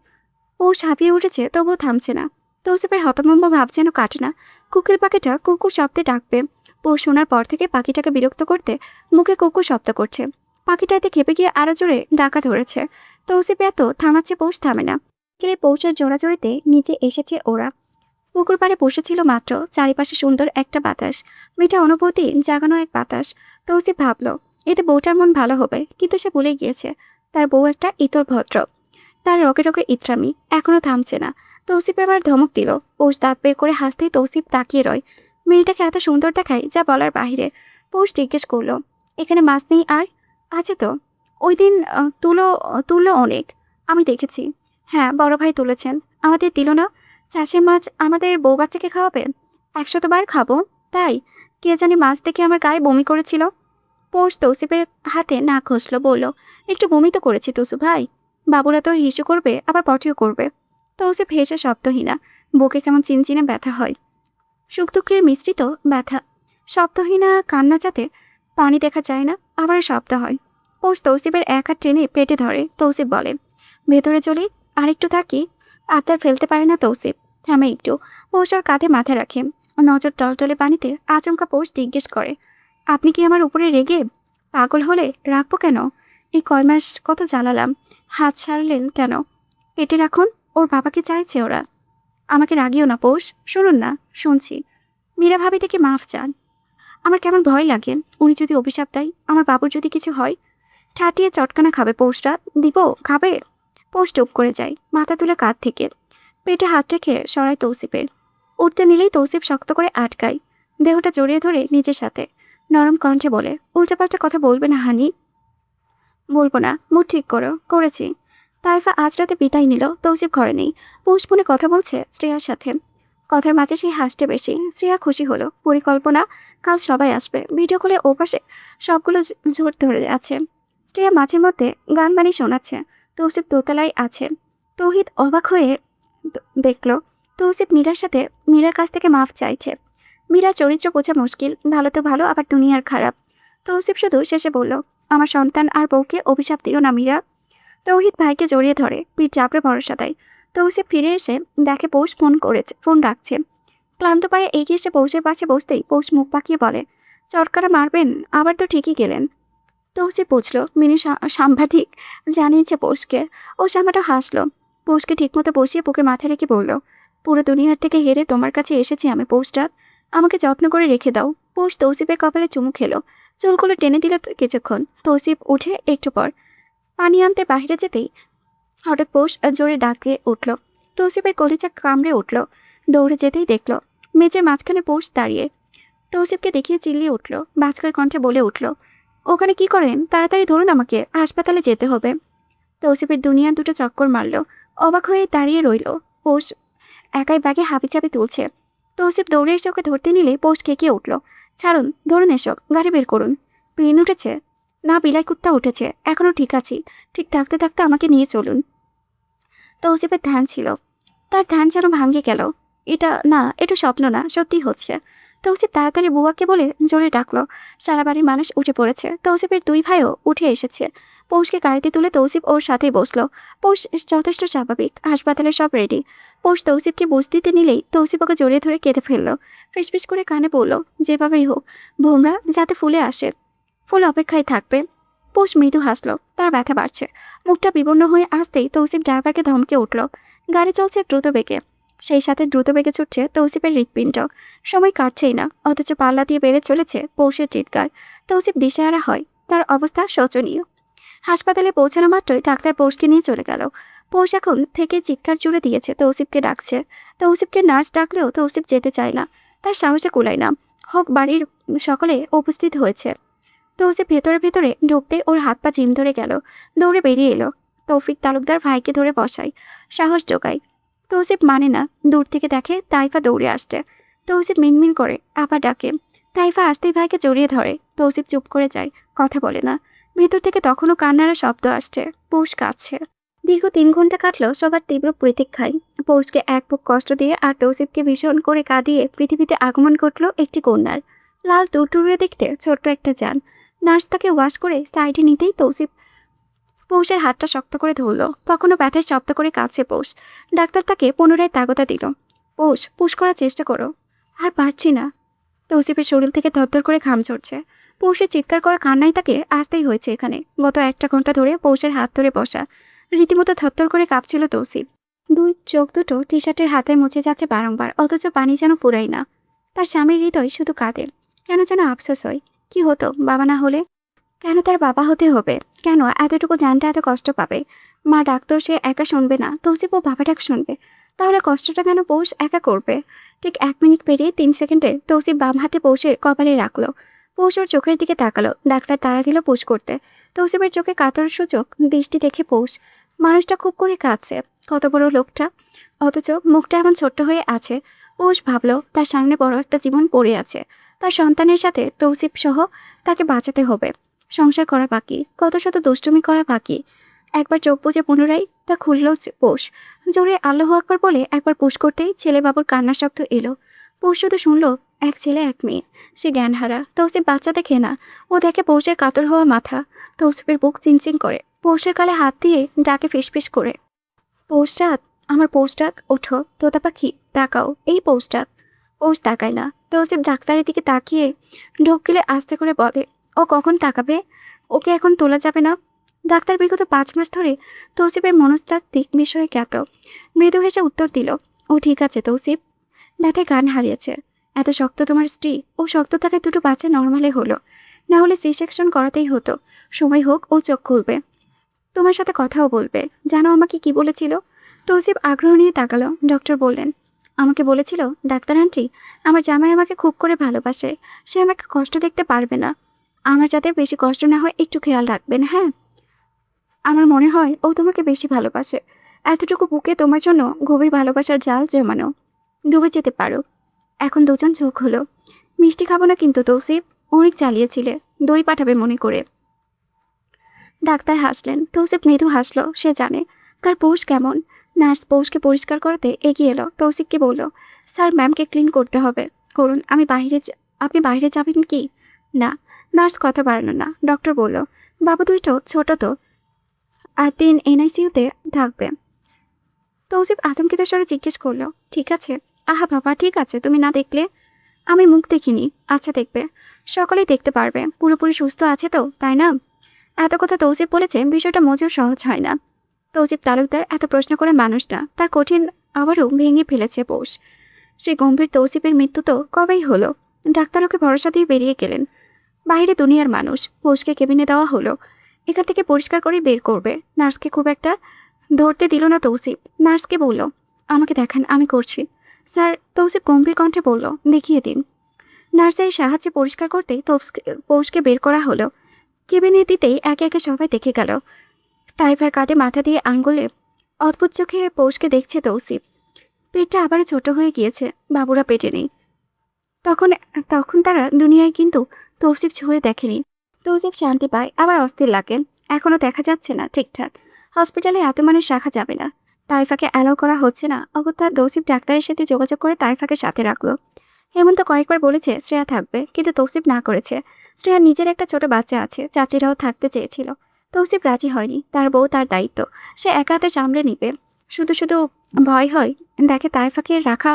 ও ঝাঁপিয়ে উঠেছে, তবুও থামছে না। তৌসিফের হতভম্ব ভাব যেন কাটে না। কোকিল পাখিটা কুকু শব্দে ডাকবে। ও শোনার পর থেকে পাখিটাকে বিরক্ত করতে মুখে কুকু শব্দ করছে। পাখিটা এতে খেপে গিয়ে আরো জোরে ডাকা ধরেছে। তৌসিফ এত থামাচ্ছে, পৌষ থামে না। কেলে পৌষের জোড়াজোড়িতে নিচে এসেছে ওরা। পুকুর পাড়ে বসেছিল মাত্র। চারিপাশে সুন্দর একটা বাতাস, মিঠা অনুভূতি জাগানো এক বাতাস। তৌসিফ ভাবল, এতে বউটার মন ভালো হবে, কিন্তু সে ভুলে গিয়েছে তার বউ একটা ইতর ভদ্র। তার রকে রকে ইতরামি এখনো থামছে না। তৌসিফ এবার ধমক দিল। পৌষ দাঁত বের করে হাসতেই তৌসিফ তাকিয়ে রয়। মেয়েটাকে এত সুন্দর দেখায় যা বলার বাহিরে। পৌষ জিজ্ঞেস করলো, এখানে মাছ নেই আর? আছে তো, ওই দিন তুলো তুলো অনেক। আমি দেখেছি। হ্যাঁ, বড় ভাই তুলেছেন। আমাদের দিল না? চাষের মাছ আমাদের বউ বাচ্চাকে খাওয়াবেন? ১০০ বার খাবো। তাই? কে জানি মাছ দেখে আমার গায়ে বমি করেছিল। পৌষ তৌসিফের হাতে নাক ঘষল, বলল, একটু বমি তো করেছি তুসু ভাই। বাবুরা তো হিসু করবে, আবার পটিও করবে। তৌসিফ হেসে শব্দহীনা। বুকে কেমন চিনচিনে ব্যথা হয়, সুখ দুঃখের মিশ্রিত ব্যথা। শব্দহীনা কান্না যাতে পানি দেখা যায় না, আবার শব্দ হয়। পৌষ তৌসিফের এক হাত টেনে পেটে ধরে। তৌসিফ বলে, ভেতরে চলি, আরেকটু থাকি। আবদার ফেলতে পারে না তৌসিফ, থামে একটু। পৌষ ওর কাঁধে মাথা রাখে, নজর টলটলে পানিতে। আচমকা পৌষ জিজ্ঞেস করে, আপনি কি আমার উপরে রেগে? পাগল হলে রাখবো কেন? এই কয় মাস কত জ্বালালাম, হাত ছাড়লেন কেন? পেটে রাখুন, ওর বাবাকে চাইছে ওরা। আমাকে রাগিও না পৌষ, শুনুন না। শুনছি। মীরা ভাবি থেকে মাফ চান। আমার কেমন ভয় লাগে, উনি যদি অভিশাপ দেয়, আমার বাবুর যদি কিছু হয়। ঠাটিয়ে চটকানা খাবে পৌষরা। দিব? খাবে? পৌষ টুপ করে যায়, মাথা তুলে কাঁধ থেকে। পেটে হাত রেখে সরায় তৌসিফের। উঠতে নিলেই তৌসিফ শক্ত করে আটকায়, দেহটা জড়িয়ে ধরে নিজের সাথে। নরম কণ্ঠে বলে, উল্টাপাল্টা কথা বলবে না হানি। বলবো না, মুড ঠিক করো। করেছি। তাইফা আজ রাতে বিদায় নিল। তৌসিফ ঘরে নেই। পৌষ মনে কথা বলছে শ্রেয়ার সাথে। কথার মাঝে সেই হাসতে বেশি। শ্রেয়া খুশি হলো। পরিকল্পনা, কাল সবাই আসবে। ভিডিও কলে ওপাশে সবগুলো জোর ধরে আছে। শ্রেয়া মাঝে মধ্যে গান বানি শোনাচ্ছে। তৌসিফ দোতলায় আছে। তৌহিদ অবাক হয়ে দেখল তৌসিফ মীরার কাছ থেকে মাফ চাইছে। মীরার চরিত্র বোঝা মুশকিল, ভালো তো ভালো, আবার দুনিয়ার খারাপ। তৌসিফ শুধু শেষে বলল, আমার সন্তান আর বউকে অভিশাপ দিও না মীরা। তৌহিদ ভাইকে জড়িয়ে ধরে, পিঠ চাপড়ে ভরসা দেয়। তৌসিফ ফিরে এসে দেখে পৌষ ফোন রাখছে। ক্লান্ত পায়ে এগিয়ে এসে পৌষের পাশে বসতেই পৌষ মুখ পাকিয়ে বলে, চটকারা মারবেন? আবার তো ঠিকই গেলেন। তৌসিফ বুঝল মিনি সাংবাদিক জানিয়েছে পৌষকে। ও সামাটা হাসলো। পৌষকে ঠিকমতো বসিয়ে বুকে মাথা রেখে বলল, পুরো দুনিয়ার থেকে হেরে তোমার কাছে এসেছি আমি পৌষরাত। আমাকে যত্ন করে রেখে দাও। পৌষ তৌসিফের কপালে চুমু খেলো। চুলগুলো টেনে দিল কিছুক্ষণ। তৌসিফ উঠে একটু পর পানি আনতে বাহিরে যেতেই হঠাৎ পৌষ জোরে ডাকে উঠল। তৌসিফের কলিজা কামড়ে উঠল। দৌড়ে যেতেই দেখল মেঝের মাঝখানে পৌষ দাঁড়িয়ে। তৌসিফকে দেখিয়ে চিল্লিয়ে উঠল, বাজকার কণ্ঠে বলে উঠল, ওখানে কি করেন? তাড়াতাড়ি ধরুন, আমাকে হাসপাতালে যেতে হবে। তৌসিফের দুনিয়া দুটো চক্কর মারল। অবাক হয়ে দাঁড়িয়ে রইল। পৌষ একাই ব্যাগে হাবিচাবি তুলছে। তৌসিফ দৌড়ে এসে ওকে ধরতে নিলে পৌষ কেঁকিয়ে উঠল, ছাড়ুন, ধরুন এসব, গাড়ি বের করুন। প্লেন উঠেছে? না, বিলাই কুত্তা উঠেছে। এখনও ঠিক আছি। ঠিক থাকতে থাকতে আমাকে নিয়ে চলুন। তৌসিফের ধ্যান ছিল, তার ধ্যান যেন ভাঙে গেল। এটা স্বপ্ন না, সত্যি হচ্ছে। তৌসিফ তাড়াতাড়ি বুয়াকে বলে জোরে ডাকলো। সারা বাড়ির মানুষ উঠে পড়েছে। তৌসিফের দুই ভাইও উঠে এসেছে। পৌষকে গাড়িতে তুলে তৌসিফ ওর সাথেই বসলো। পৌষ যথেষ্ট স্বাভাবিক, হাসপাতালে সব রেডি। পৌষ তৌসিফকে বুঝ দিতে নিলেই তৌসিফ ওকে জড়িয়ে ধরে কেঁদে ফেললো। ফিসফিস করে কানে বলল, যেভাবেই হোক ভোমরা যাতে ফুলে আসে। ফুল অপেক্ষায় থাকবে। পৌষ মৃদু হাসলো, তার ব্যথা বাড়ছে। মুখটা বিবর্ণ হয়ে আসতেই তৌসিফ ড্রাইভারকে ধমকে উঠল। গাড়ি চলছে দ্রুত বেগে, সেই সাথে দ্রুত বেগে ছুটছে তৌসিফের হৃৎপিণ্ড। সময় কাটছেই না, অথচ পাল্লা দিয়ে বেড়ে চলেছে পৌষের চিৎকার। তৌসিফ দিশেহারা হয়, তার অবস্থা শোচনীয়। হাসপাতালে পৌঁছানো মাত্রই ডাক্তার পৌষকে নিয়ে চলে গেল। পৌষ এখন থেকে চিৎকার জুড়ে দিয়েছে, তৌসিফকে ডাকছে। তৌসিফকে নার্স ডাকলেও তৌসিফ যেতে চায় না, তার সাহসে কুলায় না। হোক বাড়ির সকলে উপস্থিত হয়েছে। তৌসিফ ভেতরে ভেতরে ঢুকতে ওর হাত পা জিম ধরে গেল। দৌড়ে বেরিয়ে এলো। তৌফিক তালুকদার ভাইকে ধরে বসায়, সাহস জোগায়। তৌসিফ মানে না, দূর থেকে দেখে তাইফা দৌড়ে আসছে। তৌসিফ মিনমিন করে আবার ডাকে। তাইফা আসতেই ভাইকে জড়িয়ে ধরে। তৌসিফ চুপ করে যায়, কথা বলে না। ভেতর থেকে তখনও কান্নার শব্দ আসছে। পৌষ কাঁদছে। দীর্ঘ 3 ঘন্টা কাটলো সবার তীব্র প্রতীক্ষায়। পৌষকে এক বুক কষ্ট দিয়ে আর তৌসিফকে ভীষণ করে কাঁদিয়ে পৃথিবীতে আগমন ঘটল একটি কন্যার। লাল টুরটুরে দেখতে ছোট্ট একটা যান। নার্স তাকে ওয়াশ করে সাইডে নিতেই তৌসিফ পৌষের হাতটা শক্ত করে ধরল। তখনও ব্যথায় শব্দ করে কাঁদছে পৌষ। ডাক্তার তাকে পুনরায় তাগতা দিল, পৌষ পুশ করার চেষ্টা করো। আর পারছি না। তৌসিফের শরীর থেকে থরথর করে ঘাম ঝরছে। পৌষের চিৎকার করা কান্নাই তাকে আসতেই হয়েছে এখানে। গত 1 ঘন্টা ধরে পৌষের হাত ধরে বসা। রীতিমতো থরথর করে কাঁপছিল তৌসিফ। দুই চোখ দুটো টি শার্টের হাতে মুছে যাচ্ছে বারংবার, অথচ পানি যেন পুরাই না। তার স্বামীর হৃদয় শুধু কাঁদে। কেন যেন আফসোস হয়, কি হতো বাবা না হলে? কেন তার বাবা হতে হবে? কেন এতটুকু জানটা এত কষ্ট পাবে? মা ডাক্তার, সে একা শুনবে না, তৌসিফ ও বাবা ডাক শুনবে। তাহলে কষ্টটা কেন পৌষ একা করবে? ঠিক 1 মিনিট পেরিয়ে 3 সেকেন্ডে তৌসিফ বাম হাতে পৌষের কপালে রাখলো। পৌষ ওর চোখের দিকে তাকালো। ডাক্তার তাড়া দিল পুশ করতে। তৌসিফের চোখে কাতর সূচক দৃষ্টি দেখে পৌষ মানুষটা খুব করে কাঁদছে। কত বড় লোকটা, অথচ মুখটা এমন ছোট্ট হয়ে আছে। পৌষ ভাবল তার সামনে বড় একটা জীবন পড়ে আছে। তার সন্তানের সাথে তৌসিফ সহ তাকে বাঁচাতে হবে। সংসার করা বাকি, কত শত দুষ্টুমি করা বাকি। একবার চোখ বুজে পুনরায় তা খুলল পৌষ। জোরে আল্লাহু আকবার বলে একবার পুশ করতেই ছেলে বাবুর কান্নার শব্দ এলো। পৌষ শুধু শুনল, এক ছেলে এক মেয়ে। সে জ্ঞানহারা। তৌসিফ বাচ্চা দেখে না, ও দেখে পৌষের কাতর হওয়া মাথা। তৌসিফের বুক চিনচিন করে। পৌষের গালে হাত দিয়ে ডাকে ফিসফিস করে, পৌষরাত, আমার পৌষরাত, ওঠো তোতা পাখি, তাকাও, এই পৌষরাত। পৌষ তাকায় না। তৌসিফ ডাক্তারের দিকে তাকিয়ে ঢোক গিলে আস্তে করে বলে, ও কখন তাকাবে? ওকে এখন তোলা যাবে না? ডাক্তার বিগত 5 মাস ধরে তৌসিফের মনস্তাত্ত্বিক বিষয়ে জ্ঞাত। মৃদু হেসে উত্তর দিল, ও ঠিক আছে তৌসিফ, ব্যথায় গান হারিয়েছে। এত শক্ত তোমার স্ত্রী, ও শক্ত থাকায় দুটো বাচ্চা নর্মালে হলো, না হলে সি সেকশন করাতেই হতো। সময় হোক ও চোখ খুলবে, তোমার সাথে কথাও বলবে। জানো আমাকে কি বলেছিল? তৌসিফ আগ্রহ নিয়ে তাকালো। ডক্টর বললেন, আমাকে বলেছিল ডাক্তার আন্টি, আমার জামাই আমাকে খুব করে ভালোবাসে, সে আমাকে কষ্ট দেখতে পারবে না। আমার যাতে বেশি কষ্ট না হয় একটু খেয়াল রাখবেন, হ্যাঁ? আমার মনে হয় ও তোমাকে বেশি ভালোবাসে। এতটুকু বুকে তোমার জন্য গভীর ভালোবাসার জাল জমানো, ডুবে যেতে পারো। এখন দুজন চোখ হলো। মিষ্টি খাবো না কিন্তু তৌসিফ, অনেক চালিয়েছিলে, দই পাঠাবে মনে করে। ডাক্তার হাসলেন। তৌসিফ মৃদু হাসলো। সে জানে তার পৌষ কেমন। নার্স পৌষকে পরিষ্কার করতে এগিয়ে এলো। তৌসিফকে বলল, স্যার ম্যামকে ক্লিন করতে হবে, করুন। আপনি বাইরে যাবেন কি? না। নার্স কথা বাড়ালো না। ডক্টর বলল, বাবু দুইটো ছোট তো, আর 3 এনআইসিউতে থাকবে। তৌসিফ আতঙ্কিত স্বরে জিজ্ঞেস করলো, ঠিক আছে? আহা বাবা, ঠিক আছে, তুমি না দেখলে? আমি মুখ দেখিনি। আচ্ছা দেখবে, সকলেই দেখতে পারবে। পুরোপুরি সুস্থ আছে তো, তাই না? এত কথা তৌসিফ বলেছে, বিষয়টা মোটেও সহজ হয় না। তৌসিফ তালুকদার এত প্রশ্ন করে মানুষটা, তার কঠিন আবারও ভেঙে ফেলেছে পৌষ। সে গম্ভীর তৌসিফের মৃত্যু তো কবেই হলো। ডাক্তার ওকে ভরসা দিয়ে বেরিয়ে গেলেন। বাইরে দুনিয়ার মানুষ। পৌষকে কেবিনে দেওয়া হলো, এখান থেকে পরিষ্কার করে বের করবে। নার্সকে খুব একটা ধরতে দিল না তৌসিফ। নার্সকে বলল, আমাকে দেখান, আমি করছি। স্যার, তৌসিফ গম্ভীর কণ্ঠে বলল, দেখিয়ে দিন। নার্সের সাহায্যে পরিষ্কার করতে পৌষকে বের করা হলো। কেবিনে দিতেই একে একে সবাই দেখে গেল। তাইফার কাঁধে মাথা দিয়ে আঙ্গুলে অদ্ভুত চোখে পৌষকে দেখছে তৌসিফ। পেটটা আবারও ছোট হয়ে গিয়েছে, বাবুরা পেটে নেই। তখন তখন তারা দুনিয়ায় কিন্তু তৌসিফ ছুঁয়ে দেখেনি। তৌসিফ শান্তি পায়, আবার অস্থির লাগে। এখনও দেখা যাচ্ছে না ঠিকঠাক। হসপিটালে এত মানুষ রাখা যাবে না। তাইফাকে অ্যালাউ করা হচ্ছে না। অগত্যা তৌসিফ ডাক্তারের সাথে যোগাযোগ করে তাইফাকে সাথে রাখলো। হেমন্ত কয়েকবার বলেছে শ্রেয়া থাকবে, কিন্তু তৌসিফ না করেছে। শ্রেয়ার নিজের একটা ছোট বাচ্চা আছে, চাচিরাও থাকতে চেয়েছিল। তৌসিফ রাজি হয়নি। তার বউ, তার দায়িত্ব, সে একা হাতে সামলে নিবে। শুধু শুধু ভয় হয় দেখে তাইফাকে রাখা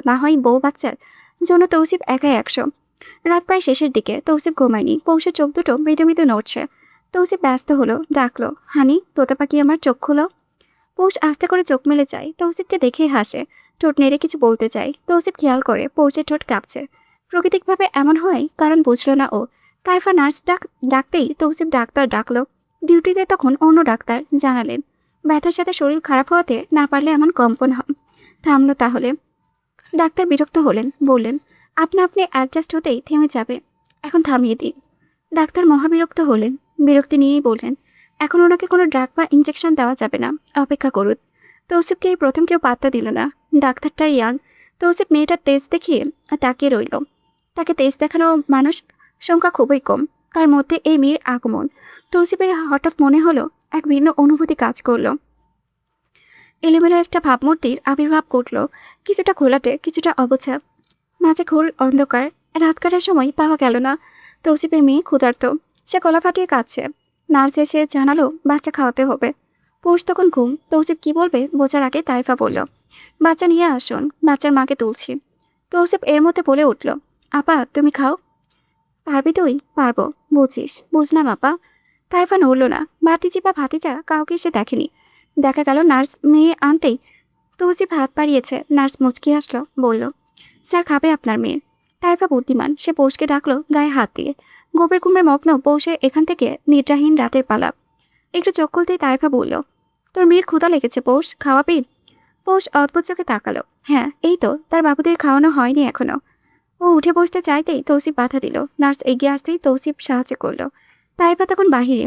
না হয় বউ বাচ্চার জন্য। তৌসিফ একাই 100। রাত প্রায় শেষের দিকে। তৌসিফ ঘুমায়নি। পৌষের চোখ দুটো মৃদু মৃদু নড়ছে। তৌসিফ ব্যস্ত হলো, ডাকলো, হানি, তোতা পাখি আমার, চোখ খুলো। পৌষ আস্তে করে চোখ মেলে যায়। তৌসিফকে দেখেই হাসে। ঠোঁট নেড়ে কিছু বলতে চায়। তৌসিফ খেয়াল করে পৌষের ঠোঁট কাঁপছে। প্রাকৃতিকভাবে এমন হয়, কারণ বুঝলো না ও। তাইফা নার্স ডাকতেই তৌসিফ ডাক্তার ডাকলো। ডিউটিতে তখন অন্য ডাক্তার জানালেন, ব্যথার সাথে শরীর খারাপ হওয়াতে না পারলে এমন কম্পন হয়। থামলো তাহলে। ডাক্তার বিরক্ত হলেন, বললেন, আপনা আপনি অ্যাডজাস্ট হতেই থেমে যাবে, এখন থামিয়ে দিন। ডাক্তার মহাবিরক্ত হলেন। বিরক্তি নিয়েই বললেন, এখন ওনাকে কোনো ড্রাগ বা ইঞ্জেকশন দেওয়া যাবে না, অপেক্ষা করুন। তৌসিফকে এই প্রথম কেউ পাত্তা দিল না। ডাক্তারটা ইয়াং। তৌসিফ মেয়েটার তেজ দেখিয়ে তাকিয়ে রইল। তাকে তেজ দেখানো মানুষ সংখ্যা খুবই কম, তার মধ্যে এই মেয়ের আগমন। তৌসিফের হঠাৎ মনে হলো এক ভিন্ন অনুভূতি কাজ করলো। এলোমেলো একটা ভাবমূর্তির আবির্ভাব ঘটল, কিছুটা ঘোলাটে, কিছুটা অবছা, মাঝে ঘোর অন্ধকার। রাত কাটার সময় পাওয়া গেল না। তৌসিফের মেয়ে ক্ষুধার্ত, সে গলা ফাটিয়ে কাঁদছে। নার্স এসে জানালো বাচ্চা খাওয়াতে হবে। পৌষ তখন ঘুম। তৌসিফ কি বলবে বোঝার আগে তাইফা বলল, বাচ্চা নিয়ে আসুন, বাচ্চার মাকে তুলছি। তৌসিফ এর মধ্যে বলে উঠল, আপা তুমি খাও। পারবি তুই? পারবো, বুঝিস। বুঝলাম আপা। তাইফা নড়ল না। ভাতিজি বা ভাতিজা কাউকে সে দেখেনি। দেখা গেল নার্স মেয়ে আনতেই তৌসিফ হাত বাড়িয়েছে। নার্স মুচকি হাসলো, বলল, স্যার খাবে আপনার মেয়ে। তাইফা বুদ্ধিমান, সে পৌষকে ডাকলো গায়ে হাত দিয়ে। গোপের ঘুমে মগ্ন পৌষের এখান থেকে নিদ্রাহীন রাতের পালা। একটু চোখ খুলতেই তাইফা বলল, তোর মেয়ের ক্ষুধা লেগেছে পৌষ, খাওয়াবি? পৌষ অদ্ভুত চোখে তাকালো। হ্যাঁ, এই তো, তার বাবুদের খাওয়ানো হয়নি এখনো। ও উঠে বসতে চাইতেই তৌসিফ বাধা দিল। নার্স এগিয়ে আসতেই তৌসিফ সাহায্য করলো। তাইফা তখন বাহিরে।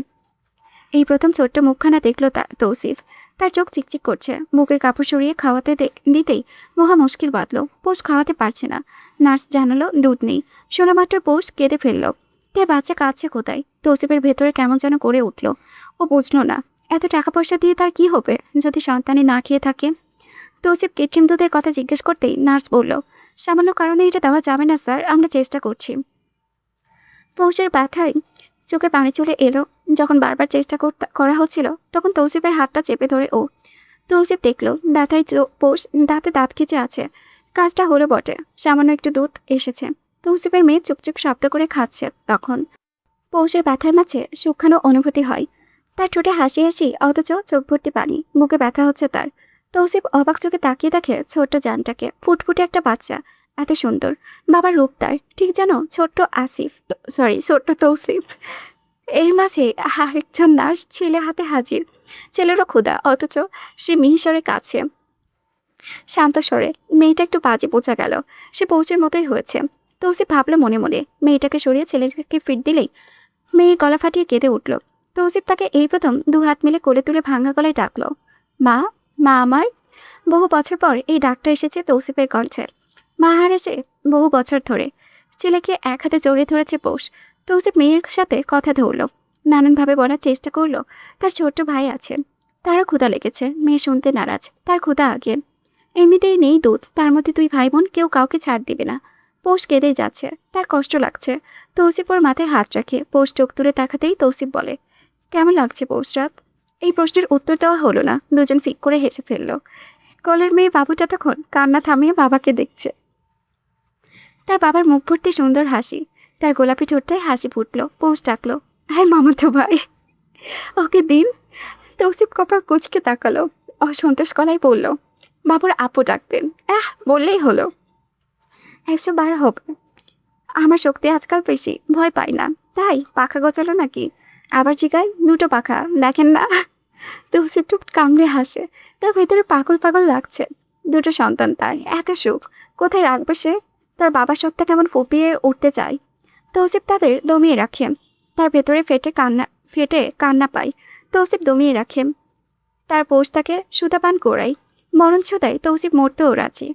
এই প্রথম ছোট্ট মুখখানা দেখলো তৌসিফ। তার চোখ চিকচিক করছে। বুকের কাপড় সরিয়ে খাওয়াতে দিতেই মহা মুশকিল বাঁধল। পোষ খাওয়াতে পারছে না। নার্স জানালো দুধ নেই। শোনা মাত্র পোষ কেঁদে ফেলল। তার বাচ্চা কাঁদছে কোথায়? তৌসিফের ভেতরে কেমন যেন করে উঠল। ও বুঝল না এত টাকা পয়সা দিয়ে তার কি হবে যদি সন্তানই না খেয়ে থাকে। তৌসিফ কৃত্রিম দুধের কথা জিজ্ঞেস করতেই নার্স বলল, সামান্য কারণে এটা দেওয়া যাবে না স্যার, আমরা চেষ্টা করছি। পৌষের ব্যথায় চোখে পানি চলে এলো। যখন বারবার চেষ্টা করা হচ্ছিল তখন তৌসিফের হাতটা চেপে ধরে ও। তৌসিফ দেখল ব্যথায় পৌষ দাঁতে দাঁত খিচে আছে। কাজটা হলো বটে, সামান্য একটু দুধ এসেছে। তৌসিফের মেয়ে চুপচুপ শব্দ করে খাচ্ছে। তখন পৌষের ব্যথার মাঝে সুখানো অনুভূতি হয়। তার ঠোঁটে হাসি হাসি অথচ চোখ ভর্তি পানি। বুকে ব্যথা হচ্ছে তার। তৌসিফ অবাক চোখে তাকিয়ে দেখে ছোট্ট জানটাকে। ফুটফুটে একটা বাচ্চা, এত সুন্দর। বাবার রূপ তার ঠিক যেন ছোট্ট ছোট্ট তৌসিফ। এর মাঝে আরেকজন নার্স ছেলে হাতে হাজির। ছেলেরও ক্ষুধা, অথচ সে মিহিসরে কাছে শান্ত স্বরে। মেয়েটা একটু বাজে বোঝা গেল, সে পৌঁছের মতোই হয়েছে। তৌসিফ ভাবলো মনে মনে। মেয়েটাকে সরিয়ে ছেলেকে ফিট দিলেই মেয়ে গলা ফাটিয়ে কেঁদে উঠল। তৌসিফ তাকে এই প্রথম দু হাত মিলে কোলে তুলে ভাঙা গলায় ডাকলো, মা, মা আমার। বহু বছর পর এই ডাকটা এসেছে তৌসিফের কণ্ঠে। মা হারেছে বহু বছর ধরে। ছেলেকে এক হাতে জড়িয়ে ধরেছে পৌষ। তৌসিফ মেয়ের সাথে কথা ধরল, নানানভাবে বলার চেষ্টা করলো তার ছোট্ট ভাই আছে, তারও ক্ষুধা লেগেছে। মেয়ে শুনতে নারাজ, তার ক্ষুধা আগে। এমনিতেই নেই দুধ, তার মধ্যে দুই ভাই বোন, কেউ কাউকে ছাড় দিবে না। পৌষ কেঁদেই যাচ্ছে, তার কষ্ট লাগছে। তৌসিফ ওর মাথায় হাত রাখে। পৌষ চোখ তুলে তাকাতেই তৌসিফ বলে, কেমন লাগছে পৌষ রাত? এই প্রশ্নের উত্তর দেওয়া হলো না। দুজন ফিক করে হেসে ফেলল। কোলের মেয়ে বাবুটা তখন কান্না থামিয়ে বাবাকে দেখছে। তার বাবার মুখ ভর্তি সুন্দর হাসি। তার গোলাপি ঠোঁটটায় হাসি ফুটল। পৌষ ডাকলো, হ্যাঁ মামাতো ভাই, ওকে দিন। তৌসিফ কপাল কুচকে তাকালো। অসন্তোষ গলায় বলল, বাবুর আপু ডাকতেন। বললেই হলো। 112 হবে। আমার শক্তি আজকাল বেশি, ভয় পাই না। তাই পাখা গচালো নাকি? আবার জিগায়, দুটো পাখা দেখেন না? তৌসিফ টুপ কামড়ে হাসে। তার ভেতরে পাগল পাগল লাগছে। দুটো সন্তান তার, এত সুখ কোথায় রাখবে সে? তার বাবার সত্তা কেমন ফুপিয়ে উঠতে চায়। তৌসিফ তাদের দমিয়ে রাখে। তার ভেতরে ফেটে কান্না পায়। তৌসিফ দমিয়ে রাখে। তার পৌষ তাকে সুতাপান করায়। মরণ ছুতায় তৌসিফ মরতেও রাজি।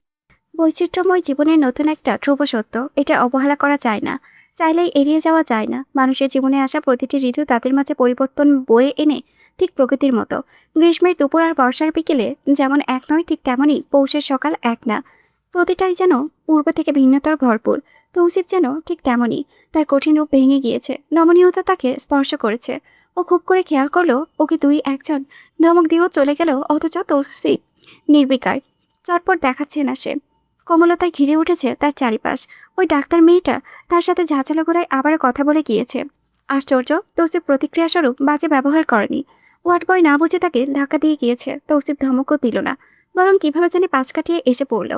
বৈচিত্র্যময় জীবনের নতুন একটা ধ্রুব সত্য, এটা অবহেলা করা যায় না, চাইলেই এড়িয়ে যাওয়া যায় না। মানুষের জীবনে আসা প্রতিটি ঋতু তাদের মাঝে পরিবর্তন বয়ে এনে, ঠিক প্রকৃতির মতো। গ্রীষ্মের দুপুর আর বর্ষার বিকেলে যেমন এক নয়, ঠিক তেমনই পৌষের সকাল এক না। প্রতিটাই যেন পূর্ব থেকে ভিন্নতর ভরপুর। তৌসিফ যেন ঠিক তেমনই। তার কঠিন রূপ ভেঙে গিয়েছে, নমনীয়তা তাকে স্পর্শ করেছে। ও খুব করে খেয়াল করলো ওকে দুই একজন ধমক দিয়েও চলে গেল, অথচ তৌসিফ নির্বিকার। চটপট দেখাচ্ছে না সে। কমলতায় ঘিরে উঠেছে তার চারিপাশ। ওই ডাক্তার মেয়েটা তার সাথে ঝাঁঝালো গোড়ায় আবারও কথা বলে গিয়েছে। আশ্চর্য, তৌসিফ প্রতিক্রিয়াস্বরূপ বাজে ব্যবহার করেনি। ওয়ার্ড বয় না বুঝে তাকে ধাক্কা দিয়ে গিয়েছে। তৌসিফ ধমকও দিল না, বরং কিভাবে জানি পাশ কাটিয়ে এসে পড়ল।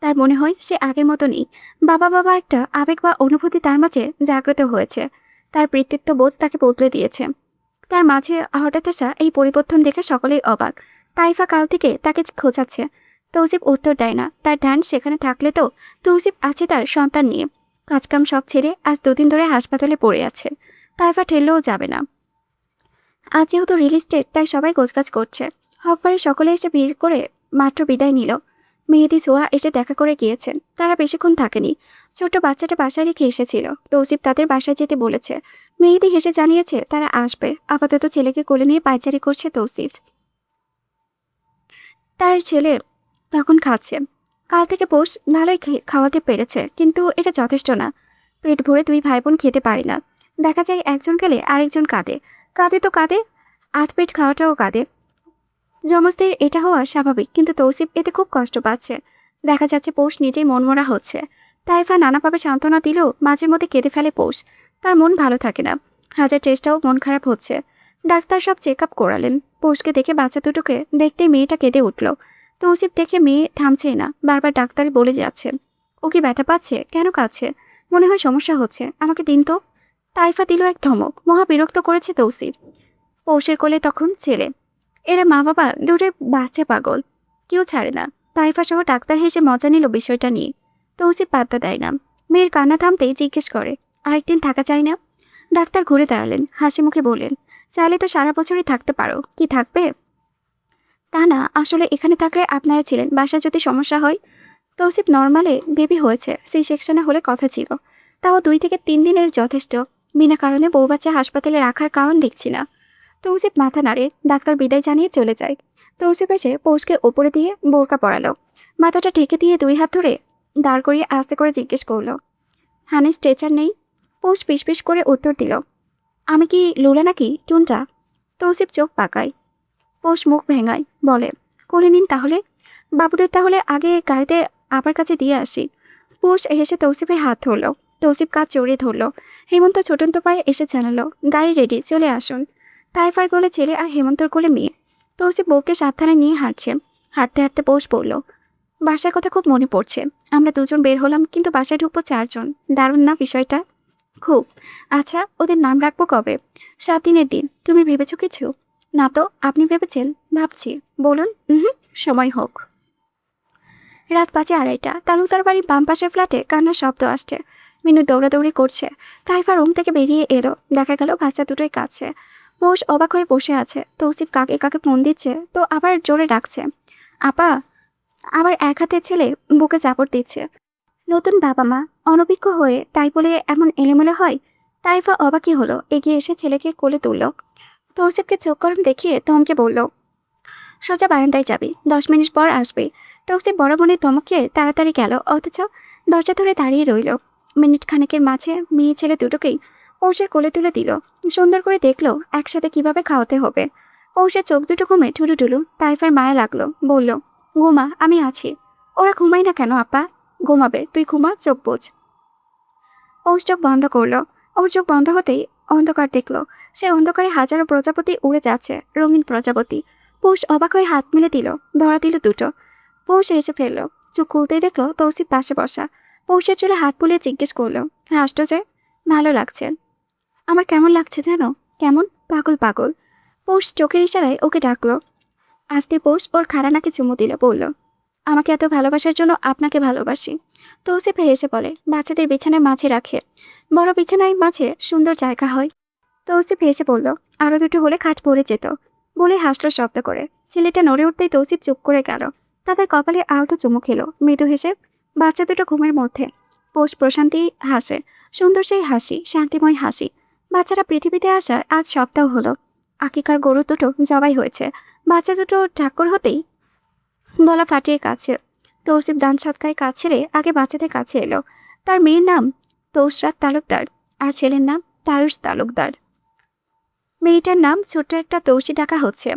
তার মনে হয় সে আগের মতো নেই। বাবা বাবা একটা আবেগ বা অনুভূতি তার মাঝে জাগ্রত হয়েছে। তার কৃতিত্ব বোধ তাকে বদলে দিয়েছে। তার মাঝে হঠাৎ আসা এই পরিবর্তন দেখে সকলেই অবাক। তাইফা কাল থেকে তাকে খোঁজাচ্ছে। তৌসিফ উত্তর দেয় না। তার ধ্যান সেখানে থাকলে তো তৌসিফ আছে তার সন্তান নিয়ে। কাজকাম সব ছেড়ে আজ 2 দিন ধরে হাসপাতালে পড়ে আছে। তাইফা ঠেললেও যাবে না। আজ যেহেতু রিলিজ ডেট, তাই সবাই গোছগাছ করছে। হকবারে সকলে এসে ভিড় করে মাত্র বিদায় নিল। মেহেদি সোয়া এসে দেখা করে গিয়েছেন। তারা বেশিক্ষণ থাকেনি। ছোট্ট বাচ্চাটা বাসায় রেখে এসেছিল। তৌসিফ তাদের বাসায় যেতে বলেছে। মেহেদি হেসে জানিয়েছে তারা আসবে। আপাতত ছেলেকে কোলে নিয়ে পায়চারি করছে তৌসিফ। তার ছেলে তখন খাচ্ছে। কাল থেকে পৌষ ভালোই খাওয়াতে পেরেছে, কিন্তু এটা যথেষ্ট না। পেট ভরে দুই ভাই বোন খেতে পারে না। দেখা যায় একজন গেলে আরেকজন কাঁদে। কাঁদে তো কাঁদে, আধ পেট খাওয়াটাও কাঁদে। যমজদের এটা হওয়া স্বাভাবিক, কিন্তু তৌসিফ এতে খুব কষ্ট পাচ্ছে। দেখা যাচ্ছে পৌষ নিজেই মনমরা হচ্ছে। তাইফা নানাভাবে সান্ত্বনা দিলেও মাঝের মধ্যে কেঁদে ফেলে পৌষ। তার মন ভালো থাকে না। হাজার চেষ্টাও মন খারাপ হচ্ছে। ডাক্তার সব চেক আপ করালেন। পৌষকে দেখে বাচ্চা দুটোকে দেখতে মেয়েটা কেঁদে উঠল। তৌসিফ দেখে মেয়ে থামছেই না, বারবার ডাক্তার বলে যাচ্ছে, ও কি ব্যথা পাচ্ছে? কেন কাছে? মনে হয় সমস্যা হচ্ছে, আমাকে দিন তো। তাইফা দিল এক ধমক। মহা বিরক্ত করেছে তৌসিফ। পৌষের কোলে তখন ছেলে। এরা মা বাবা দুটো বাচ্চা পাগল, কেউ ছাড়ে না। তাইফা সহ ডাক্তার হেসে মজা নিল বিষয়টা নিয়ে। তৌসিফ পাত্তা দেয় না। মেয়ের কান্না থামতেই জিজ্ঞেস করে, আরেকদিন থাকা চাই না? ডাক্তার ঘুরে দাঁড়ালেন, হাসি মুখে বললেন, চাইলে তো সারা বছরই থাকতে পারো। কি থাকবে? তা না, আসলে এখানে থাকলে আপনারা ছিলেন, বাসায় যদি সমস্যা হয়। তৌসিফ নর্মালে বেবি হয়েছে, সি সেকশনে হলে কথা ছিল। তাও 2 থেকে 3 দিনের যথেষ্ট। বিনা কারণে বউ বাচ্চা হাসপাতালে রাখার কারণ দেখছি না। তৌসিফ মাথা নাড়ে, ডাক্তার বিদায় জানিয়ে চলে যায়। তৌসিফ এসে পৌষকে ওপরে দিয়ে বোরকা পরালো। মাথাটা ঢেকে দিয়ে 2 হাত ধরে দাঁড় করিয়ে আস্তে করে জিজ্ঞেস করলো, হানি স্ট্রেচার নেই? পৌষ পিস করে উত্তর দিল, আমি কি লোলা নাকি টুনটা? তৌসিফ চোখ পাকায়। পৌষ মুখ ভেঙায়, বলে, কোলে নিন তাহলে। বাবুদের তাহলে আগে গাড়িতে আপার কাছে দিয়ে আসি। পৌষ হেসে তৌসিফের হাত ধরলো। তৌসিফ কাজ জড়িয়ে ধরলো। হেমন্ত ছোটন্ত পায়ে এসে জানালো, গাড়ি রেডি, চলে আসুন। তাইফার কোলে ছেলে আর হেমন্তর কোলে মেয়ে। তৌসিফ বউকে সাবধানে নিয়ে হাঁটছে। হাঁটতে হাঁটতে পৌষ বলল, বাসার কথা খুব মনে পড়ছে। আমরা 2জন বের হলাম, কিন্তু বাসায় ঢুকবো 4জন। দারুণ না বিষয়টা? খুব। আচ্ছা, ওদের নাম রাখবো কবে? 7 দিনের দিন। তুমি ভেবেছো কিছু? না তো, আপনি ভেবেছেন? ভাবছি। বলুন। সময় হোক। রাত 2:30। তালুকদার বাড়ির বাম পাশের ফ্ল্যাটে কান্নার শব্দ আসছে। মিনু দৌড়াদৌড়ি করছে। তাইফা রুম থেকে বেরিয়ে এলো। দেখা গেল বাচ্চা দুটোই কাছে। পৌষ অবাক হয়ে বসে আছে। তৌসিফ কাকে কাকে ফোন দিচ্ছে, তো আবার জোরে ডাকছে, আপা। আবার এক হাতে ছেলে বুকে চাপড় দিচ্ছে। নতুন বাবা মা, অনভিজ্ঞ হয়ে তাই বলে এমন এলোমেলো হয়? তাইফা অবাকই হলো, এগিয়ে এসে ছেলেকে কোলে তুলল। তৌসিফকে চোখ গরম দেখিয়ে ধমকে বলল, সোজা বারান্দায় যাবি, 10 মিনিট পর আসবে। তৌসিফ বড় বোনের ধমকে তাড়াতাড়ি গেল, অথচ দরজা ধরে দাঁড়িয়ে রইল। মিনিট খানেকের মাঝে মেয়ে ছেলে দুটোকেই পৌষের কোলে তুলে দিল। সুন্দর করে দেখলো একসাথে কিভাবে খাওয়াতে হবে। পৌষের চোখ দুটো ঘুমে ঠুলু। তাইফার মায়া লাগলো, বলল, ঘুমা, আমি আছি। ওরা ঘুমাই না কেন আপা? ঘুমাবে, তুই ঘুমা, চোখ বোঝ। পৌষ চোখ বন্ধ করলো। ওর চোখ বন্ধ হতেই অন্ধকার দেখলো। সে অন্ধকারে হাজারো প্রজাপতি উড়ে যাচ্ছে, রঙিন প্রজাপতি। পৌষ অবাক হয়ে হাত মিলে দিল, ধরা দিল দুটো। পৌষ এসে ফেললো। চোখ খুলতেই দেখলো তৌসিফ পাশে বসা। পৌষের চুলে হাত বুলিয়ে জিজ্ঞেস করলো, হাসতো যে? ভালো লাগছে। আমার কেমন লাগছে জানো? কেমন? পাগল পাগল। পৌষ চোখের ইশারায় ওকে ডাকলো। আস্তে পৌষ ওর খাড়া নাকে চুমু দিল, বলল, আমাকে এত ভালোবাসার জন্য আপনাকে ভালোবাসি। তৌসিফ হেসে বলে, বাচ্চাদের বিছানায় মাঝে রাখে, বড় বিছানায় মাঝে সুন্দর জায়গা হয়। তৌসিফ হেসে বলল, আরো দুটো হলে খাট পড়ে যেত। বলে হাসলো শব্দ করে। ছেলেটা নড়ে উঠতেই তৌসিফ চুপ করে গেল। তাদের কপালে আলতো চুমু খেলো, মৃদু হেসে। বাচ্চা দুটো ঘুমের মধ্যে। পৌষ প্রশান্তি হাসে, সুন্দর সেই হাসি, শান্তিময় হাসি। বাচ্চারা পৃথিবীতে আসার আজ সপ্তাহ হলো। আকিকার গরু দুটো জবাই হয়েছে। বাচ্চা দুটো ঠাকুর হতেই গলা ফাটিয়ে কাছে। তৌসিফ দান সৎকায় কাজ ছেড়ে আগে বাচ্চাদের কাছে এলো। তার মেয়ের নাম তৌসরাত তালুকদার, আর ছেলের নাম তায়ুষ তালুকদার। মেয়েটার নাম ছোট্ট একটা তৌসি ডাকা হচ্ছে।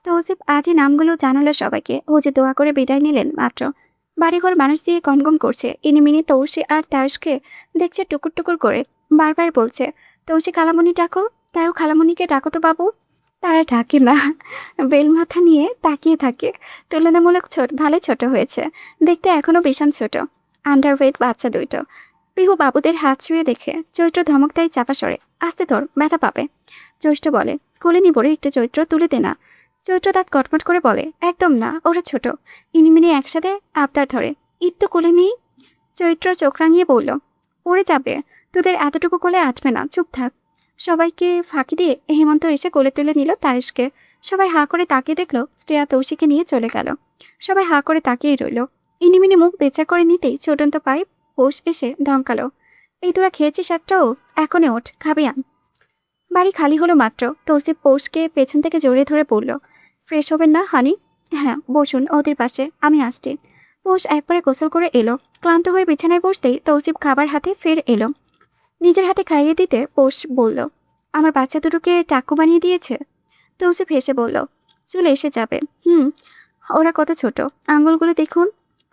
তৌসিফ আজই নামগুলো জানালো সবাইকে। হুজুর দোয়া করে বিদায় নিলেন মাত্র। বাড়িঘর মানুষ দিয়ে গমগম করছে। ইনিমিনি তৌসি আর তায়ুষকে দেখছে টুকুর টুকুর করে। বারবার বলছে, তৌসি খালামণি ডাকো, তায়ু খালামণিকে ডাকো তো বাবু। তারা ডাকে না, বেল মাথা নিয়ে তাকিয়ে থাকে। তুলনামূলক ভালো ছোট হয়েছে, দেখতে এখনো ভীষণ ছোট। আন্ডারওয়েট বাচ্চা দুটো। পিহু বাবুদের হাত ছুঁয়ে দেখে চৈত্র ধমক দেয় চাপা সরে, আস্তে ধর, ব্যথা পাবে। জ্যৈষ্ঠ বলে, কোলে নিবরে একটু, চৈত্র তুলে দে না। চৈত্র দাঁত কটমট করে বলে, একদম না, ওরা ছোট। ইনিমিনি একসাথে আবদার ধরে, ঈদ তো কোলে নিই। চৈত্র চোখ রাঙিয়ে বলল, পড়ে যাবে, তোদের এতটুকু কোলে আটবে না, চুপ থাক। সবাইকে ফাঁকি দিয়ে হেমন্ত এসে কোলে তুলে নিল তারিশকে। সবাই হাঁ করে তাকিয়ে দেখলো শ্রেয়া তৌসিকে নিয়ে চলে গেল। সবাই হাঁ করে তাকিয়ে রইল। ইনিমিনি মুখ বেচা করে নিতেই ছোটন্ত পায়ে পৌষ এসে ধমকালো, এই তোরা খেয়েছিস একটাও? এখনই ওঠ, খাবি আন। বাড়ি খালি হলো মাত্র। তৌসিফ পৌষকে পেছন থেকে জড়িয়ে ধরে পড়ল, ফ্রেশ হবেন না হানি? হ্যাঁ, বসুন ওদের পাশে, আমি আসছি। পৌষ একবারে গোসল করে এলো। ক্লান্ত হয়ে বিছানায় বসতেই তৌসিফ খাবার হাতে ফের এলো। নিজের হাতে খাইয়ে দিতে পৌষ বলল, আমার বাচ্চা দুটোকে টাকু বানিয়ে দিয়েছে। তৌসিফ হেসে বলল, চলে এসে যাবে। ওরা কত ছোট, আঙুলগুলো দেখুন।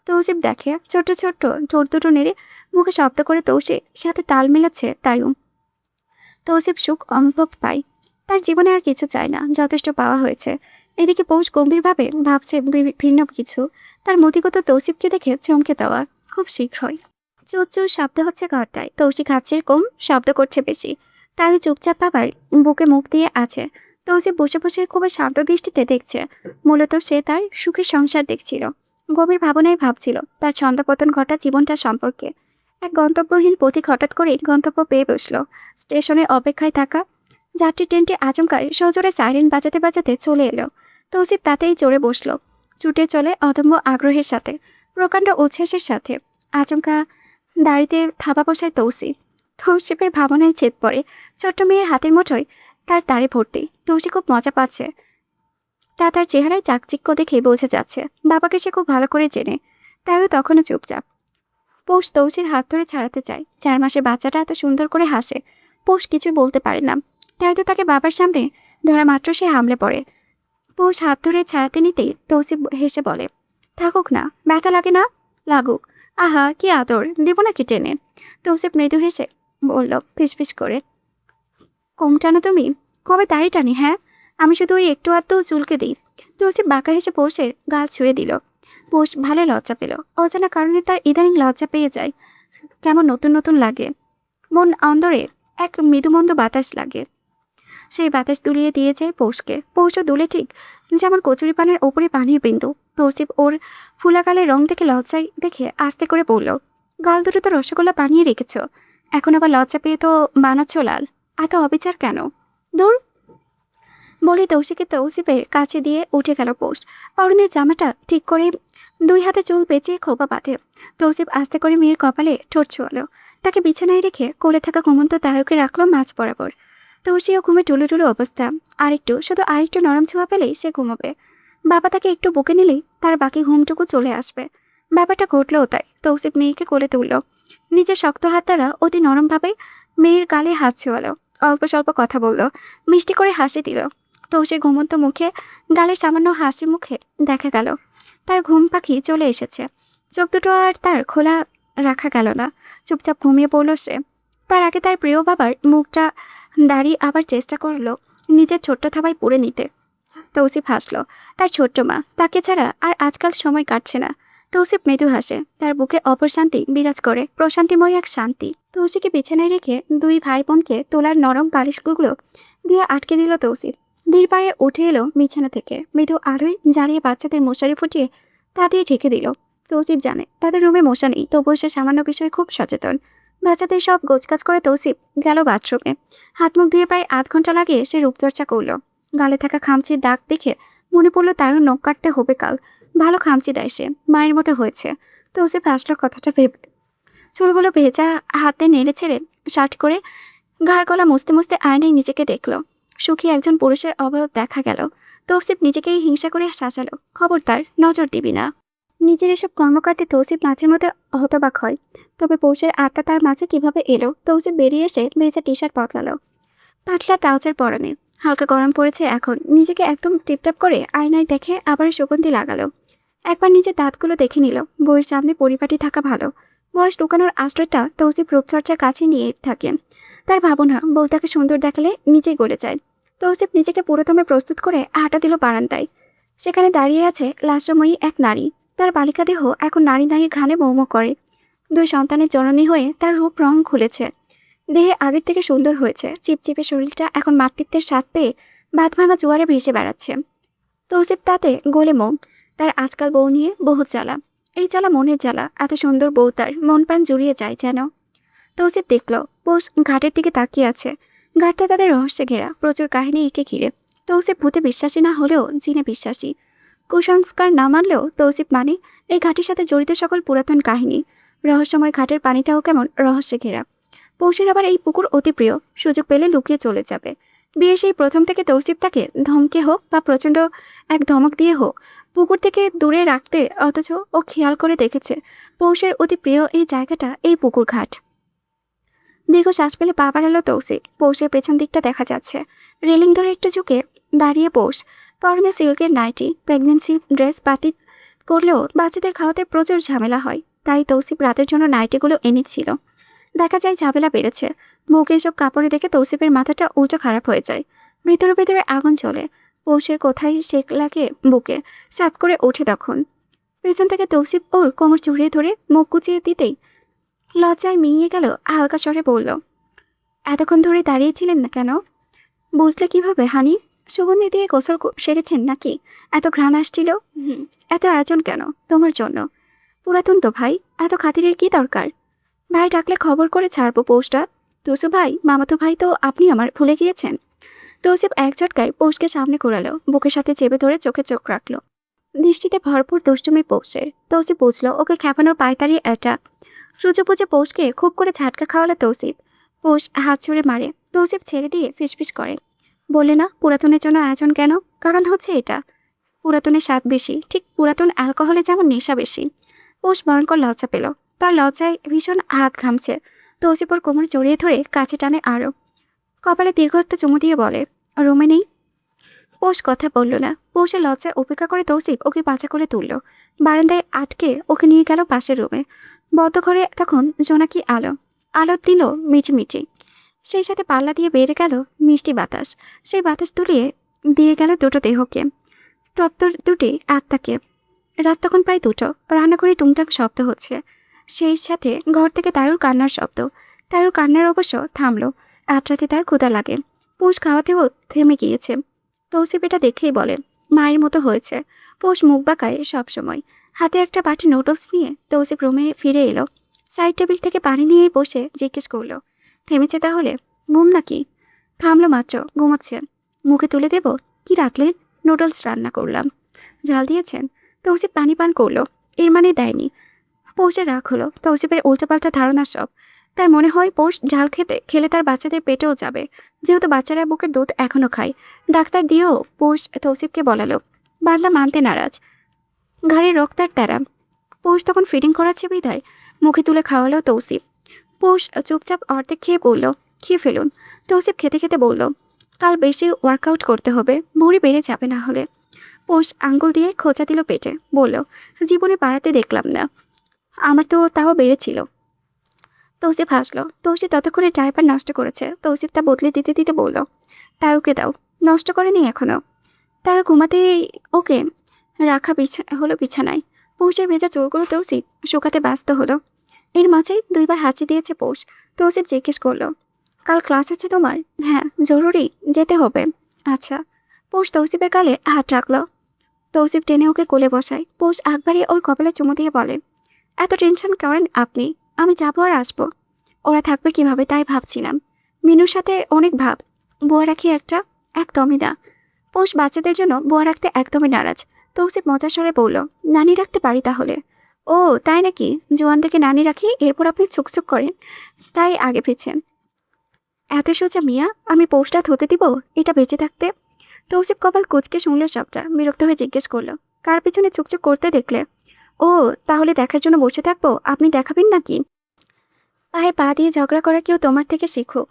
তৌসিফ দেখে ছোট ছোট ঠোঁট দুটো নেড়ে মুখে শব্দ করে তৌসিফ সাথে তাল মেলাচ্ছে তাইও। তৌসিফ সুখ অনুভব পায়। তার জীবনে আর কিছু চায় না, যথেষ্ট পাওয়া হয়েছে। এদিকে পৌষ গম্ভীরভাবে ভাবছে ভিন্ন কিছু। তার মতিগত তৌসিফকে দেখে চমকে দেওয়া খুব শীঘ্রই। চুর শব্দ হচ্ছে ঘরটায়। তৌসি খাচ্ছে কম, শব্দ করছে বেশি। তাই চুপচাপ বাবার বুকে মুখ দিয়ে আছে। তৌসিফ বসে বসে খুবই শান্ত দৃষ্টিতে দেখছে। মূলত সে তার সুখের সংসার দেখছিল। গভীর ভাবনায় ভাবছিল তার ছন্দপতন ঘটা জীবনটা সম্পর্কে। এক গন্তব্যহীন পথিক হঠাৎ করেই গন্তব্য পেয়ে বসল। স্টেশনে অপেক্ষায় থাকা যাত্রী ট্রেনটি আচমকায় সজোরে সাইরেন বাজাতে বাজাতে চলে এলো। তৌসিফ তাতেই চড়ে বসল। ছুটে চলে অদম্য আগ্রহের সাথে, প্রকাণ্ড উচ্ছ্বাসের সাথে। আচমকা দাড়িতে থাবা বসায় তৌসিফের ভাবনায় ছেদ পড়ে। ছোট্ট মেয়ের হাতের মুঠোয় তার দাড়ি ভর্তি। তৌসি খুব মজা পাচ্ছে। তার চেহারায় চাকচিক্য দেখে বোঝা যাচ্ছে বাবাকে সে খুব ভালো করে চেনে। তাইও তখনও চুপচাপ। পৌষ তৌসির হাত ধরে ছাড়াতে চায়। 4 মাসের বাচ্চাটা এত সুন্দর করে হাসে। পৌষ কিছুই বলতে পারে না। তাই তো তাকে বাবার সামনে ধরা মাত্র সে হামলে পড়ে। পৌষ হাত ধরে ছাড়াতে নিতেই তৌসিফ হেসে বলে, থাকুক না, ব্যথা লাগে না? লাগুক। আহা কি আদর, দেব নাকি টেনে? তৌসিফ মৃদু হেসে বলল ফিসফিস করে, কম টানো তুমি? কবে দাড়ি টানি? হ্যাঁ, আমি শুধু ওই একটু আধটু চুলকে দিই। তৌসিফ বাঁকা হেসে পৌষের গাল ছুঁয়ে দিল। পৌষ ভালো লজ্জা পেল। অজানা কারণে তার ইদানিং লজ্জা পেয়ে যায়। কেমন নতুন নতুন লাগে। মন অন্দরে এক মৃদুমন্দ বাতাস লাগে। সেই বাতাস দুলিয়ে দিয়ে যায় পৌষকে। পৌষও দুলে ঠিক যেমন কচুরি পানের ওপরে পানির বিন্দু। তৌসিফ ওর ফুলাগালের রং দেখে লজ্জায় দেখে আস্তে করে বলল, গাল দুটো তো রসগোল্লা বানিয়ে রেখেছ, এখন আবার লজ্জা পেয়ে তো বানাচ্ছ লাল। এত অবিচার কেন? দূর বলে তৌসিফের কাছে দিয়ে উঠে গেল পৌষ। পরনের জামাটা ঠিক করে 2 হাতে চুল পেঁচিয়ে খোপা বাঁধে। তৌসিফ আস্তে করে মেয়ের কপালে ঠোঁট ছোঁয়ালো। তাকে বিছানায় রেখে কোলে থাকা ঘুমন্ত দায়কে রাখলো মাঝ বরাবর। তৌসিও ঘুমে টুলু অবস্থা। শুধু আরেকটু নরম ছোঁয়া পেলেই সে ঘুমাবে। বাবা তাকে একটু বুকে নিলেই তার বাকি ঘুমটুকু চলে আসবে। ব্যাপারটা ঘটলেও তাই। তৌসিফ মেয়েকে কোলে তুলল। নিজের শক্ত হাত দ্বারা অতি নরমভাবে মেয়ের গালে হাত ছোঁয়ালো। অল্প স্বল্প কথা বলল, মিষ্টি করে হাসি দিল। তৌসির ঘুমন্ত মুখে গালে সামান্য হাসি মুখে দেখা গেল তার ঘুম পাখি চলে এসেছে। চোখ দুটো আর তার খোলা রাখা গেল না। চুপচাপ ঘুমিয়ে পড়ল সে। তার আগে তার প্রিয় বাবার মুখটা দাঁড়িয়ে আবার চেষ্টা করলো নিজের ছোট্ট থাবায় পুড়ে নিতে। তৌসিফ হাসলো। তার ছোট্ট মা তাকে ছাড়া আর আজকাল সময় কাটছে না। তৌসিফ মৃদু হাসে। তার বুকে অপশান্তি বিরাজ করে, প্রশান্তিময় এক শান্তি। তৌসিকে বিছানায় রেখে 2 ভাই বোনকে তোলার নরম বালিশগুলো দিয়ে আটকে দিল তৌসিফ। ধীর পায়ে উঠে এলো বিছানা থেকে। মৃদু আলোয় জ্বালিয়ে বাচ্চাদের মশারি ফুটিয়ে তা দিয়ে ঢেকে দিল। তৌসিফ জানে তাদের রুমে মশা নেই, তবুও সে সামান্য বিষয়ে খুব সচেতন। বাচ্চাদের সব গোছকাজ করে তৌসিফ গেল বাথরুমে। হাত মুখ ধুয়ে প্রায় 8 ঘন্টা লাগিয়ে সে রূপচর্চা করলো। গালে থাকা খামচির দাগ দেখে মনে পড়লো তাইও নখ কাটতে হবে কাল। ভালো খামচি দেয় সে, মায়ের মতো হয়েছে। তৌসিফ হাসলো কথাটা ভেবে। চুলগুলো ভেজা হাতে নেড়ে ছেড়ে শার্ট করে ঘাড় গলা মুছতে মুছতে আয়নায় নিজেকে দেখলো। সুখী একজন পুরুষের অবয়ব দেখা গেল। তৌসিফ নিজেকেই হিংসা করে শাসালো, খবরদার নজর দিবি না। নিজের এসব কর্মকাণ্ডে তৌসিফ মাঝের মধ্যে হতবাক হয়। তবে পৌষের আত্মা তার মাঝে কিভাবে এলো? তৌসিফ বেরিয়ে এসে ভেজা টি শার্ট বদলালো। পাতলা ট্রাউজার পরনে, হালকা গরম পড়েছে এখন। নিজেকে একদম টিপটাপ করে আয়নায় দেখে আবার সুগন্ধি লাগালো। একবার নিজের দাঁতগুলো দেখে নিল। বইয়ের সামনে পরিপাটি থাকা ভালো। বয়স লুকানোর আশ্রয়টা তৌসিফ রূপচর্চার কাছে নিয়ে থাকে। তার ভাবনা বউ তাকে সুন্দর দেখালে নিজেই গড়ে যায়। তৌসিফ নিজেকে পুরোদমে প্রস্তুত করে হাঁটা দিল বারান্দায়। সেখানে দাঁড়িয়ে আছে লাস্যময়ী এক নারী। তার বালিকা দেহ এখন নারী ঘ্রাণে মৌম করে। 2 সন্তানের জননী হয়ে তার রূপ রং খুলেছে। দেহে আগের থেকে সুন্দর হয়েছে। চিপচিপে শরীরটা এখন মাতৃত্বের স্বাদ পেয়ে বাঁধ ভাঙা জোয়ারে ভেসে বেড়াচ্ছে। তৌসিফ তাতে গোলে মৌ। তার আজকাল বউ নিয়ে বহু জ্বালা। এই জ্বালা মনের জ্বালা। এত সুন্দর বউ তার মন প্রাণ জুড়িয়ে যায় যেন। তৌসিফ দেখল পৌষ ঘাটের দিকে তাকিয়ে আছে। ঘাটটা তাদের রহস্যে ঘেরা, প্রচুর কাহিনী একে ঘিরে। তৌসিফ ভূতে বিশ্বাসী না হলেও জিনে বিশ্বাসী। কুসংস্কার না মানলেও তৌসিফ মানে এই ঘাটের সাথে জড়িত সকল পুরাতন কাহিনী। রহস্যময় ঘাটের পানিটাও কেমন রহস্যে ঘেরা। পৌষের আবার এই পুকুর অতি প্রিয়। সুযোগ পেলে লুকিয়ে চলে যাবে। বিয়ের সেই প্রথম থেকে তৌসিফ তাকে ধমকে হোক বা প্রচণ্ড এক ধমক দিয়ে হোক পুকুর থেকে দূরে রাখতে, অথচ ও খেয়াল করে দেখেছে পৌষের অতি প্রিয় এই জায়গাটা এই পুকুর ঘাট। দীর্ঘ শ্বাস পেলে পা বাড়ালো তৌসিফ। পৌষের পেছন দিকটা দেখা যাচ্ছে। রেলিং ধরে একটু ঝুঁকে দাঁড়িয়ে পৌষ। পরনে সিল্কের নাইটি। প্রেগনেন্সি ড্রেস পাতি করলেও বাচ্চাদের খাওয়াতে প্রচুর ঝামেলা হয়। তাই তৌসিফ রাতের জন্য নাইটিগুলো এনেছিল। দেখা যায় ঝামেলা বেড়েছে। মুখে এসব কাপড়ে দেখে তৌসিফের মাথাটা উল্টো খারাপ হয়ে যায়। ভেতরে ভেতরে আগুন চলে। পৌষের কোথায় সেক লাগে বুকে। সাত করে ওঠে তখন। পেছন থেকে তৌসিফ ওর কোমর জড়িয়ে ধরে মুখ কুচিয়ে দিতেই লজ্জায় মিইয়ে গেল। হালকা স্বরে বলল, এতক্ষণ ধরে দাঁড়িয়েছিলেন না কেন? বুঝলে কিভাবে হানি? সুগন্ধি দিয়ে গোসল সেরেছেন নাকি? এত ঘ্রাণ আসছিল। এত আয়োজন কেন? তোমার জন্য। পুরাতন তো ভাই, এত খাতিরের কি দরকার? ভাই ডাকলে খবর করে ছাড়বো পৌষটা। তুসু ভাই, মামাতো ভাই তো আপনি আমার ভুলে গিয়েছেন। তৌসিফ এক ঝটকায় পৌষকে সামনে ঘোরালো, বুকের সাথে চেপে ধরে চোখে চোখ রাখলো। দৃষ্টিতে ভরপুর দুষ্টুমি পৌষের। তৌসিফ বুঝলো ওকে খেপানোর পায়তারি এটা। সূর্য বুঝে পৌষকে খুব করে ঝাটকা খাওয়ালো তৌসিফ। পৌষ হাত ছুড়ে মারে, তৌসিফ ছেড়ে দিয়ে ফিসফিস করে, বললে না পুরাতনের জন্য আয়োজন কেন? কারণ হচ্ছে এটা, পুরাতনের স্বাদ বেশি, ঠিক পুরাতন অ্যালকোহলে যেমন নেশা বেশি। পৌষ ভয়ঙ্কর লজ্জা পেল, তার লজ্জায় ভীষণ হাত ঘামছে। তৌসিফ ওর কোমর জড়িয়ে ধরে কাছে টানে আরো, কপালে দীর্ঘ একটা চুমু দিয়ে বলে, রুমে নেই? পৌষ কথা বলল না। পৌষের লজ্জায় উপেক্ষা করে তৌসিফ ওকে পাঁচা করে তুলল, বারান্দায় আটকে ওকে নিয়ে গেল পাশের রুমে। বদ্ধ ঘরে তখন জোনাকি আলো, আলো দিল মিটিমিটি, সেই সাথে পাল্লা দিয়ে বেড়ে গেল মিষ্টি বাতাস। সেই বাতাস তুলিয়ে দিয়ে গেল দুটো দেহকে, তপ্তর দুটি আত্মাকে। রাত তখন প্রায় 2টো, রান্নাঘরে টুংটাং শব্দ হচ্ছে, সেই সাথে ঘর থেকে তায়ুর কান্নার শব্দ। তায়ুর কান্নার অবশ্য থামলো, রাতে তার ক্ষুধা লাগে। পৌষ খাওয়াতেও থেমে গিয়েছে। তৌসিফ এটা দেখেই বলে, মায়ের মতো হয়েছে। পৌষ মুখ বাঁকায় সবসময়। হাতে একটা বাটি নুডলস নিয়ে তৌসিফ রুমে ফিরে এলো। সাইড টেবিল থেকে পানি নিয়ে বসে জিজ্ঞেস করলো, থেমেছে তাহলে? ঘুম নাকি? থামলো মাত্র, ঘুমাচ্ছে। মুখে তুলে দেব? কি রাখলেন? নুডলস রান্না করলাম। ঝাল দিয়েছেন? তৌসিফ পানি পান করলো, এর মানে দেয়নি। পৌষের রাগ হলো, তৌসিফের উল্টাপাল্টা ধারণা সব। তার মনে হয় পৌষ ঝাল খেলে তার বাচ্চাদের পেটেও যাবে, যেহেতু বাচ্চারা বুকের দুধ এখনও খায়। ডাক্তার দিয়েও পৌষ তৌসিফকে বলালো, বাদলা মানতে নারাজ, ঘাড়ে রক্তার তেরা। পৌষ তখন ফিডিং করাচ্ছে বিধায় মুখে তুলে খাওয়ালো তৌসিফ। পৌষ চুপচাপ অর্ধেক খেয়ে বলল, খেয়ে ফেলুন। তৌসিফ খেতে খেতে বলল, কাল বেশি ওয়ার্কআউট করতে হবে, ভুঁড়ি বেড়ে যাবে না হলে। পৌষ আঙ্গুল দিয়ে খোঁচা দিল পেটে, বলল, জীবনে বাড়াতে দেখলাম না, আমার তো তাও বেড়েছিল। তৌসিফ হাসলো। তৌসিফ ততক্ষণে ডাইপার নষ্ট করেছে। তৌসিফ তা বদলে দিতে দিতে বলল, তাইওকে দাও। নষ্ট করেনি এখনো। তাই ঘুমাতে ওকে রাখা হলো বিছানায়। পৌষের ভেজা চুলগুলো তৌসিফ শুকাতে ব্যস্ত হলো। এর মাঝেই 2বার হাঁচি দিয়েছে পৌষ। তৌসিফ জিজ্ঞেস করলো, কাল ক্লাস আছে তোমার? হ্যাঁ, জরুরি, যেতে হবে। আচ্ছা। পৌষ তৌসিফের গালে হাত রাখলো। তৌসিফ টেনে ওকে কোলে বসায়। পৌষ একবারে ওর কপালে চুমু দিয়ে বলে, এত টেনশন করেন আপনি, আমি যাবো আর আসবো। ওরা থাকবে কিভাবে তাই ভাবছিলাম। মিনুর সাথে অনেক ভাব, বুয়া রাখি একটা, একদমই না। পৌষ বাচ্চাদের জন্য বুয়া রাখতে একদমই নারাজ। তৌসিফ মজার স্বরে বলল, নানি রাখতে পারি তাহলে? ও তাই নাকি? জোয়ান থেকে নানি রাখি, এরপর আপনি ছুকছুক করেন, তাই আগে পেছেন। এত সোজা মিয়া, আমি পৌষটা হতে দিব এটা বেঁচে থাকতে? তৌসিফ কপাল কুচকে শুনল সবটা, বিরক্ত হয়ে জিজ্ঞেস করলো, কার পিছনে চুকচুক করতে দেখলে? ও তাহলে দেখার জন্য বসে থাকবো, আপনি দেখাবেন নাকি? পায়ে পা দিয়ে ঝগড়া করা কেউ তোমার থেকে শিখুক।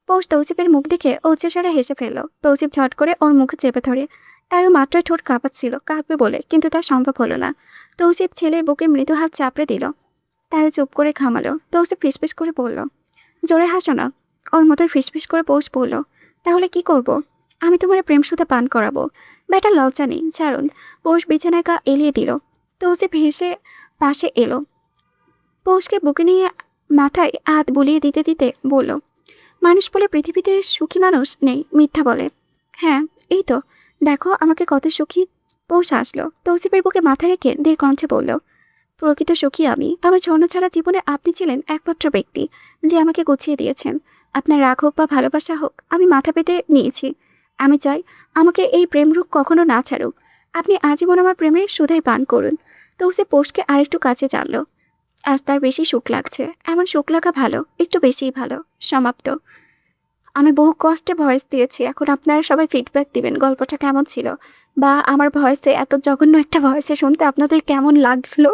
পৌষ তৌসিফের মুখ দেখে উচ্চস্বরে হেসে ফেলল। তৌসিফ ঝট করে ওর মুখে চেপে ধরে। তাইও মাত্রই ঠোঁট কাঁপাচ্ছিল, কাঁপবে বলে, কিন্তু তা সম্ভব হলো না। তৌসিফ ছেলের বুকে মৃদু হাত চাপড়ে দিল। তাইও চুপ করে খামালো। তৌসিফ ফিসফিস করে বলল, জোরে হাসো না। ওর মতোই ফিসফিস করে পৌষ বলল, তাহলে কি করব? আমি তোমার প্রেম সুতা পান করাবো। বেটা লজ্জা নেই, ছাড়ুন। পৌষ বিছানায় গা এলিয়ে দিল। তৌসিফ হেসে পাশে এলো। পৌষকে বুকে নিয়ে মাথায় হাত বুলিয়ে দিতে দিতে বলল, মানুষ বলে পৃথিবীতে সুখী মানুষ নেই, মিথ্যা বলে। হ্যাঁ এই তো, দেখো আমাকে কত সুখী। পৌষ আসলো। তৌসিফের বুকে মাথা রেখে দীর কণ্ঠে বলল, প্রকৃত সুখী আমি। আমার জন্ম ছাড়া জীবনে আপনি ছিলেন একমাত্র ব্যক্তি যে আমাকে গুছিয়ে দিয়েছেন। আপনার রাগ হোক বা ভালোবাসা হোক, আমি মাথা পেতে নিয়েছি। আমি চাই আমাকে এই প্রেম রূপ কখনো না ছাড়ুক। আপনি আজীবন আমার প্রেমে সুধাই পান করুন। তৌসিফ পৌষকে আরেকটু কাছে জানলো। আজ তার বেশি সুখ লাগছে। এমন সুখ লাগা ভালো, একটু বেশিই ভালো। সমাপ্ত। আমি বহু কষ্টে ভয়েস দিয়েছি, এখন আপনারা সবাই ফিডব্যাক দিবেন গল্পটা কেমন ছিল, বা আমার ভয়েসে, এত জঘন্য একটা ভয়েসে শুনতে আপনাদের কেমন লাগলো।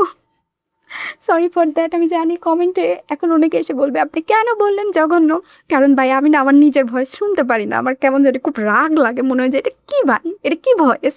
Sorry for that. আমি জানি কমেন্টে এখন অনেকে এসে বলবে, আপনি কেন বললেন জঘন্য? কারণ ভাই আমি না আমার নিজের ভয়েস শুনতে পারি না, আমার কেমন যেন খুব রাগ লাগে, মনে হয় যে এটা কী ভাই, এটা কী ভয়েস।